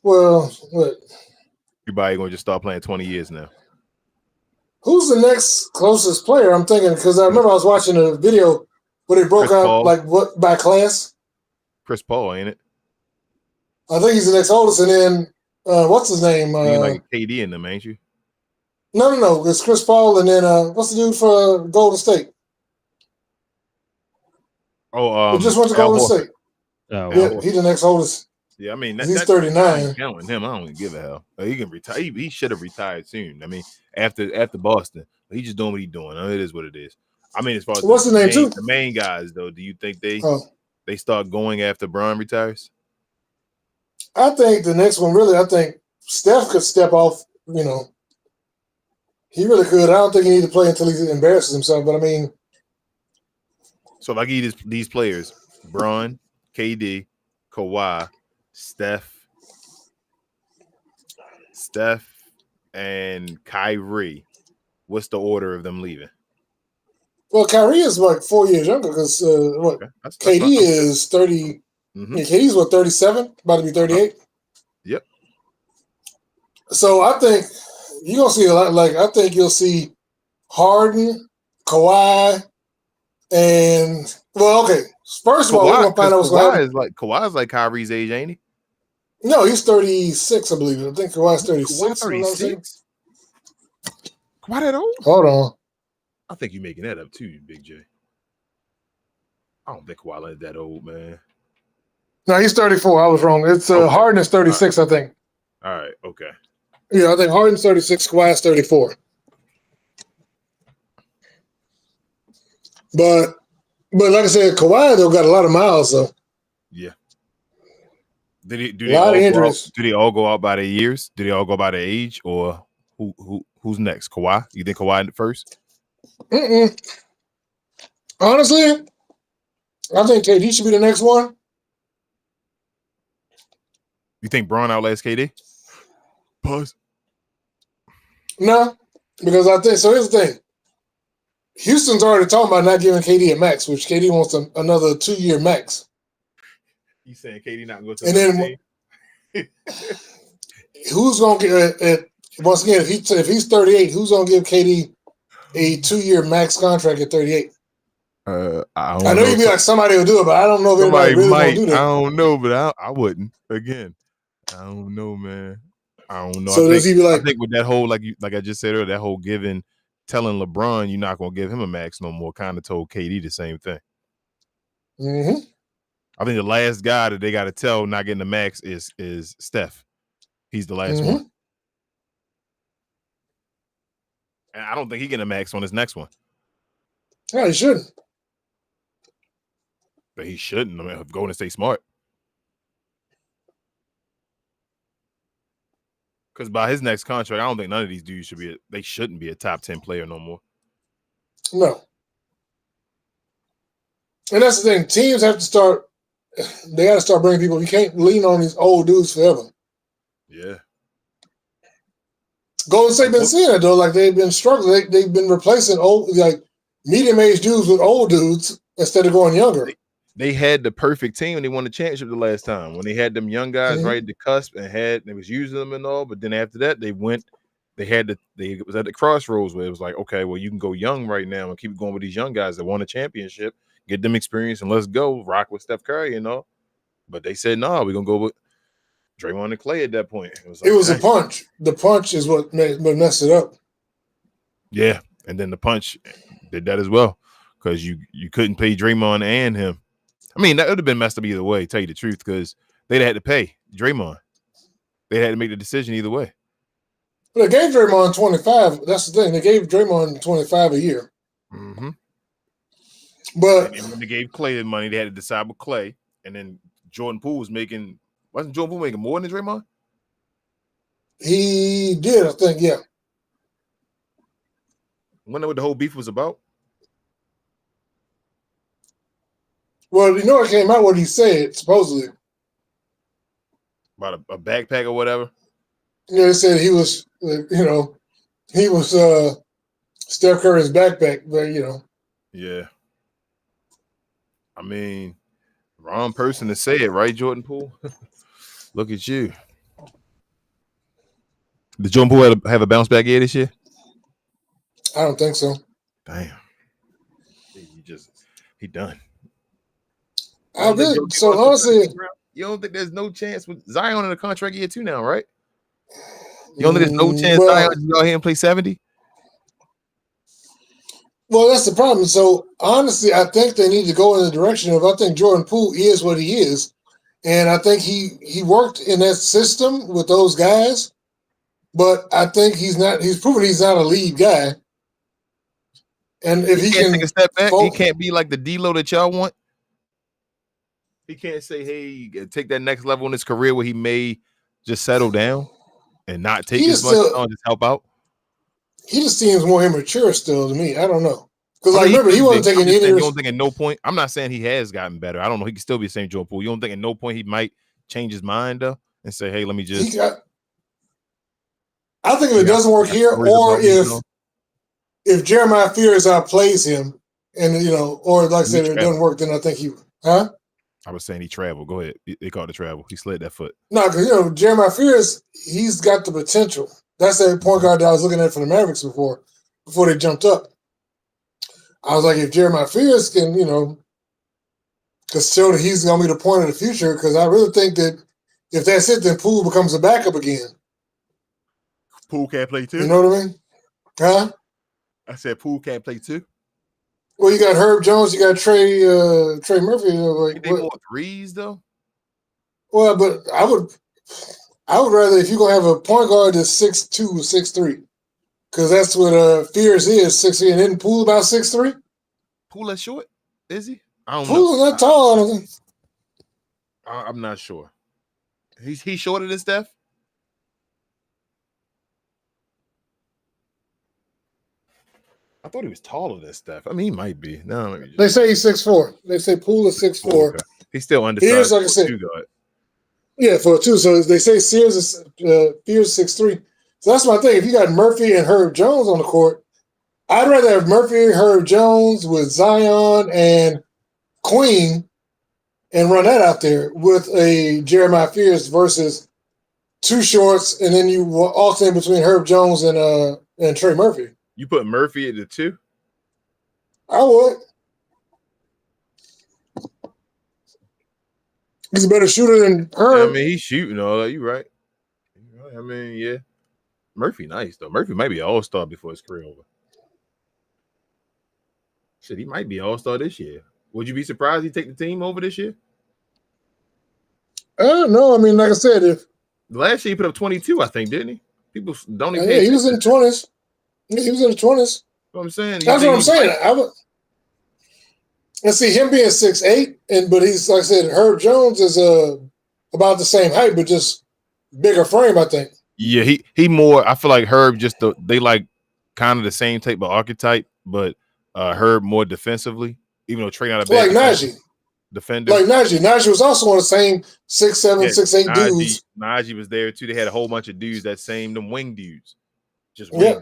Well, what? Everybody gonna just start playing 20 years now. Who's the next closest player? I'm thinking because I remember I was watching a video where they broke Chris out Paul. like what by class. Chris Paul, ain't it? I think he's the next oldest, and then what's his name? Like KD in them, ain't you? No. It's Chris Paul, and then what's the dude for Golden State? Oh, he just went to Golden State. Yeah, he's the next oldest. Yeah, I mean he's 39. Counting him, I don't even give a hell. He can retire. He should have retired soon. I mean, after Boston, but he's just doing what he's doing. I mean, it is what it is. I mean, as far as what's the name too? The main guys though, do you think they start going after Bron retires? I think the next one really. I think Steph could step off. You know, he really could. I don't think he needs to play until he embarrasses himself. But I mean, so if I give you these players: Bron, KD, Kawhi, Steph, and Kyrie, what's the order of them leaving? Well, Kyrie is like 4 years younger because that's KD is 30. Mm-hmm. Yeah, KD's 37, about to be 38. Yep. So I think you're gonna see a lot. Like I think you'll see Harden, Kawhi, and first of all, we're gonna find out what's going to happen. Kawhi's like Kyrie's age, ain't he? No, he's 36, I believe. I think Kawhi's 36. Kawhi 36? Kawhi that old? Hold on. I think you're making that up too, Big J. I don't think Kawhi is that old, man. No, he's 34. I was wrong. It's Harden is 36, right. I think. All right, okay. Yeah, I think Harden's 36, Kawhi's 34. But like I said, Kawhi though got a lot of miles though. Yeah. Do they all go out by their years? Do they all go by their age, or who's next? Kawhi? You think Kawhi first? Honestly, I think KD should be the next one. You think Bron outlasts KD? Pause. No, because I think so. Here's the thing: Houston's already talking about not giving KD a max, which KD wants another 2-year max. You saying KD not going to? And then who's going to get? Once again, if he's 38, who's going to give KD a 2-year max contract at 38? I know you'd be like somebody will do it, but I don't know if anybody really will do that. I don't know, but I wouldn't. Again, I don't know, man. I don't know. So does he be like? I think with that whole like I just said earlier, that whole telling LeBron you're not gonna give him a max no more, kind of told KD the same thing. Mm-hmm. I think the last guy that they got to tell not getting the max is Steph. He's the last one, and I don't think he getting a max on his next one. Yeah, he shouldn't. But he shouldn't. I mean, Golden State smart. Because by his next contract, I don't think none of these dudes they shouldn't be a top 10 player no more. No. And that's the thing. Teams have to start. They got to start bringing people. You can't lean on these old dudes forever. Yeah. Golden State been seeing it though. Like they've been struggling. They've been replacing old, like medium-aged dudes with old dudes instead of going younger. They had the perfect team and they won the championship the last time when they had them young guys right at the cusp and they was using them and all. But then after that, they was at the crossroads where it was like, okay, well, you can go young right now and keep going with these young guys that won a championship, get them experience, and let's go rock with Steph Curry, you know. But they said, no, we're gonna go with Draymond and Clay at that point. It was a punch. The punch is what messed it up. Yeah, and then the punch did that as well because you couldn't pay Draymond and him. I mean, that would have been messed up either way, tell you the truth, because they'd had to pay Draymond. They had to make the decision either way. But they gave Draymond 25. That's the thing. They gave Draymond 25 a year. Mm-hmm. But and when they gave Clay the money, they had to decide with Clay. And then Jordan Poole wasn't Jordan Poole making more than Draymond? He did, I think, yeah. Wonder what the whole beef was about? Well, you know, it came out what he said, supposedly. About a backpack or whatever? Yeah, they said he was, he was Steph Curry's backpack, but, Yeah. I mean, wrong person to say it, right, Jordan Poole? Look at you. Did Jordan Poole have a bounce back year this year? I don't think so. Damn. He done. I did. So honestly, you don't think there's no chance with Zion in a contract year too now, right? You don't think there's no chance Zion can go ahead and play 70? Well, that's the problem. So honestly, I think they need to go in the direction of I think Jordan Poole is what he is. And I think he worked in that system with those guys, but I think he's proven he's not a lead guy. And if he can take a step back, he can't be like the D-Lo that y'all want. He can't say, hey, take that next level in his career where he may just settle down and not take as much and just help out. He just seems more immature still to me. I don't know. Because remember, he wasn't taking any. You don't think at no point, I'm not saying he has gotten better. I don't know. He can still be the same Jordan Poole. You don't think at no point he might change his mind though and say, hey, let me just. I think if it doesn't work here, or if Jeremiah Fears outplays him, and or like I said, if it doesn't work, then I think he. Huh? I was saying he traveled. Go ahead. They called it travel. He slid that foot. No, because Jeremiah Fears, he's got the potential. That's that point guard that I was looking at for the Mavericks before they jumped up. I was like, if Jeremiah Fears can, because show that he's going to be the point of the future, because I really think that if that's it, then Poole becomes a backup again. Poole can't play too? You know what I mean? Huh? I said Poole can't play too. Well, you got Herb Jones, you got Trey Murphy. They more threes though. Well, but I would rather if you're gonna have a point guard that's 6'2", 6'3", because that's what Fears is 6'3", and then Poole about 6'3". Poole is short, is he? I don't know. Poole's not tall. I don't think. I'm not sure. He's shorter than Steph. I thought he was taller than Steph. I mean, he might be. No, they say he's 6'4". They say Poole is 6'4". Okay. He's still undersized. Here's like I said. Yeah, for a two. So they say Fears is 6'3". So that's my thing. If you got Murphy and Herb Jones on the court, I'd rather have Murphy and Herb Jones with Zion and Queen and run that out there with a Jeremiah Fears versus two shorts, and then you alternate between Herb Jones and Trey Murphy. You put Murphy at the 2? I would. He's a better shooter than Herb. Yeah, I mean, he's shooting all that. You're right. I mean, yeah. Murphy nice, though. Murphy might be an all-star before his career over. Shit, he might be an all-star this year. Would you be surprised he take the team over this year? No. I mean, like I said, if last year he put up 22, I think, didn't he? People don't even. Yeah, he was in the 20s. Yeah, he was in the 20s. What I'm saying. That's what I'm saying. I would. And see him being 6'8", but he's like I said, Herb Jones is about the same height, but just bigger frame, I think. Yeah, he more. I feel like Herb they like kind of the same type of archetype, but Herb more defensively. Even though Trey not a bad Najee defender. Like Najee. Najee was also one of the same 6'7", 6'8" dudes. Najee was there too. They had a whole bunch of dudes them wing dudes. Just wing. Yeah.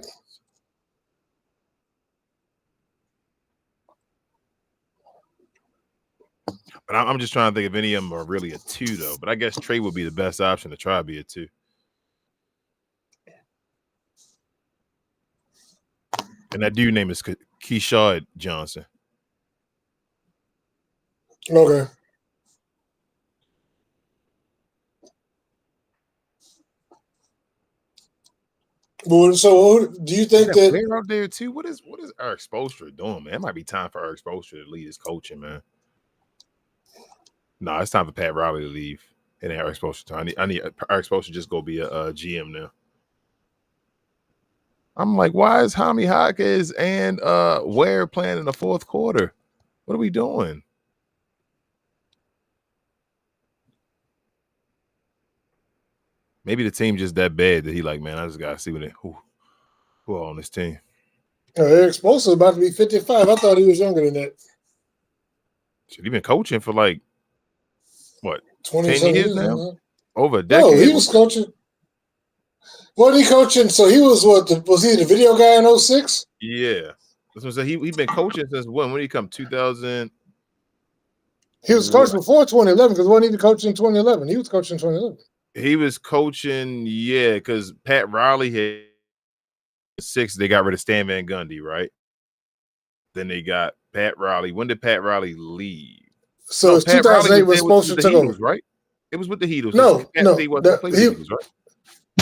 But I'm just trying to think if any of them are really a 2 though. But I guess Trey would be the best option to try to be a 2. And that dude name is Keyshawn Johnson. Okay. Well, so do you think that player out there too? What is Eric Spoelstra doing, man? It might be time for Eric Spoelstra to lead his coaching, man. No, it's time for Pat Riley to leave. And Eric Spoelstra time. I need Eric Spoelstra to just go be a GM now. I'm like, why is Jaime Jaquez and Ware playing in the fourth quarter? What are we doing? Maybe the team just that bad that he like, man, I just gotta see who are on this team. Eric Spoelstra about to be 55. I thought he was younger than that. Shit, he been coaching for like what 20 10 years now? Man. Over a decade. No, he was coaching. Wasn't he coaching? So he was was he the video guy in 06? Yeah. That's what I'm saying. He been coaching since when? When did he come? 2000. He was coaching before 2011 because wasn't he the coach in 2011? He was coaching in 2011. He was coaching, yeah, because Pat Riley had 6. They got rid of Stan Van Gundy, right? Then they got Pat Riley. When did Pat Riley leave? So it's 2008 was supposed to take over, right? It was with the Heatles. No, right?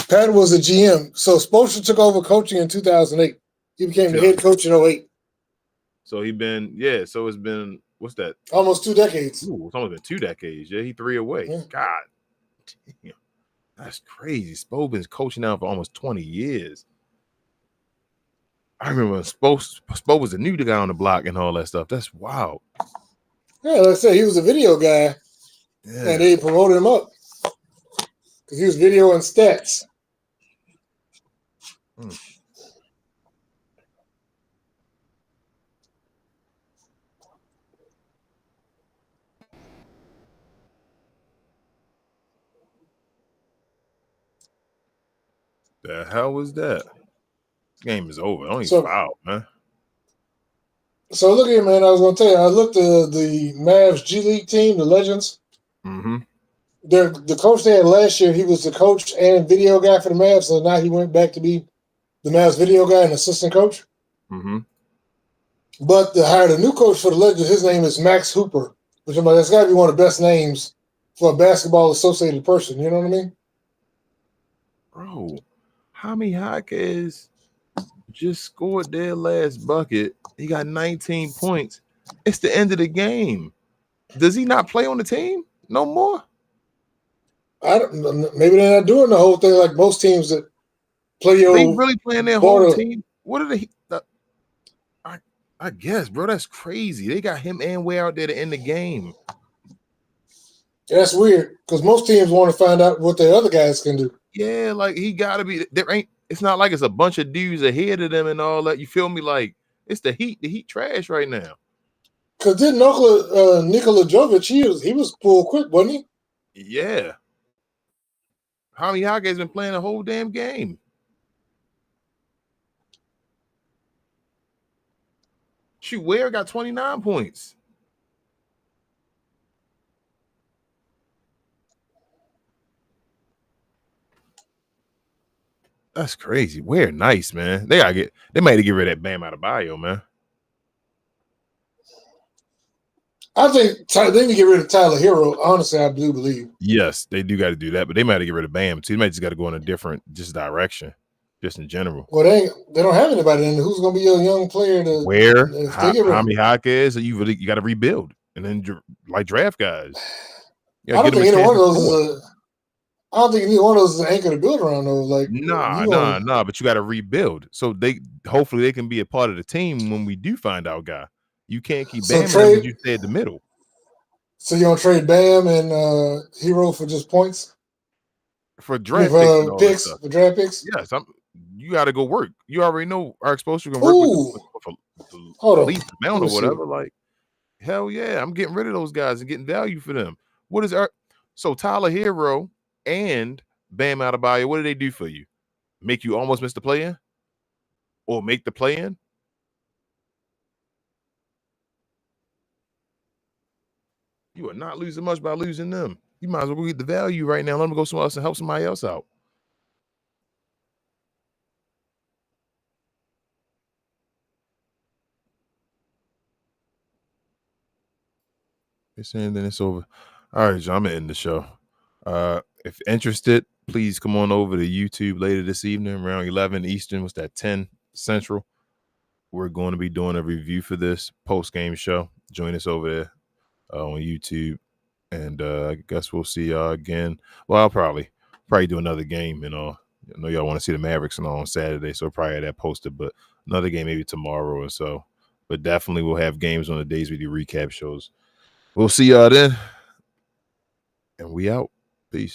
Pat was a GM. So Spoelstra took over coaching in 2008. He became the head coach in 08. So he been, so it's been, what's that? Almost 2 decades. Ooh, it's almost been 2 decades. Yeah, he 3 away. Yeah. God damn. That's crazy. Spo been coaching now for almost 20 years. I remember when Spo was the new guy on the block and all that stuff. That's wild. Yeah, like I said, he was a video guy, and they promoted him up because he was video and stats. The hell was that? This game is over. Only foul, man. So look here, man. I was going to tell you, I looked at the Mavs G League team, the Legends. Mm-hmm. The coach they had last year, he was the coach and video guy for the Mavs. So now he went back to be the Mavs video guy and assistant coach. Mm-hmm. But they hired a new coach for the Legends. His name is Max Hooper, which I'm like, that's got to be one of the best names for a basketball associated person. You know what I mean? Bro, Jaime Jaquez just scored their last bucket. He got 19 points. It's the end of the game. Does he not play on the team no more? Maybe they're not doing the whole thing like most teams that play your. They really playing their whole team. What are they? I guess, bro, that's crazy. They got him and Way out there to end the game. That's weird because most teams want to find out what the other guys can do. Yeah, like he got to be. There ain't. It's not like it's a bunch of dudes ahead of them and all that. You feel me? Like it's the Heat. The Heat trash right now. Because didn't Nikola Jovic, he was full quick, wasn't he? Yeah. Jaime Jaquez been playing the whole damn game. Shoot, Ware got 29 points. That's crazy. Ware nice, man. They might get rid of that Bam Adebayo, man. I think they need to get rid of Tyler Hero. Honestly, I do believe. Yes, they do got to do that, but they might get rid of Bam too. They might just got to go in a different direction, just in general. Well, they don't have anybody in there. Who's going to be a young player to Where Jaime Jaquez? You got to rebuild and then like draft guys. I don't think any one of those I don't think any one of those is an anchor to build around though. Like nah. But you got to rebuild, so hopefully they can be a part of the team when we do find our guy. You can't keep Bam when you stay at the middle. So you don't trade Bam and Hero for just points? For draft picks? For draft picks? Yes, you got to go work. You already know our exposure can work with the least amount or whatever. Like, hell yeah, I'm getting rid of those guys and getting value for them. So Tyler Hero and Bam Adebayo, what do they do for you? Make you almost miss the play-in? Or make the play-in? You are not losing much by losing them. You might as well get the value right now. Let them go somewhere else and help somebody else out. They're saying then it's over. All right, John, I'm going to end the show. If interested, please come on over to YouTube later this evening around 11 Eastern. What's that, 10 Central? We're going to be doing a review for this post-game show. Join us over there on YouTube. And I guess we'll see y'all again. Well, I'll probably do another game and I know y'all want to see the Mavericks and all on Saturday, so probably have that posted. But another game maybe tomorrow or so. But definitely we'll have games on the days we do recap shows. We'll see y'all then. And we out. Peace.